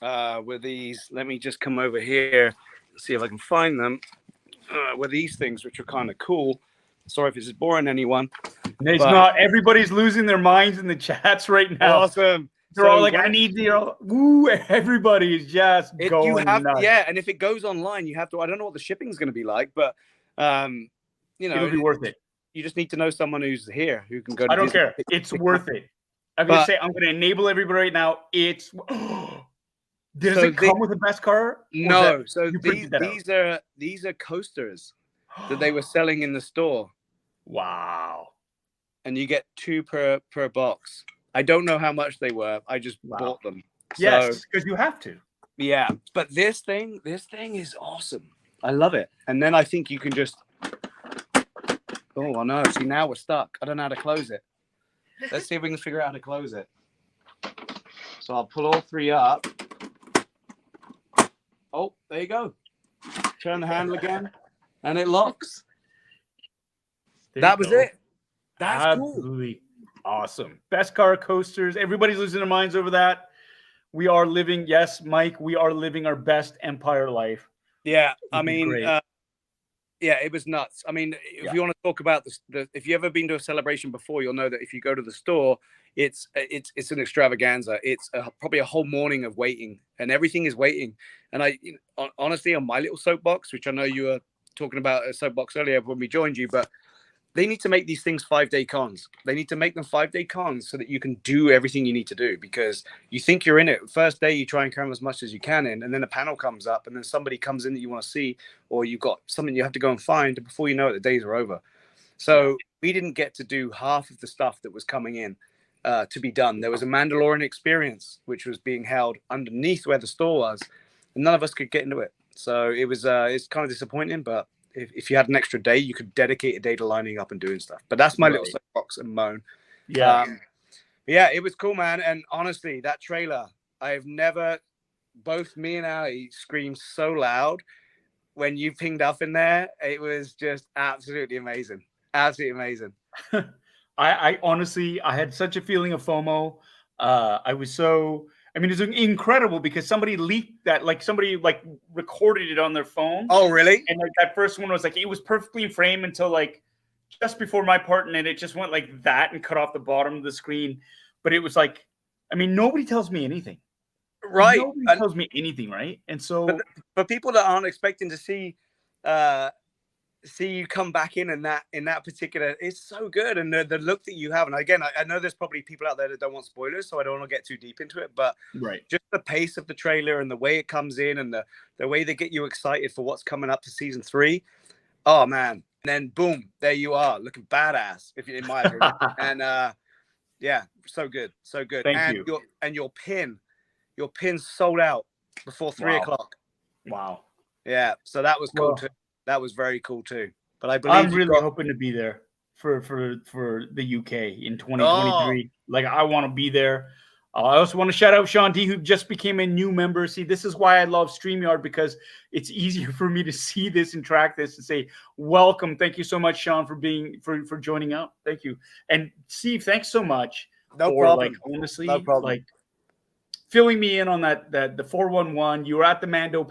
were these. Let me just come over here, see if I can find them. Were these things which are kind of cool. Sorry if this is boring anyone. It's But- not. Everybody's losing their minds in the chats right now. Awesome. They're So all like, when- I need the, woo, everybody is just you going have, nuts. yeah, and if it goes online, you have to. I don't know what the shipping's going to be like, but you know, It'll be worth it. you just need to know someone who's here who can go. To I don't Disney. care. It's worth it. I'm going to But- say, I'm going to enable everybody right now. It's, does So it come with a best car? Or is No, that- so you printed that out? these are coasters that they were selling in the store, Wow. and you get 2 per box. I don't know how much they were. I just Wow. bought them. Yes, So, because you have to. yeah, but this thing is awesome. I love it. And then I think you can just. Oh, I know. See, now we're stuck. I don't know how to close it. Let's see if we can figure out how to close it. So I'll pull all 3 up. Oh, there you go. Turn the handle again, and it locks. There That you was go. it. That's cool. Absolutely awesome. Best car coasters. Everybody's losing their minds over that. We are living, yes, Mike, we are living our best Empire life. Yeah, I It'd be mean, great. yeah, it was nuts. I mean, if Yeah. you want to talk about if you ever been to a celebration before, you'll know that if you go to the store, it's an extravaganza. It's probably a whole morning of waiting, and everything is waiting. And honestly, on my little soapbox, which I know you were talking about a soapbox earlier when we joined you, but they need to make these things 5-day cons. They need to make them 5-day cons so that you can do everything you need to do, because you think you're in it. First day, you try and cram as much as you can in, and then a panel comes up, and then somebody comes in that you want to see, or you've got something you have to go and find. And before you know it, the days are over. So we didn't get to do half of the stuff that was coming in to be done. There was a Mandalorian experience, which was being held underneath where the store was, and none of us could get into it. So it was it's kind of disappointing, but if you had an extra day, you could dedicate a day to lining up and doing stuff. But that's my little Right. soapbox and moan. Yeah. Yeah, it was cool, man. And honestly, that trailer, I've never, both me and Ali screamed so loud when you pinged up in there. It was just absolutely amazing. Absolutely amazing. I honestly, I had such a feeling of FOMO. I mean, it's incredible because somebody leaked that, like somebody like recorded it on their phone. Oh, really? And like that first one was like, it was perfectly in frame until like just before my part, and it just went like that and cut off the bottom of the screen. But it was like, I mean, nobody tells me anything. Right. Nobody tells me anything, right? And so, But for people that aren't expecting to see you come back in that particular, it's so good. And the look that you have, and again, I know there's probably people out there that don't want spoilers, so I don't want to get too deep into it, but right. just the pace of the trailer and the way it comes in and the way they get you excited for what's coming up to season 3. Oh man. And then boom, there you are, looking badass, if you in my opinion. And yeah, so good. Thank you. Your pin sold out before 3 o'clock. Wow. Yeah, so that was cool too. That was very cool too. But I believe I'm really hoping to be there for the UK in 2023. Like, I want to be there. I also want to shout out Sean D, who just became a new member. See, this is why I love StreamYard, because it's easier for me to see this and track this and say, welcome. Thank you so much, Sean, for joining up. Thank you. And Steve, thanks so much. No problem. Like, honestly, no problem. Like, filling me in on the 411. You were at the Mando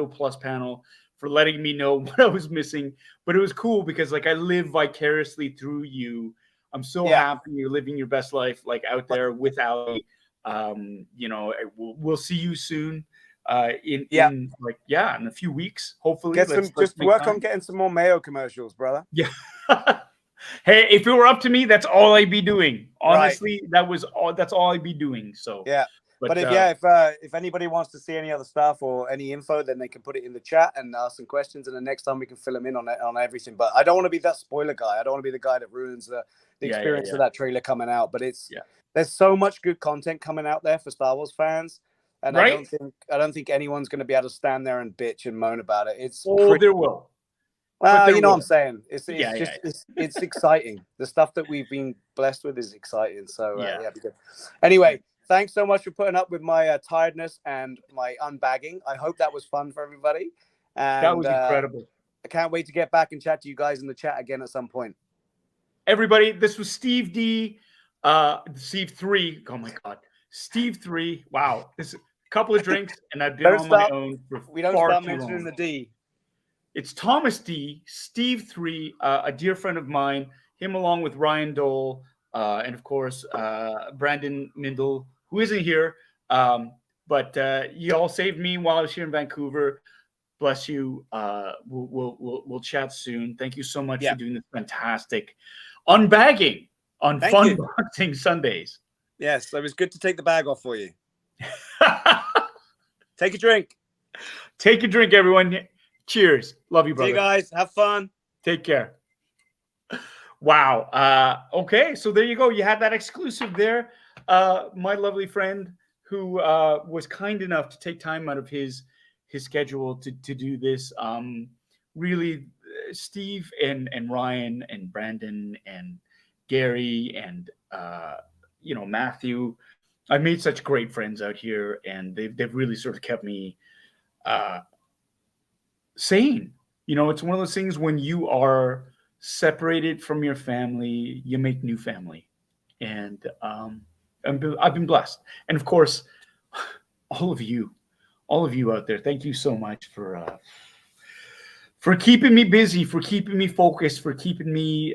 Plus panel, for letting me know what I was missing. But it was cool because, like, I live vicariously through you. I'm so happy you're living your best life, like, out there without me. You know, we'll see you soon. In a few weeks, hopefully. Just work on getting some more Mayo commercials, brother. Yeah. Hey, if it were up to me, that's all I'd be doing. Honestly, that's all I'd be doing. So yeah. But if anybody wants to see any other stuff or any info, then they can put it in the chat and ask some questions, and the next time we can fill them in on everything. But I don't want to be that spoiler guy. I don't want to be the guy that ruins the experience of that trailer coming out. But there's so much good content coming out there for Star Wars fans, and I don't think anyone's going to be able to stand there and bitch and moan about it. There will. Well, you know what I'm saying. It's exciting. The stuff that we've been blessed with is exciting. So be good. Anyway. Thanks so much for putting up with my tiredness and my unbagging. I hope that was fun for everybody. And, that was incredible. I can't wait to get back and chat to you guys in the chat again at some point. Everybody, this was Steve D. Steve 3. Oh, my God. Steve 3. Wow. This is a couple of drinks, and I've been on my own for We don't far stop too mentioning long. the D. It's Thomas D. Steve 3, a dear friend of mine. Him along with Ryan Dole, and, of course, Brandon Mindel, who isn't here, but you all saved me while I was here in Vancouver. Bless you. We'll chat soon. Thank you so much for doing this fantastic unbagging on FUNBOXING Sundays. Yes, it was good to take the bag off for you. Take a drink. Take a drink, everyone. Cheers. Love you, brother. See you guys. Have fun. Take care. Wow. Okay, so there you go. You had that exclusive there. My lovely friend who was kind enough to take time out of his schedule to do this. Really, Steve and Ryan and Brandon and Gary and Matthew. I've made such great friends out here, and they've really sort of kept me sane. You know, it's one of those things when you are separated from your family, you make new family, and I've been blessed. And of course, all of you out there, thank you so much for keeping me busy, for keeping me focused, for keeping me,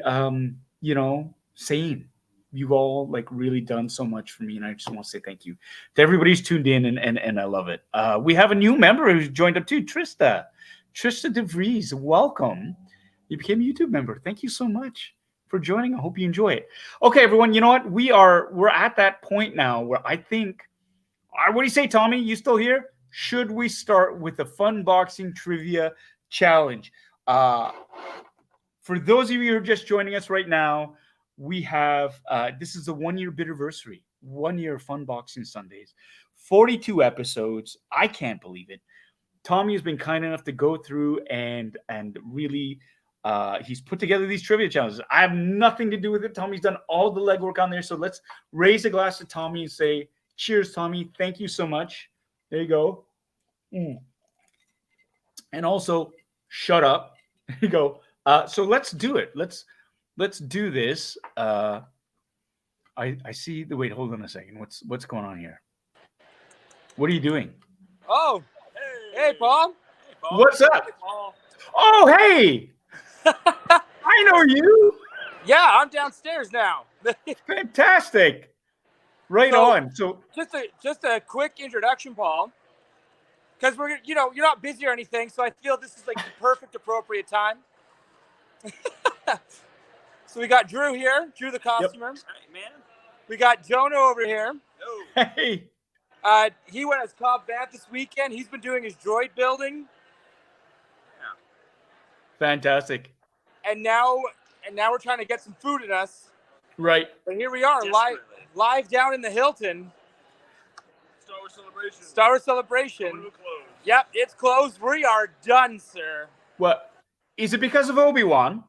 sane. You've all really done so much for me, and I just want to say thank you to everybody who's tuned in, and I love it. We have a new member who's joined up too, Trista DeVries. Welcome. You became a YouTube member. Thank you so much for joining. I hope you enjoy it. Okay, everyone. You know what? We're at that point now where I think. What do you say, Tommy? You still here? Should we start with the FUNBOXING trivia challenge? For those of you who are just joining us right now, we have this is a 1-year Bidiversary, 1 year FUNBOXING Sundays, 42 episodes. I can't believe it. Tommy has been kind enough to go through and really. He's put together these trivia challenges. I have nothing to do with it. Tommy's done all the legwork on there. So let's raise a glass to Tommy and say, cheers, Tommy. Thank you so much. There you go. And also, shut up. There you go. So let's do it. Let's do this. I see the wait, hold on a second. What's going on here? What are you doing? Oh, hey, Paul. What's up? Hey, Paul. Oh, hey. Hi I know you. Yeah, I'm downstairs now. Fantastic. Right So- on. So just a quick introduction, Paul, because we're you're not busy or anything, so I feel this is like the perfect appropriate time. So we got Drew here, Drew the costumer. Hey, man. We got Jonah over here. hey, He went as Cobb Vanth this weekend. He's been doing his droid building, fantastic. and now we're trying to get some food in us. Right. But here we are, live down in the Hilton. Star Wars Celebration. Star Wars Celebration. Coming to a close. Yep, it's closed. We are done, sir. What is it because of Obi-Wan?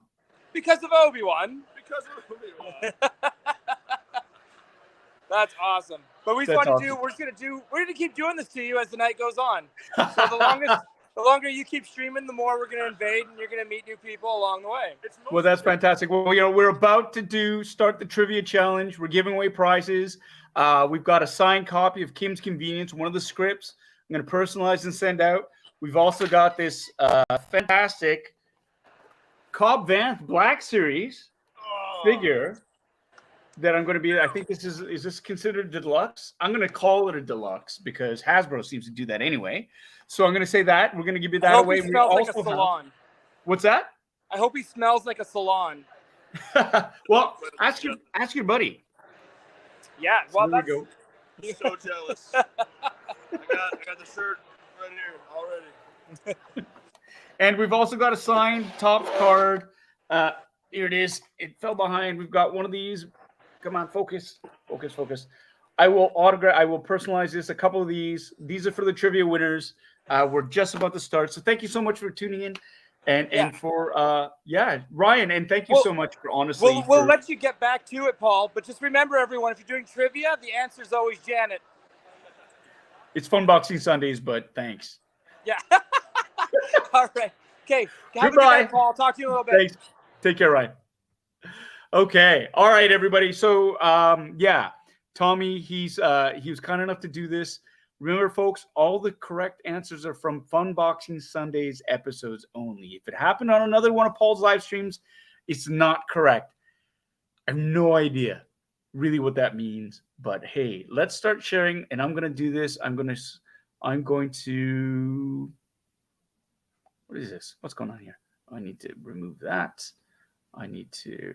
Because of Obi-Wan. Because of Obi-Wan. That's awesome. But we just That's want to awesome. we're gonna keep doing this to you as the night goes on. So the longer you keep streaming, the more we're gonna invade, and you're gonna meet new people along the way. Well, that's fantastic. Well, we're about to start the trivia challenge. We're giving away prizes. We've got a signed copy of Kim's Convenience, one of the scripts. I'm going to personalize and send out. We've also got this fantastic Cobb Vanth Black Series figure that I'm going to be. I think this is this considered deluxe? I'm going to call it a deluxe because Hasbro seems to do that anyway. So I'm going to say that we're going to give you I that hope away. he smells like a also have- salon. What's that? I hope he smells like a salon. Well, ask your buddy. Yeah, So well, there that's, we go. I'm so jealous. I got the shirt right here already. And we've also got a signed top card. Here it is. It fell behind. We've got one of these. Come on, focus. I will personalize this. A couple of these. These are for the trivia winners. We're just about to start. So thank you so much for tuning in. And for Ryan, and thank you so much for honestly. We'll let you get back to it, Paul. But just remember, everyone, if you're doing trivia, the answer is always Janet. It's FUNBOXING Sundays, but thanks. Yeah. All right. Okay. Have a good Goodbye. night, Paul. Talk to you in a little bit. Thanks. Take care, Ryan. Okay. All right, everybody. So Tommy, he was kind enough to do this. Remember, folks, all the correct answers are from FUNBOXING Sundays episodes only. If it happened on another one of Paul's live streams, it's not correct. I have no idea really what that means. But hey, let's start sharing. And I'm going to do this. I'm going to. What is this? What's going on here? I need to remove that. I need to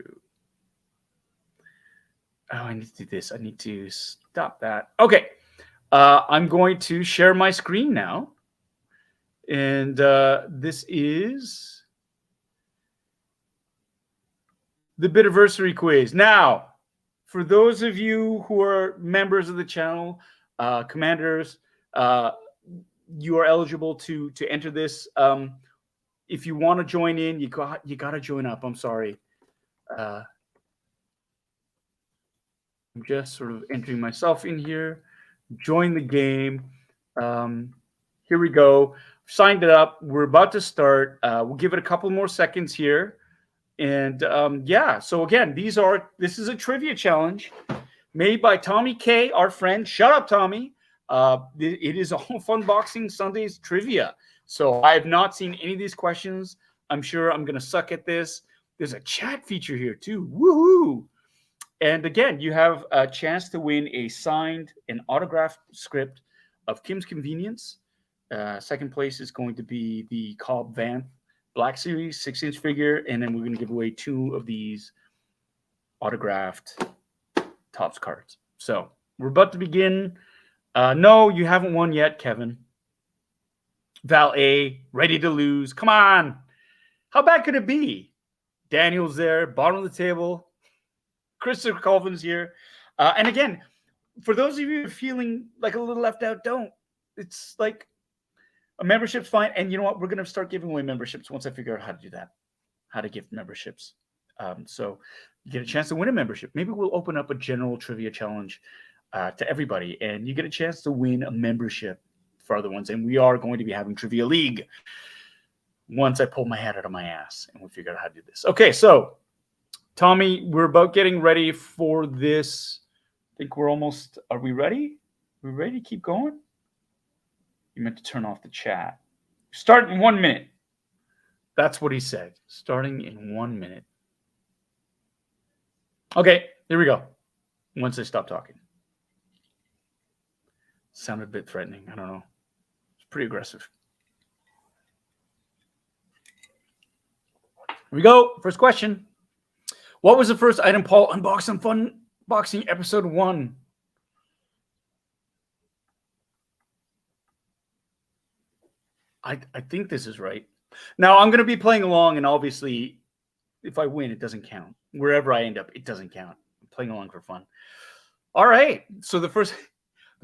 do this. I need to stop that. Okay. I'm going to share my screen now. And this is the Bidiversary Quiz. Now, for those of you who are members of the channel, commanders, you are eligible to enter this. If you want to join in, you got to join up. I'm sorry. I'm just sort of entering myself in here. Join the game. Here we go. Signed it up. We're about to start. We'll give it a couple more seconds here. And so again, this is a trivia challenge made by Tommy K, our friend. Shut up, Tommy. It is all FUNBOXING Sundays trivia. So I have not seen any of these questions. I'm sure I'm going to suck at this. There's a chat feature here too. Woohoo! And again, you have a chance to win a signed and autographed script of Kim's Convenience. Second place is going to be the Cobb Vanth Black Series 6-inch figure. And then we're going to give away 2 of these autographed Topps cards. So we're about to begin. No, you haven't won yet, Kevin. Val A, ready to lose. Come on. How bad could it be? Daniel's there, bottom of the table. Christopher Colvin's here. And again, for those of you feeling like a little left out, don't. It's like a membership's fine. And you know what? We're going to start giving away memberships once I figure out how to do that, how to give memberships. So you get a chance to win a membership. Maybe we'll open up a general trivia challenge to everybody, and you get a chance to win a membership for other ones. And we are going to be having Trivia League once I pull my head out of my ass and we figure out how to do this. Okay, so Tommy, we're about getting ready for this. I think we're almost, are we ready? Are we ready to keep going? You meant to turn off the chat. Start in 1 minute. That's what he said. Starting in 1 minute. Okay, here we go. Once I stop talking. Sounded a bit threatening. I don't know. It's pretty aggressive. Here we go. First question. What was the first item Paul unboxed on FUNBOXING episode 1? I think this is right. Now, I'm going to be playing along, and obviously, if I win, it doesn't count. Wherever I end up, it doesn't count. I'm playing along for fun. All right. So the first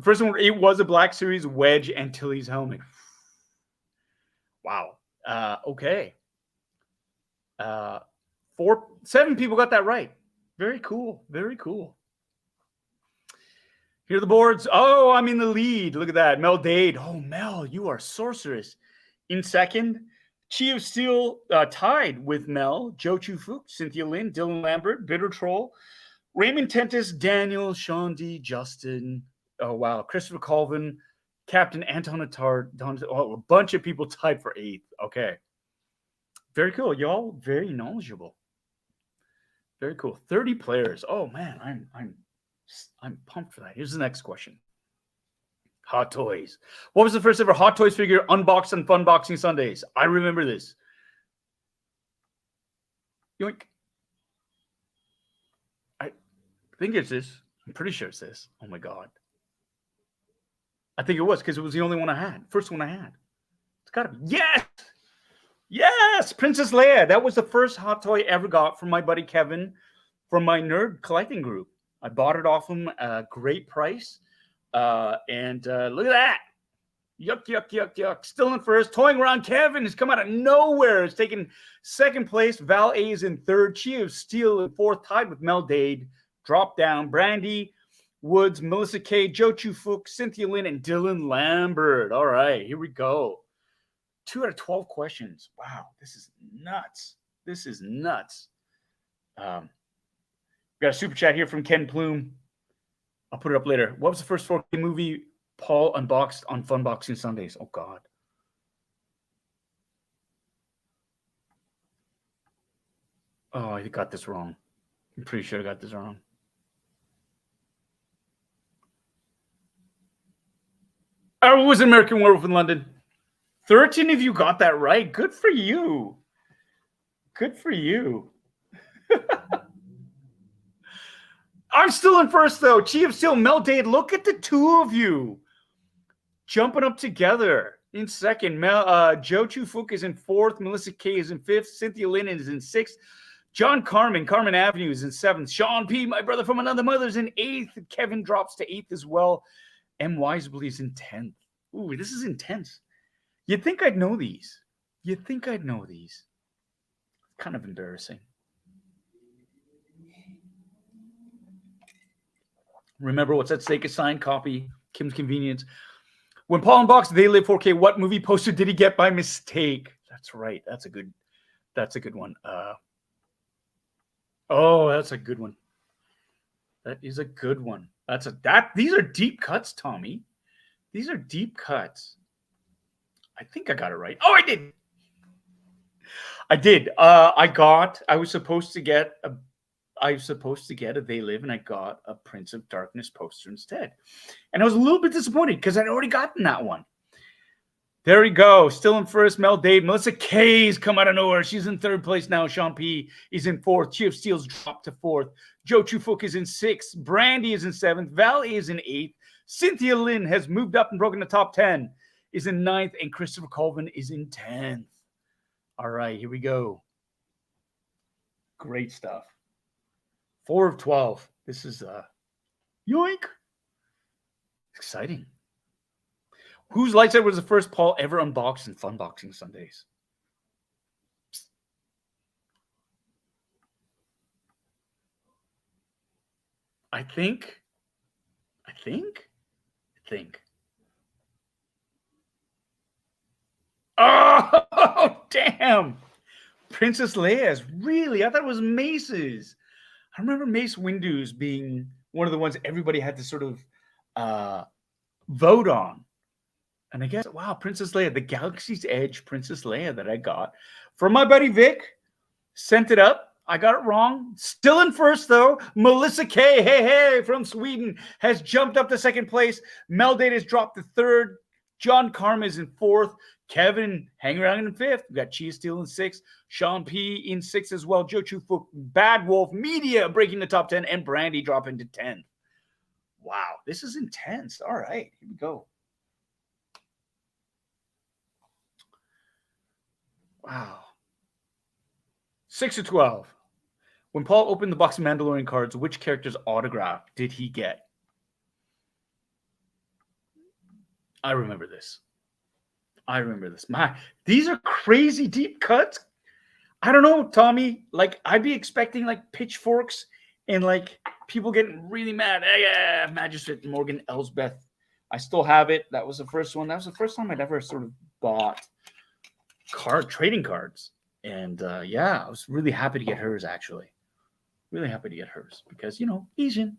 one, it was a Black Series Wedge Antilles helmet. Wow. Okay. 7 people got that right. Very cool. Very cool. Here are the boards. Oh, I'm in the lead. Look at that. Mel Dade. Oh, Mel, you are sorceress. In second, Chi of Steel tied with Mel, Joe Chu Fook, Cynthia Lynn, Dylan Lambert, Bitter Troll, Raymond Tentis, Daniel, Sean D, Justin. Oh, wow. Christopher Colvin, Captain Anton Attard. Oh, a bunch of people tied for 8th. Okay. Very cool. Y'all very knowledgeable. Very cool. 30 players. Oh, man. I'm pumped for that. Here's the next question. Hot Toys. What was the first ever Hot Toys figure unboxed on FUNBOXING Sundays? I remember this. Yoink. I think it's this. I'm pretty sure it's this. Oh my God. I think it was because it was the only one I had. First one I had. It's got to be. Yes! Yes! Princess Leia. That was the first Hot Toy I ever got from my buddy Kevin from my nerd collecting group. I bought it off him at a great price. And look at that. Yuck, yuck, yuck, yuck. Still in first. Toying around Kevin has come out of nowhere. It's taken second place. Val A is in third. Chi of Steel in fourth, tied with Mel Dade. Drop down. Brandy Woods, Melissa K, Joe Chu Fook, Cynthia Lynn, and Dylan Lambert. All right, here we go. 2 out of 12 questions. Wow, this is nuts. This is nuts. We got a super chat here from Ken Plume. I'll put it up later. What was the first 4K movie Paul unboxed on FUNBOXING Sundays? Oh, God. Oh, I got this wrong. I'm pretty sure I got this wrong. Oh, it was American Werewolf in London. 13 of you got that right. Good for you. Good for you. I'm still in first, though. Chi of Steel, Mel Dade. Look at the 2 of you jumping up together in second. Joe Chu Fook is in fourth. Melissa K is in fifth. Cynthia Lynn is in sixth. John Carmen Avenue is in seventh. Sean P, my brother from another mother, is in eighth. Kevin drops to 8th as well. M. Wisely is in 10th. Ooh, this is intense. You'd think I'd know these. You'd think I'd know these. Kind of embarrassing. Remember what's at stake, a signed copy, Kim's Convenience. When Paul unboxed They Live 4K, what movie poster did he get by mistake? That's right. That's a good one. Oh, that's a good one. That is a good one. These are deep cuts, Tommy. These are deep cuts. I think I got it right. Oh, I did. I was supposed to get a They Live, and I got a Prince of Darkness poster instead. And I was a little bit disappointed because I'd already gotten that one. There we go. Still in first, Mel Dade. Melissa K's come out of nowhere. She's in third place now. Sean P is in fourth. Chi of Steel's dropped to fourth. Joe Chu Fook is in sixth. Brandy is in seventh. Val is in eighth. Cynthia Lynn has moved up and broken the top 10. Is in ninth. And Christopher Colvin is in 10th. All right, here we go. Great stuff. 4 of 12. This is yoink. Exciting. Whose lightsaber was the first Paul ever unboxed in FUNBOXING Sundays? I think. Oh, damn. Princess Leia's. Really? I thought it was Mace's. I remember Mace Windu's being one of the ones everybody had to sort of vote on. And I guess, wow, Princess Leia, the Galaxy's Edge Princess Leia that I got from my buddy Vic. Sent it up I got it wrong. Still in first, though. Melissa K, hey, from Sweden, has jumped up to second place. Meldate has dropped to third. John Karma is in fourth. Kevin hanging around in fifth. We got Cheese Steel in sixth. Sean P in sixth as well. Joe Chu Fook, Bad Wolf Media breaking the top 10, and Brandy dropping to 10th. Wow, this is intense. All right, here we go. Wow. 6 to 12. When Paul opened the box of Mandalorian cards, which character's autograph did he get? I remember this. These are crazy deep cuts. I don't know, Tommy. Like, I'd be expecting like pitchforks and like people getting really mad. Yeah, Magistrate Morgan Elsbeth. I still have it. That was the first one. That was the first time I'd ever sort of bought trading cards. And yeah, I was really happy to get hers, actually. Really happy to get hers because, you know, Asian.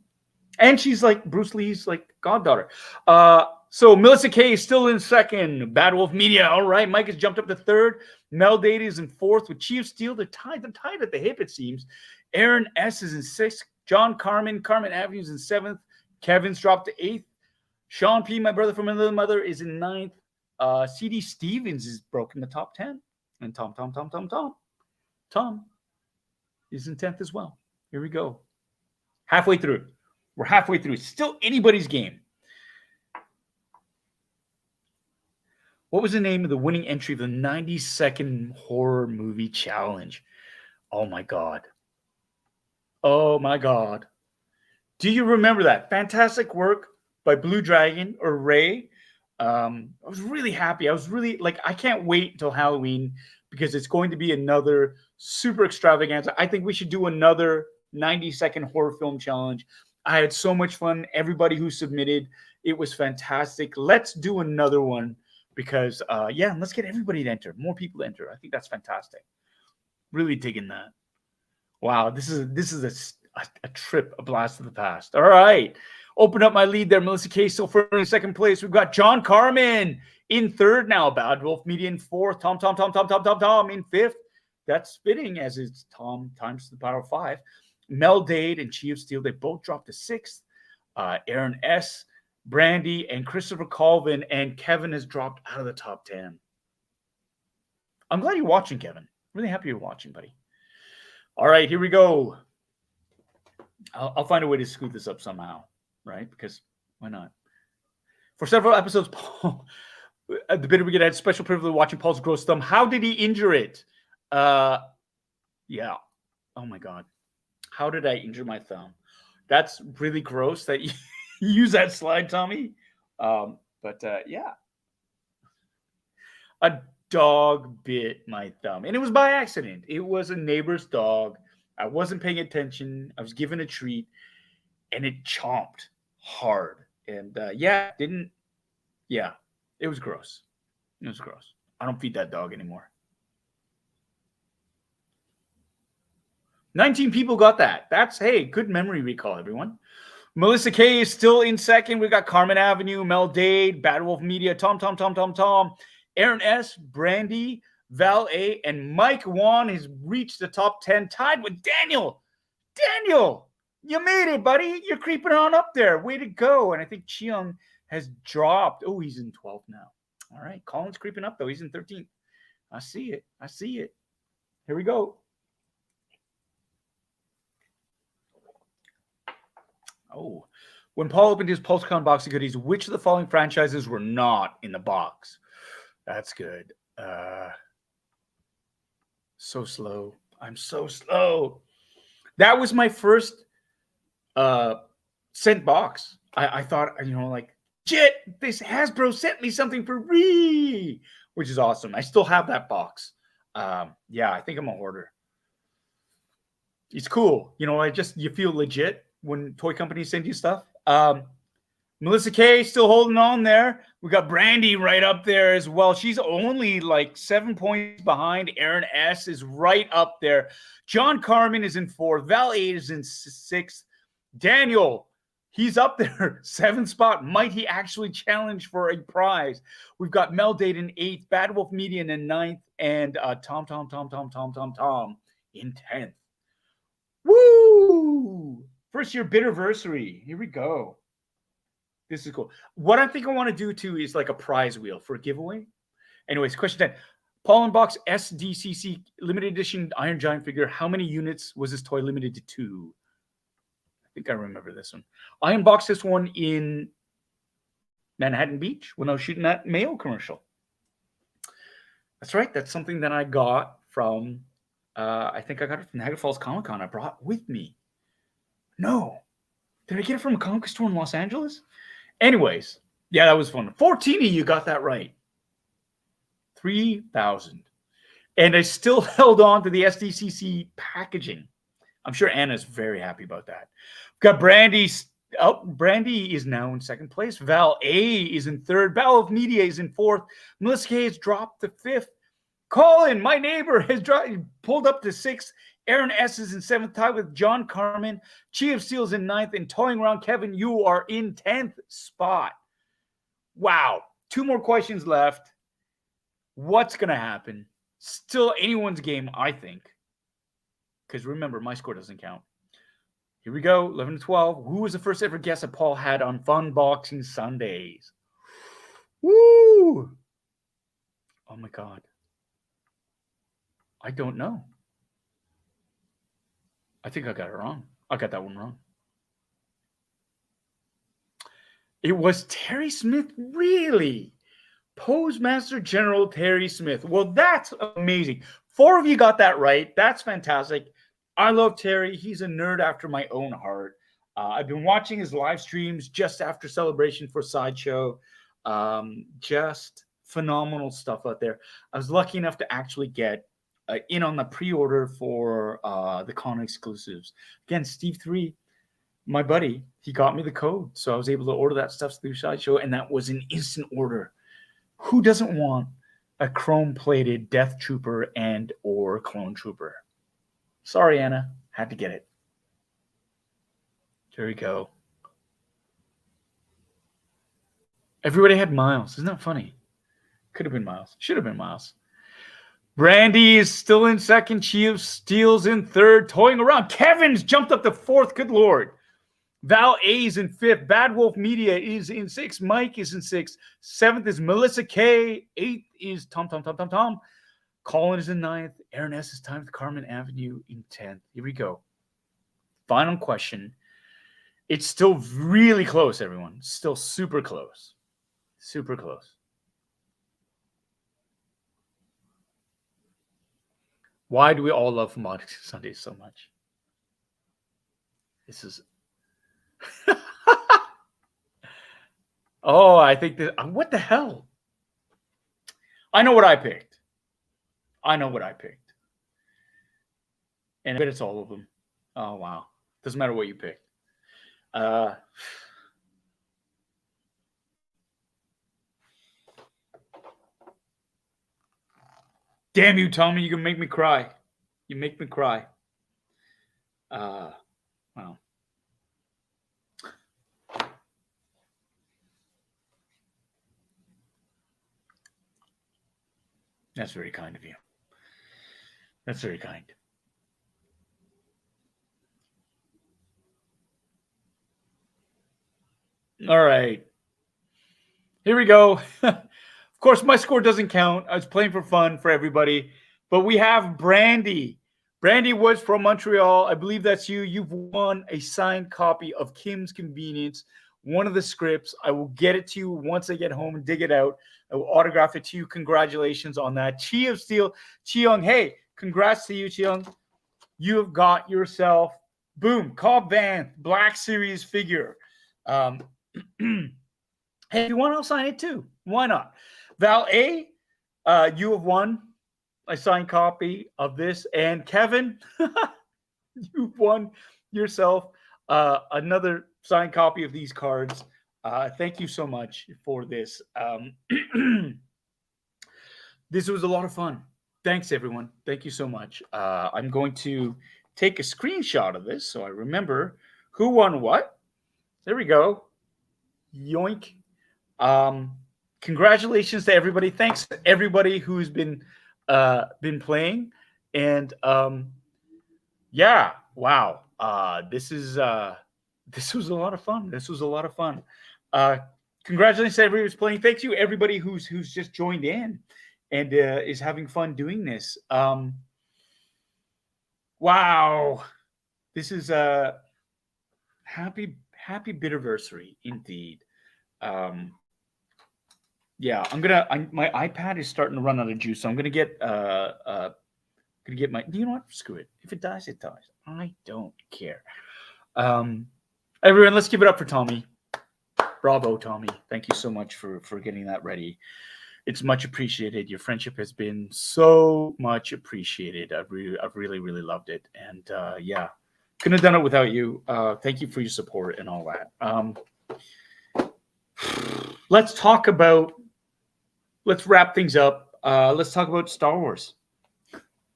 And she's like Bruce Lee's like goddaughter. So Melissa K is still in second. Bad Wolf Media. All right. Mike has jumped up to third. Mel Dady is in fourth with Chief Steel. They're tied at the hip, it seems. Aaron S is in sixth. John Carmen Avenue is in seventh. Kevin's dropped to eighth. Sean P, my brother from another mother, is in ninth. CD Stevens is broken the top 10. And Tom is in 10th as well. Here we go. Halfway through. We're halfway through. It's still anybody's game. What was the name of the winning entry of the 90-second horror movie challenge? Oh, my God. Oh, my God. Do you remember that? Fantastic work by Blue Dragon or Ray. I was really happy. I was really like, I can't wait until Halloween because it's going to be another super extravaganza. I think we should do another 90-second horror film challenge. I had so much fun. Everybody who submitted, it was fantastic. Let's do another one because, yeah, let's get everybody to enter. More people to enter. I think that's fantastic. Really digging that. Wow, this is a trip, a blast of the past. All right. Open up my lead there. Melissa K still firmly in second place. We've got John Carmen in third now. Bad Wolf Media in fourth. Tom in fifth. That's fitting as it's Tom times the power of 5. Mel Dade and Chi of Steel, they both dropped to sixth. Aaron S., Brandy, and Christopher Colvin, and Kevin has dropped out of the top 10. I'm glad you're watching, Kevin. Really happy you're watching, buddy. All right, here we go. I'll find a way to scoot this up somehow, right? Because why not? For several episodes, Paul, the Bitter Brigade had special privilege of watching Paul's gross thumb. How did he injure it? Yeah. Oh, my God. How did I injure my thumb? That's really gross that you use that slide, Tommy. Yeah. A dog bit my thumb. And it was by accident. It was a neighbor's dog. I wasn't paying attention. I was given a treat. And it chomped hard. And it was gross. It was gross. I don't feed that dog anymore. 19 people got that. That's, hey, good memory recall, everyone. Melissa K is still in second. We got Carmen Avenue, Mel Dade, Bad Wolf Media, Tom, Aaron S., Brandy, Val A., and Mike Wan has reached the top 10, tied with Daniel. Daniel, you made it, buddy. You're creeping on up there. Way to go. And I think Chiang has dropped. Oh, he's in 12th now. All right. Colin's creeping up, though. He's in 13th. I see it. Here we go. Oh, when Paul opened his PulseCon box of goodies, which of the following franchises were not in the box? That's good. So slow. I'm so slow. That was my first sent box. I thought, shit, this Hasbro sent me something for free, which is awesome. I still have that box. I think I'm a hoarder. It's cool. You feel legit when toy companies send you stuff. Melissa K still holding on there. We got Brandy right up there as well. She's only like 7 points behind. Aaron S. is right up there. John Carmen is in 4th. Val 8 is in 6th. Daniel, he's up there. 7th spot. Might he actually challenge for a prize? We've got Mel Dade in 8th. Bad Wolf Media in 9th. And Tom in 10th. Woo! First year Bidiversary. Here we go. This is cool. What I think I want to do too is like a prize wheel for a giveaway. Anyways, question 10. Paul Unbox SDCC limited edition Iron Giant figure. How many units was this toy limited to 2? I think I remember this one. I unboxed this one in Manhattan Beach when I was shooting that Mayo commercial. That's right. That's something that I got from, I think I got it from Niagara Falls Comic Con. I brought with me. No. Did I get it from a comic store in Los Angeles? Anyways, yeah, that was fun. 14 of you got that right. 3,000. And I still held on to the SDCC packaging. I'm sure Anna's very happy about that. We've got Brandy's. Oh, Brandy is now in second place. Val A is in third. Battle of Media is in fourth. Melissa K has dropped to fifth. Colin, my neighbor, has pulled up to sixth. Aaron S is in seventh, tied with John Carmen. Chi of Steel's in ninth. And toying around, Kevin, you are in 10th spot. Wow. 2 more questions left. What's going to happen? Still anyone's game, I think. Because remember, my score doesn't count. Here we go. 11 to 12. Who was the first ever guest that Paul had on FUNBOXING Sundays? Woo! Oh my God. I don't know. I think I got it wrong. I got that one wrong. It was Terry Smith, really? Postmaster General Terry Smith. Well, that's amazing. 4 of you got that right. That's fantastic. I love Terry. He's a nerd after my own heart. I've been watching his live streams just after Celebration for Sideshow. Just phenomenal stuff out there. I was lucky enough to actually get in on the pre-order for the con exclusives. Again, Steve 3, my buddy, he got me the code. So I was able to order that stuff through Sideshow, and that was an instant order. Who doesn't want a chrome-plated Death Trooper and or Clone Trooper? Sorry, Anna. Had to get it. There we go. Everybody had Miles. Isn't that funny? Could have been Miles. Should have been Miles. Brandy is still in second. Chi of Steel's in third. Toying around. Kevin's jumped up to fourth. Good Lord. Val A is in fifth. Bad Wolf Media is in sixth. Mike is in sixth. Seventh is Melissa K. Eighth is Tom. Colin is in ninth. Aaron S is timed with Carmen Avenue in 10th. Here we go. Final question. It's still really close, everyone. Still super close. Super close. Why do we all love FUNBOXING Sundays so much? This is... Oh, I think that... What the hell? I know what I picked. And I bet it's all of them. Oh, wow. Doesn't matter what you picked. Damn you, Tommy. You can make me cry. You make me cry. Wow. That's very kind of you. That's very kind. All right. Here we go. Of course, my score doesn't count. I was playing for fun for everybody. But we have Brandy. Brandy was from Montreal. I believe that's you. You've won a signed copy of Kim's Convenience, one of the scripts. I will get it to you once I get home and dig it out. I will autograph it to you. Congratulations on that. Chi of Steel. Chi-Young, hey, congrats to you, Chi-Young. You have got yourself, boom, Cobb Vanth, Black Series figure. Hey, if you want, I'll sign it too. Why not? Val A, you have won a signed copy of this. And Kevin, you've won yourself another signed copy of these cards. Thank you so much for this. This was a lot of fun. Thanks, everyone. Thank you so much. I'm going to take a screenshot of this so I remember who won what. There we go. Yoink. Congratulations to everybody. Thanks to everybody who's been playing. And yeah, Wow. This was a lot of fun. This was a lot of fun. Congratulations to everybody who's playing. Thank you everybody who's just joined in and is having fun doing this. Wow. This is happy Bidiversary indeed. Yeah, my iPad is starting to run out of juice, so I'm gonna get my. You know what? Screw it. If it dies, it dies. I don't care. Everyone, let's give it up for Tommy. Bravo, Tommy. Thank you so much for getting that ready. It's much appreciated. Your friendship has been so much appreciated. I've really loved it. And yeah, couldn't have done it without you. Thank you for your support and all that. Let's wrap things up. Let's talk about Star Wars.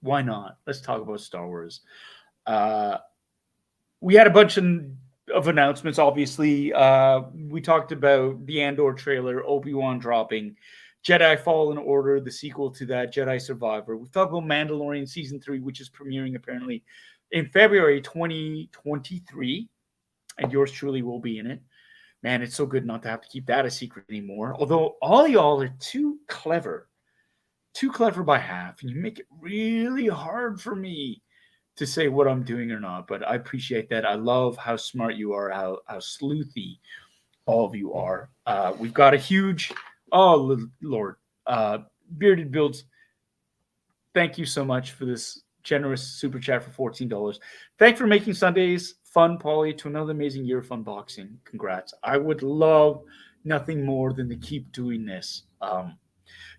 Why not? Let's talk about Star Wars. We had a bunch of announcements, obviously. We talked about the Andor trailer, Obi-Wan dropping, Jedi Fallen Order, the sequel to that, Jedi Survivor. We've talked about Mandalorian Season 3, which is premiering apparently in February 2023, and yours truly will be in it. Man, it's so good not to have to keep that a secret anymore. Although all y'all are too clever by half, and you make it really hard for me to say what I'm doing or not. But I appreciate that. I love how smart you are, how sleuthy all of you are. We've got a huge, oh Lord, Bearded Builds. Thank you so much for this generous super chat for $14. Thanks for making Sundays fun, Polly, to another amazing year of unboxing. Congrats. I would love nothing more than to keep doing this.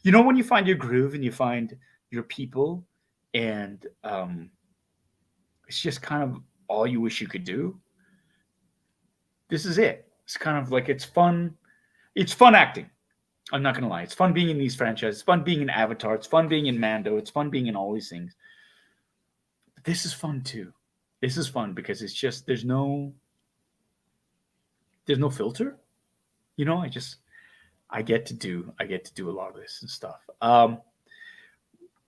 You know, when you find your groove and you find your people, and it's just kind of all you wish you could do. This is it. It's kind of like, it's fun. It's fun acting. I'm not going to lie. It's fun being in these franchises. It's fun being in Avatar. It's fun being in Mando. It's fun being in all these things. But this is fun too. This is fun because it's just, there's no filter. You know, I get to do a lot of this and stuff.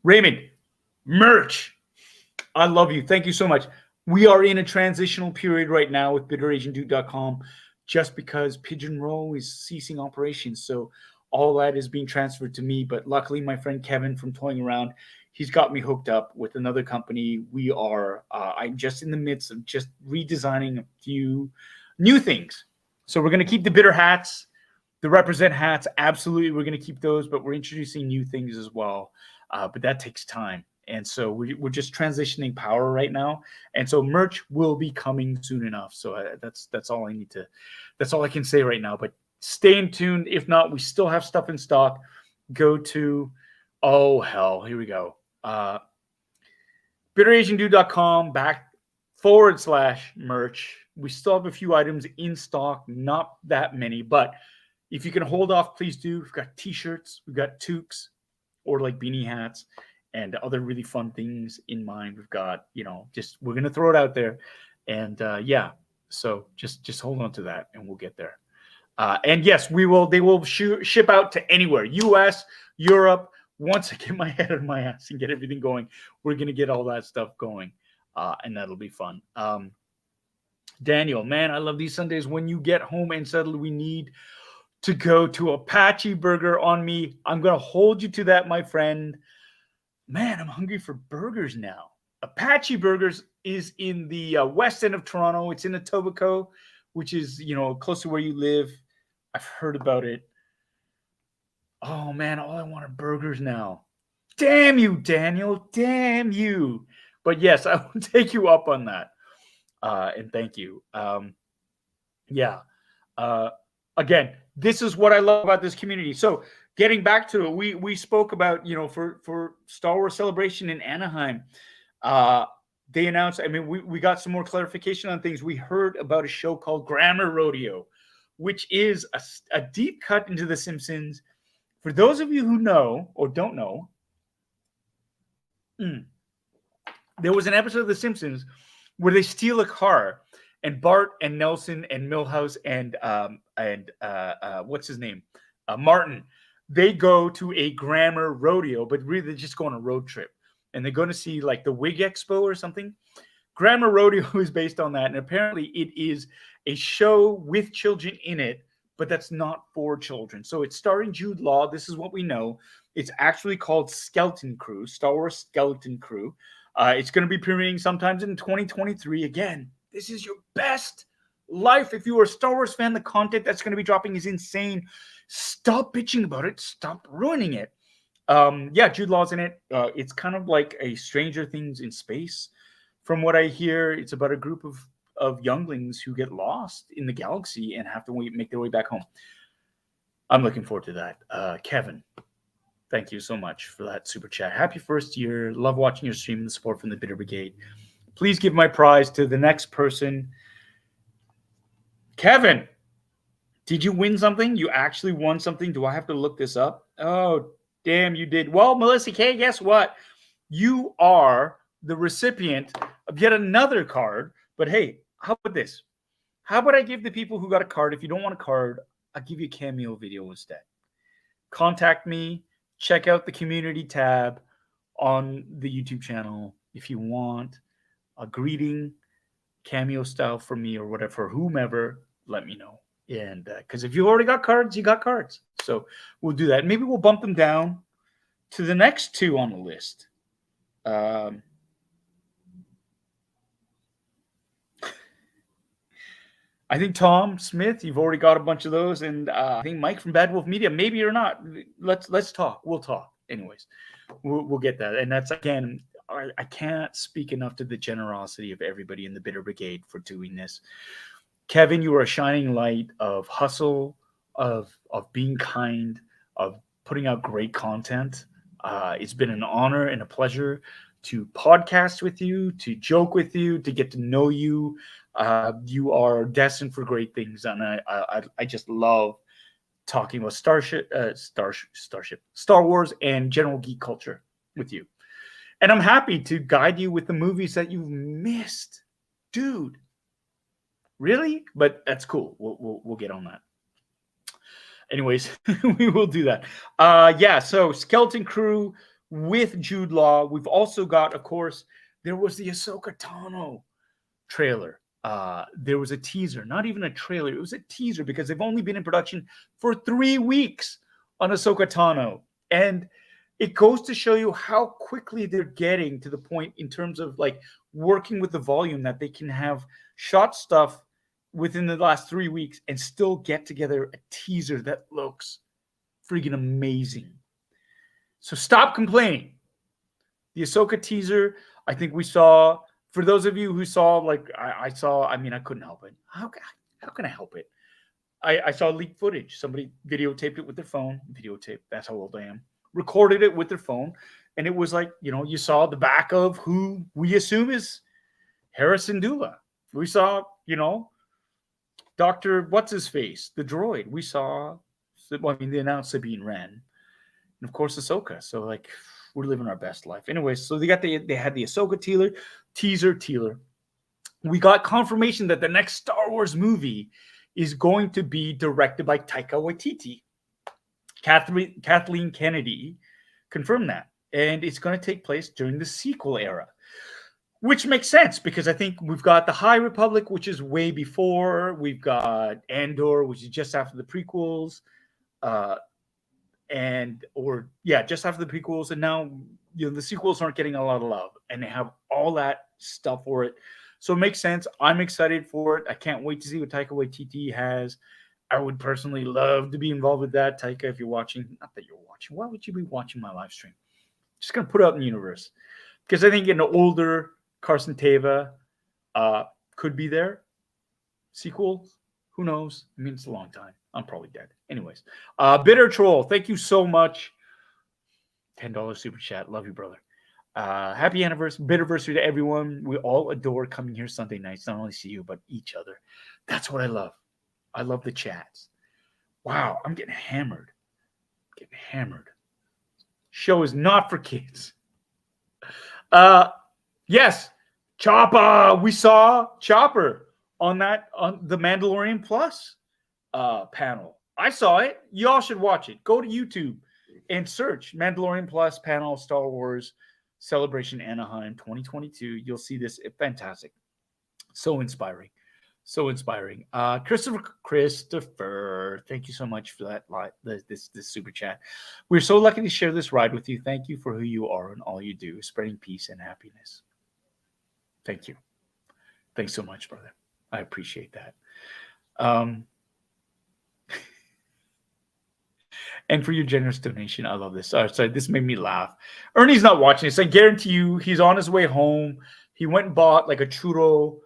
Raymond, merch. I love you. Thank you so much. We are in a transitional period right now with bitteragentdude.com just because Pigeon Roll is ceasing operations. So all that is being transferred to me. But luckily, my friend Kevin from Toying Around, he's got me hooked up with another company. We are, I'm just in the midst of just redesigning a few new things. So we're going to keep the bitter hats, the represent hats. Absolutely, we're going to keep those, but we're introducing new things as well. But that takes time. And so we're just transitioning power right now. And so merch will be coming soon enough. So that's all I need to, that's all I can say right now. But stay tuned. If not, we still have stuff in stock. Go to, oh hell, here we go. bitteragentdude.com/merch. We still have a few items in stock, not that many, but if you can hold off, please do. We've got t-shirts, we've got toques, or like beanie hats, and other really fun things in mind. We've got, you know, just, we're going to throw it out there. And yeah, so just hold on to that and we'll get there. And yes, they will ship out to anywhere, US, Europe. Once I get my head out of my ass and get everything going, we're going to get all that stuff going. And that'll be fun. Daniel, man, I love these Sundays. When you get home and settled, we need to go to Apache Burger on me. I'm going to hold you to that, my friend. Man, I'm hungry for burgers now. Apache Burgers is in the west end of Toronto. It's in Etobicoke, which is, you know, close to where you live. I've heard about it. Oh, man, all I want are burgers now. Damn you, Daniel. Damn you. But yes, I will take you up on that. And thank you. Yeah. Again, this is what I love about this community. So getting back to it, we spoke about, you know, for Star Wars Celebration in Anaheim, they announced, I mean, we got some more clarification on things. We heard about a show called Grammar Rodeo, which is a deep cut into The Simpsons. For those of you who know or don't know, there was an episode of The Simpsons where they steal a car, and Bart and Nelson and Milhouse and what's his name? Martin, they go to a grammar rodeo, but really they just go on a road trip. And they're going to see like the Wig Expo or something. Grammar Rodeo is based on that, and apparently it is a show with children in it, but that's not for children. So it's starring Jude Law. This is what we know. It's actually called Skeleton Crew, Star Wars Skeleton Crew. It's going to be premiering sometimes in 2023. Again, this is your best life. If you are a Star Wars fan, the content that's going to be dropping is insane. Stop bitching about it. Stop ruining it. Yeah, Jude Law's in it. It's kind of like a Stranger Things in space. From what I hear, it's about a group of younglings who get lost in the galaxy and have to make their way back home. I'm looking forward to that. Kevin, thank you so much for that super chat. Happy first year. Love watching your stream and the support from the Bitter Brigade. Please give my prize to the next person. Kevin, did you win something? You actually won something? Do I have to look this up? Oh, damn, you did. Well, Melissa K, guess what? You are the recipient of yet another card. But hey, how about this? How about I give the people who got a card, if you don't want a card, I'll give you a cameo video instead. Contact me. Check out the community tab on the YouTube channel if you want a greeting, cameo style from me or whatever, whomever, let me know. And because if you already got cards, you got cards. So we'll do that. Maybe we'll bump them down to the next two on the list. I think Tom Smith, you've already got a bunch of those, and I think Mike from Bad Wolf Media, maybe or not. Let's talk. We'll talk. Anyways, we'll get that. And that's, again, I can't speak enough to the generosity of everybody in the Bitter Brigade for doing this. Kevin, you are a shining light of hustle, of being kind, of putting out great content. It's been an honor and a pleasure to podcast with you, to joke with you, to get to know you. You are destined for great things, and I just love talking about Star Wars and general geek culture with you. And I'm happy to guide you with the movies that you've missed, dude. Really? But that's cool. We'll get on that. Anyways, we will do that. Yeah. So Skeleton Crew with Jude Law. We've also got, of course, there was the Ahsoka Tano trailer. There was a teaser, not even a trailer. It was a teaser because they've only been in production for 3 weeks on Ahsoka Tano. And it goes to show you how quickly they're getting to the point in terms of like working with the volume that they can have shot stuff within the last 3 weeks and still get together a teaser that looks freaking amazing. So stop complaining. The Ahsoka teaser, I think we saw. For those of you who saw, like I saw, I mean, I couldn't help it. How can I help it? I saw leaked footage. Somebody videotaped it with their phone. Videotape, that's how old I am. Recorded it with their phone. And it was like, you saw the back of who we assume is Harrison Dula. We saw, Dr. What's-His-Face, the droid. We saw, they announced Sabine Wren. And of course, Ahsoka. So, like, we're living our best life. Anyways, so they had the Ahsoka teaser. We got confirmation that the next Star Wars movie is going to be directed by Taika Waititi. Kathleen Kennedy confirmed that. And it's going to take place during the sequel era, which makes sense because I think we've got the High Republic, which is way before. We've got Andor, which is just after the prequels. Just after the prequels, and now the sequels aren't getting a lot of love, and they have all that stuff for it, so it makes sense. I'm excited for it. I can't wait to see what Taika Waititi has. I would personally love to be involved with that. Taika, if you're watching, not that you're watching, why would you be watching my live stream? Just gonna put it out in the universe because I think an older Carson Teva could be there. Sequel, who knows? I mean, it's a long time. I'm probably dead. Anyways, Bitter Troll, thank you so much. $10 super chat. Love you, brother. Happy anniversary, Bidiversary to everyone. We all adore coming here Sunday nights, not only see you, but each other. That's what I love. I love the chats. Wow, I'm getting hammered. Show is not for kids. Yes, Chopper. We saw Chopper on the Mandalorian Plus panel. I saw it. Y'all should watch it. Go to YouTube and search Mandalorian Plus panel Star Wars Celebration Anaheim 2022. You'll see this. Fantastic. So inspiring. So inspiring. Christopher, thank you so much for that this super chat. We're so lucky to share this ride with you. Thank you for who you are and all you do, spreading peace and happiness. Thank you. Thanks so much, brother. I appreciate that. And for your generous donation. I love this. Sorry, this made me laugh. Ernie's not watching this. I guarantee you he's on his way home. He went and bought like a churro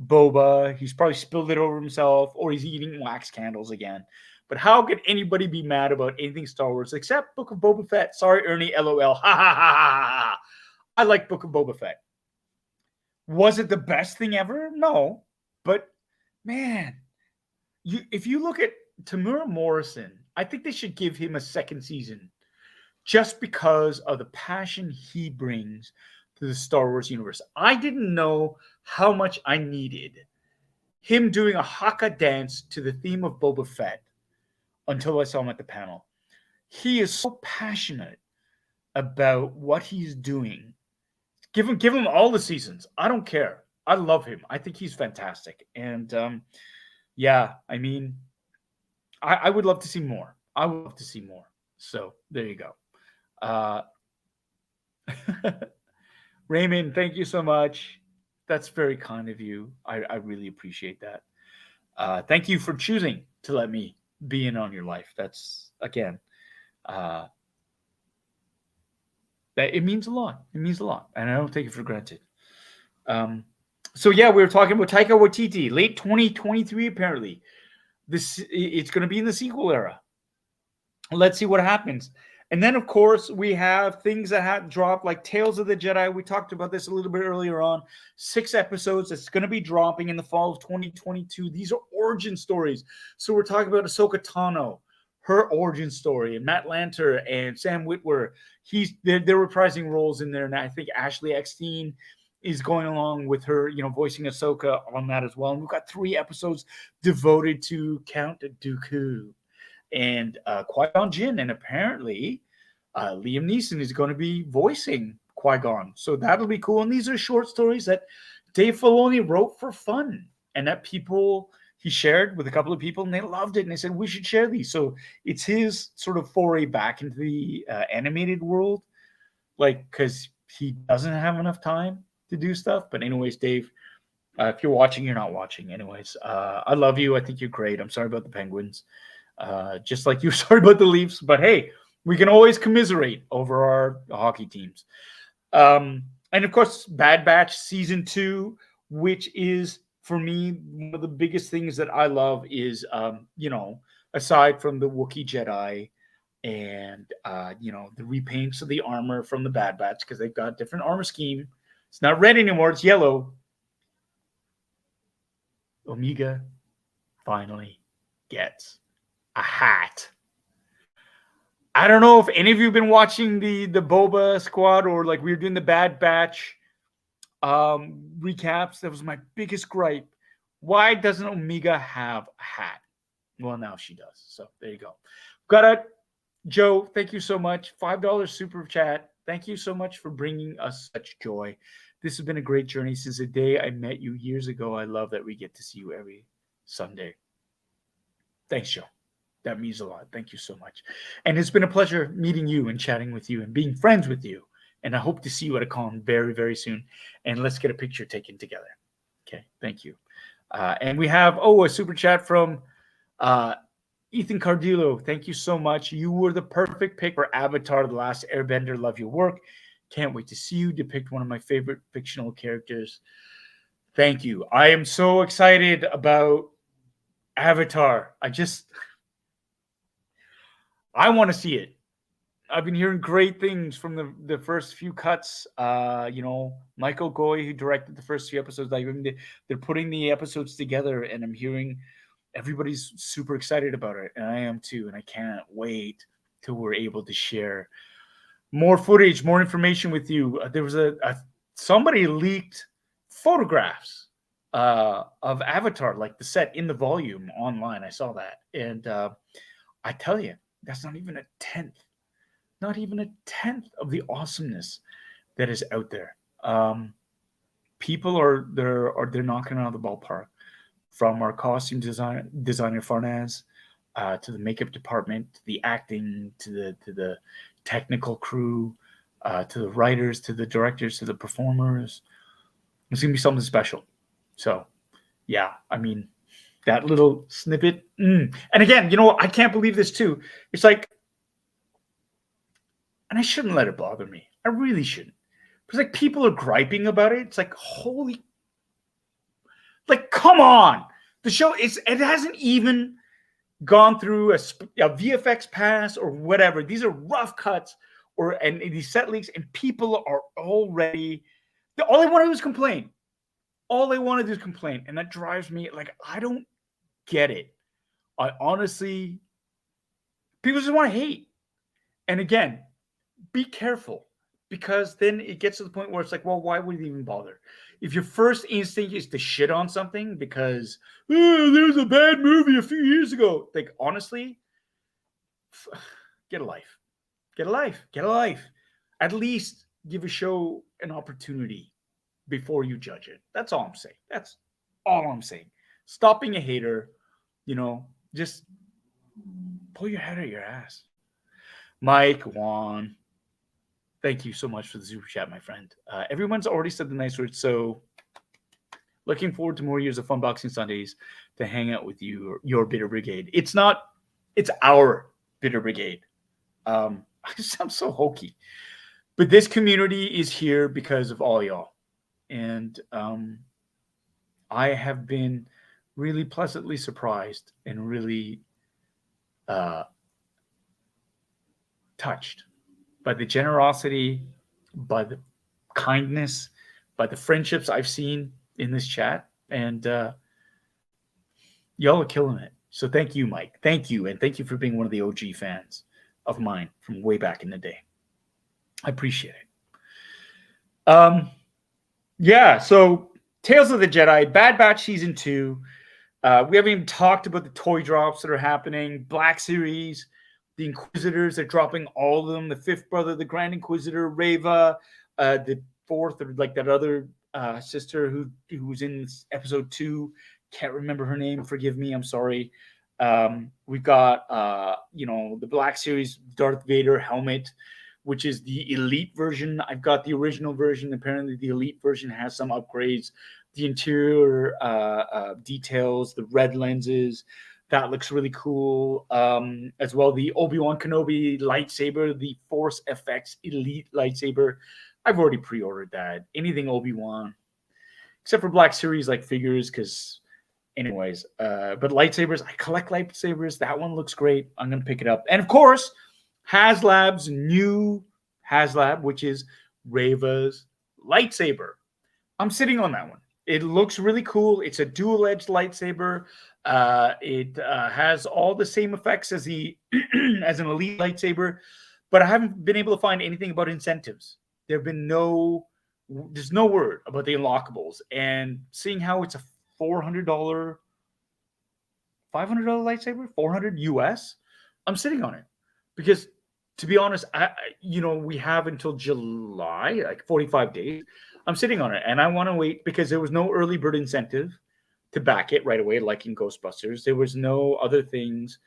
boba. He's probably spilled it over himself, or he's eating wax candles again. But how could anybody be mad about anything Star Wars except Book of Boba Fett? Sorry, Ernie, LOL. Ha ha ha ha ha. I like Book of Boba Fett. Was it the best thing ever? No. But man, if you look at Tamura Morrison, I think they should give him a second season just because of the passion he brings to the Star Wars universe. I didn't know how much I needed him doing a haka dance to the theme of Boba Fett until I saw him at the panel. He is so passionate about what he's doing. Give him all the seasons. I don't care. I love him. I think he's fantastic. And yeah, I mean, I would love to see more. I would love to see more. So there you go. Raymond, thank you so much. That's very kind of you. I really appreciate that. Thank you for choosing to let me be in on your life. That's, again, that it means a lot. It means a lot. And I don't take it for granted. So yeah, we were talking about Taika Waititi, late 2023, apparently. It's going to be in the sequel era. Let's see what happens. And then, of course, we have things that have dropped, like Tales of the Jedi. We talked about this a little bit earlier on. 6 episodes. It's going to be dropping in the fall of 2022. These are origin stories. So we're talking about Ahsoka Tano, her origin story, and Matt Lanter and Sam Witwer. They're reprising roles in there. And I think Ashley Eckstein is going along with her, voicing Ahsoka on that as well. And we've got 3 episodes devoted to Count Dooku and Qui-Gon Jinn. And apparently Liam Neeson is going to be voicing Qui-Gon. So that'll be cool. And these are short stories that Dave Filoni wrote for fun and that he shared with a couple of people, and they loved it. And they said, we should share these. So it's his sort of foray back into the animated world, because he doesn't have enough time to do stuff. But anyways, Dave, if you're watching, you're not watching. Anyways, I love you. I think you're great. I'm sorry about the Penguins. Just like you're sorry about the Leafs. But hey, we can always commiserate over our hockey teams. And of course, Bad Batch Season 2, which is, for me, one of the biggest things that I love is, aside from the Wookiee Jedi and, the repaints of the armor from the Bad Batch, because they've got a different armor scheme. It's not red anymore. It's yellow. Omega finally gets a hat. I don't know if any of you have been watching the Boba squad, or like we were doing the Bad Batch recaps. That was my biggest gripe. Why doesn't Omega have a hat? Well, now she does. So there you go. Got it. Joe, thank you so much. $5 super chat. Thank you so much for bringing us such joy. This has been a great journey since the day I met you years ago. I love that we get to see you every Sunday. Thanks, Joe. That means a lot. Thank you so much. And it's been a pleasure meeting you and chatting with you and being friends with you. And I hope to see you at a con very, very soon. And let's get a picture taken together. Okay, thank you. And we have, a super chat from Ethan Cardillo. Thank you so much. You were the perfect pick for Avatar: The Last Airbender. Love your work. Can't wait to see you depict one of my favorite fictional characters. Thank you. I am so excited about Avatar. I want to see it. I've been hearing great things from the first few cuts. Michael Goy, who directed the first few episodes, they're putting the episodes together, and I'm hearing everybody's super excited about it, and I am too. And I can't wait till we're able to share more footage, more information with you. There was somebody leaked photographs of Avatar, like the set in the volume online. I saw that, and I tell you, that's not even a tenth of the awesomeness that is out there. People are they're knocking it out of the ballpark, from our costume designer Farnaz, to the makeup department, to the acting, to the technical crew, to the writers, to the directors, to the performers. It's gonna be something special. So, yeah, I mean, that little snippet. And again, I can't believe this too. It's like, and I shouldn't let it bother me. I really shouldn't. It's like people are griping about it. It's like, holy, like, come on. The show it hasn't even gone through a VFX pass or whatever. These are rough cuts and these set leaks, and people are already, all they want to do is complain. All they want to do is complain. And that drives me, like, I don't get it. I honestly, people just want to hate. And again, be careful, because then it gets to the point where it's like, well, why would you even bother? If your first instinct is to shit on something because there's a bad movie a few years ago, like, honestly, get a life. Get a life. Get a life. At least give a show an opportunity before you judge it. That's all I'm saying. That's all I'm saying. Stop being a hater. Just pull your head out your ass. Mike Juan, thank you so much for the super chat, my friend. Everyone's already said the nice words, so looking forward to more years of Funboxing Sundays to hang out with you, or your Bitter Brigade. It's our Bitter Brigade. I sound so hokey, but this community is here because of all y'all, and I have been really pleasantly surprised and really touched by the generosity, by the kindness, by the friendships I've seen in this chat. And y'all are killing it. So thank you, Mike. Thank you. And thank you for being one of the OG fans of mine from way back in the day. I appreciate it. Yeah, so Tales of the Jedi, Bad Batch Season 2. We haven't even talked about the toy drops that are happening. Black Series, the Inquisitors are dropping all of them. The fifth brother, the Grand Inquisitor, Reva, the fourth, or like that other sister who was in episode 2. Can't remember her name. Forgive me. I'm sorry. We've got the Black Series Darth Vader helmet, which is the elite version. I've got the original version. Apparently, the elite version has some upgrades. The interior details, the red lenses, that looks really cool. As well, the Obi-Wan Kenobi lightsaber, the Force FX Elite lightsaber. I've already pre-ordered that. Anything Obi-Wan, except for Black Series like figures, because anyways. But lightsabers, I collect lightsabers. That one looks great. I'm going to pick it up. And of course, HasLab's new HasLab, which is Reva's lightsaber. I'm sitting on that one. It looks really cool. It's a dual-edged lightsaber. It has all the same effects as as an elite lightsaber, but I haven't been able to find anything about incentives. There's no word about the unlockables. And seeing how it's a $400, $500 lightsaber, $400 US, I'm sitting on it because, to be honest, we have until July, like 45 days. I'm sitting on it, and I want to wait because there was no early bird incentive to back it right away, like in Ghostbusters. There was no other things.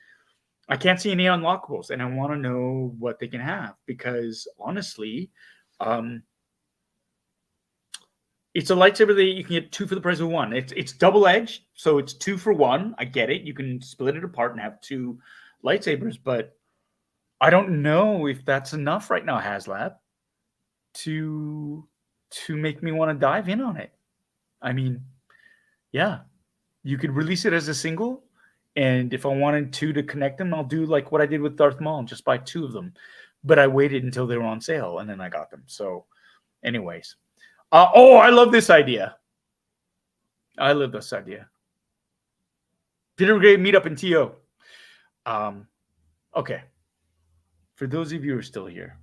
I can't see any unlockables, and I want to know what they can have because, honestly, it's a lightsaber that you can get 2 for the price of 1. It's double-edged, so it's 2 for 1. I get it. You can split it apart and have 2 lightsabers, but I don't know if that's enough right now, HasLab, to make me want to dive in on it. I mean, yeah, you could release it as a single, and if I wanted to connect them, I'll do like what I did with Darth Maul and just buy 2 of them. But I waited until they were on sale, and then I got them. So, anyways. I love this idea. I love this idea. Bitter Brigade meetup in TO. Okay. For those of you who are still here,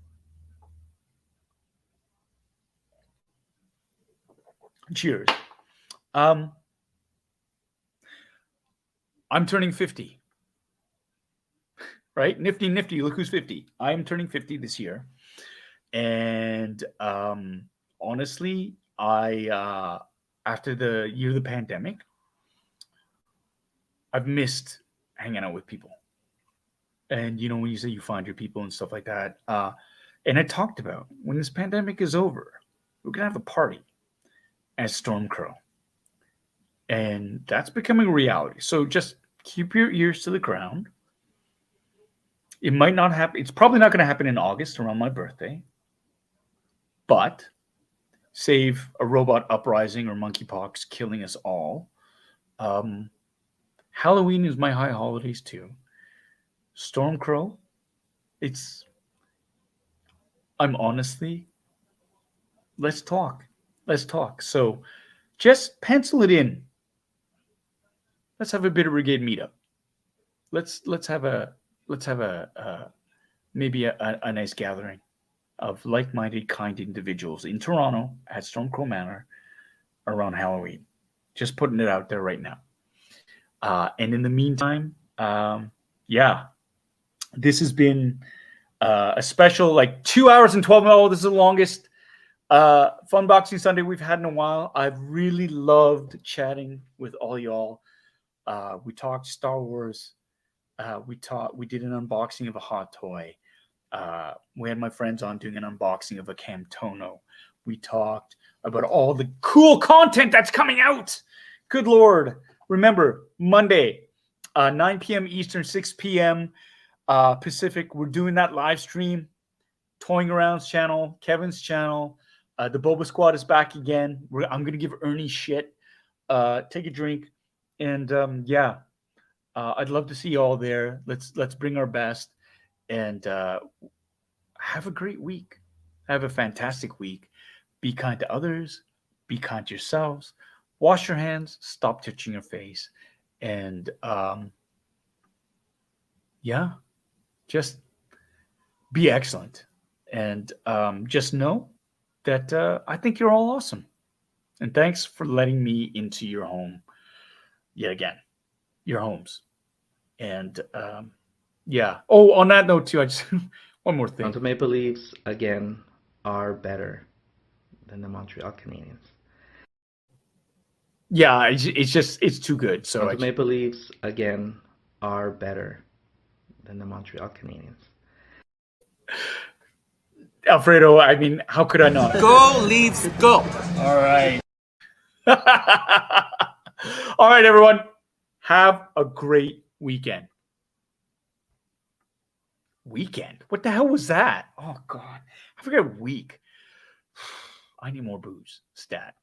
cheers. I'm turning 50. Right? Nifty, look who's 50. I'm turning 50 this year. And honestly, I after the year of the pandemic, I've missed hanging out with people. And when you say you find your people and stuff like that, and I talked about when this pandemic is over, we're gonna have a party as Stormcrow, and that's becoming a reality. So just keep your ears to the ground. It might not happen. It's probably not going to happen in August around my birthday, but save a robot uprising or monkeypox killing us all. Halloween is my high holidays too. Stormcrow, I'm honestly, let's talk. Let's talk. So just pencil it in. Let's have a Bitter Brigade meetup. Let's have a maybe a nice gathering of like-minded, kind individuals in Toronto at Stormcrow Manor around Halloween. Just putting it out there right now. And in the meantime, this has been a special, like 2 hours and 12 minutes. Oh, this is the longest Funboxing Sunday we've had in a while. I've really loved chatting with all y'all. We talked Star Wars. We did an unboxing of a hot toy. We had my friends on doing an unboxing of a Camtono. We talked about all the cool content that's coming out. Good Lord. Remember, Monday, 9 p.m. Eastern, 6 p.m. Pacific. We're doing that live stream. Toying Around's channel, Kevin's channel. The Boba Squad is back again. I'm going to give Ernie shit. Take a drink. And I'd love to see you all there. Let's bring our best and have a great week. Have a fantastic week. Be kind to others. Be kind to yourselves. Wash your hands. Stop touching your face. And just be excellent. And just know that I think you're all awesome. And thanks for letting me into your home yet again. Your homes. And Oh, on that note too, I just one more thing. Toronto Maple Leafs, again, are better than the Montreal Canadiens. Yeah, it's too good. So Toronto Maple Leafs, again, are better than the Montreal Canadiens. Alfredo, I mean, how could I not? Go Leafs, go! All right. All right, everyone. Have a great weekend. Weekend? What the hell was that? Oh, God. I forgot week. I need more booze. Stat.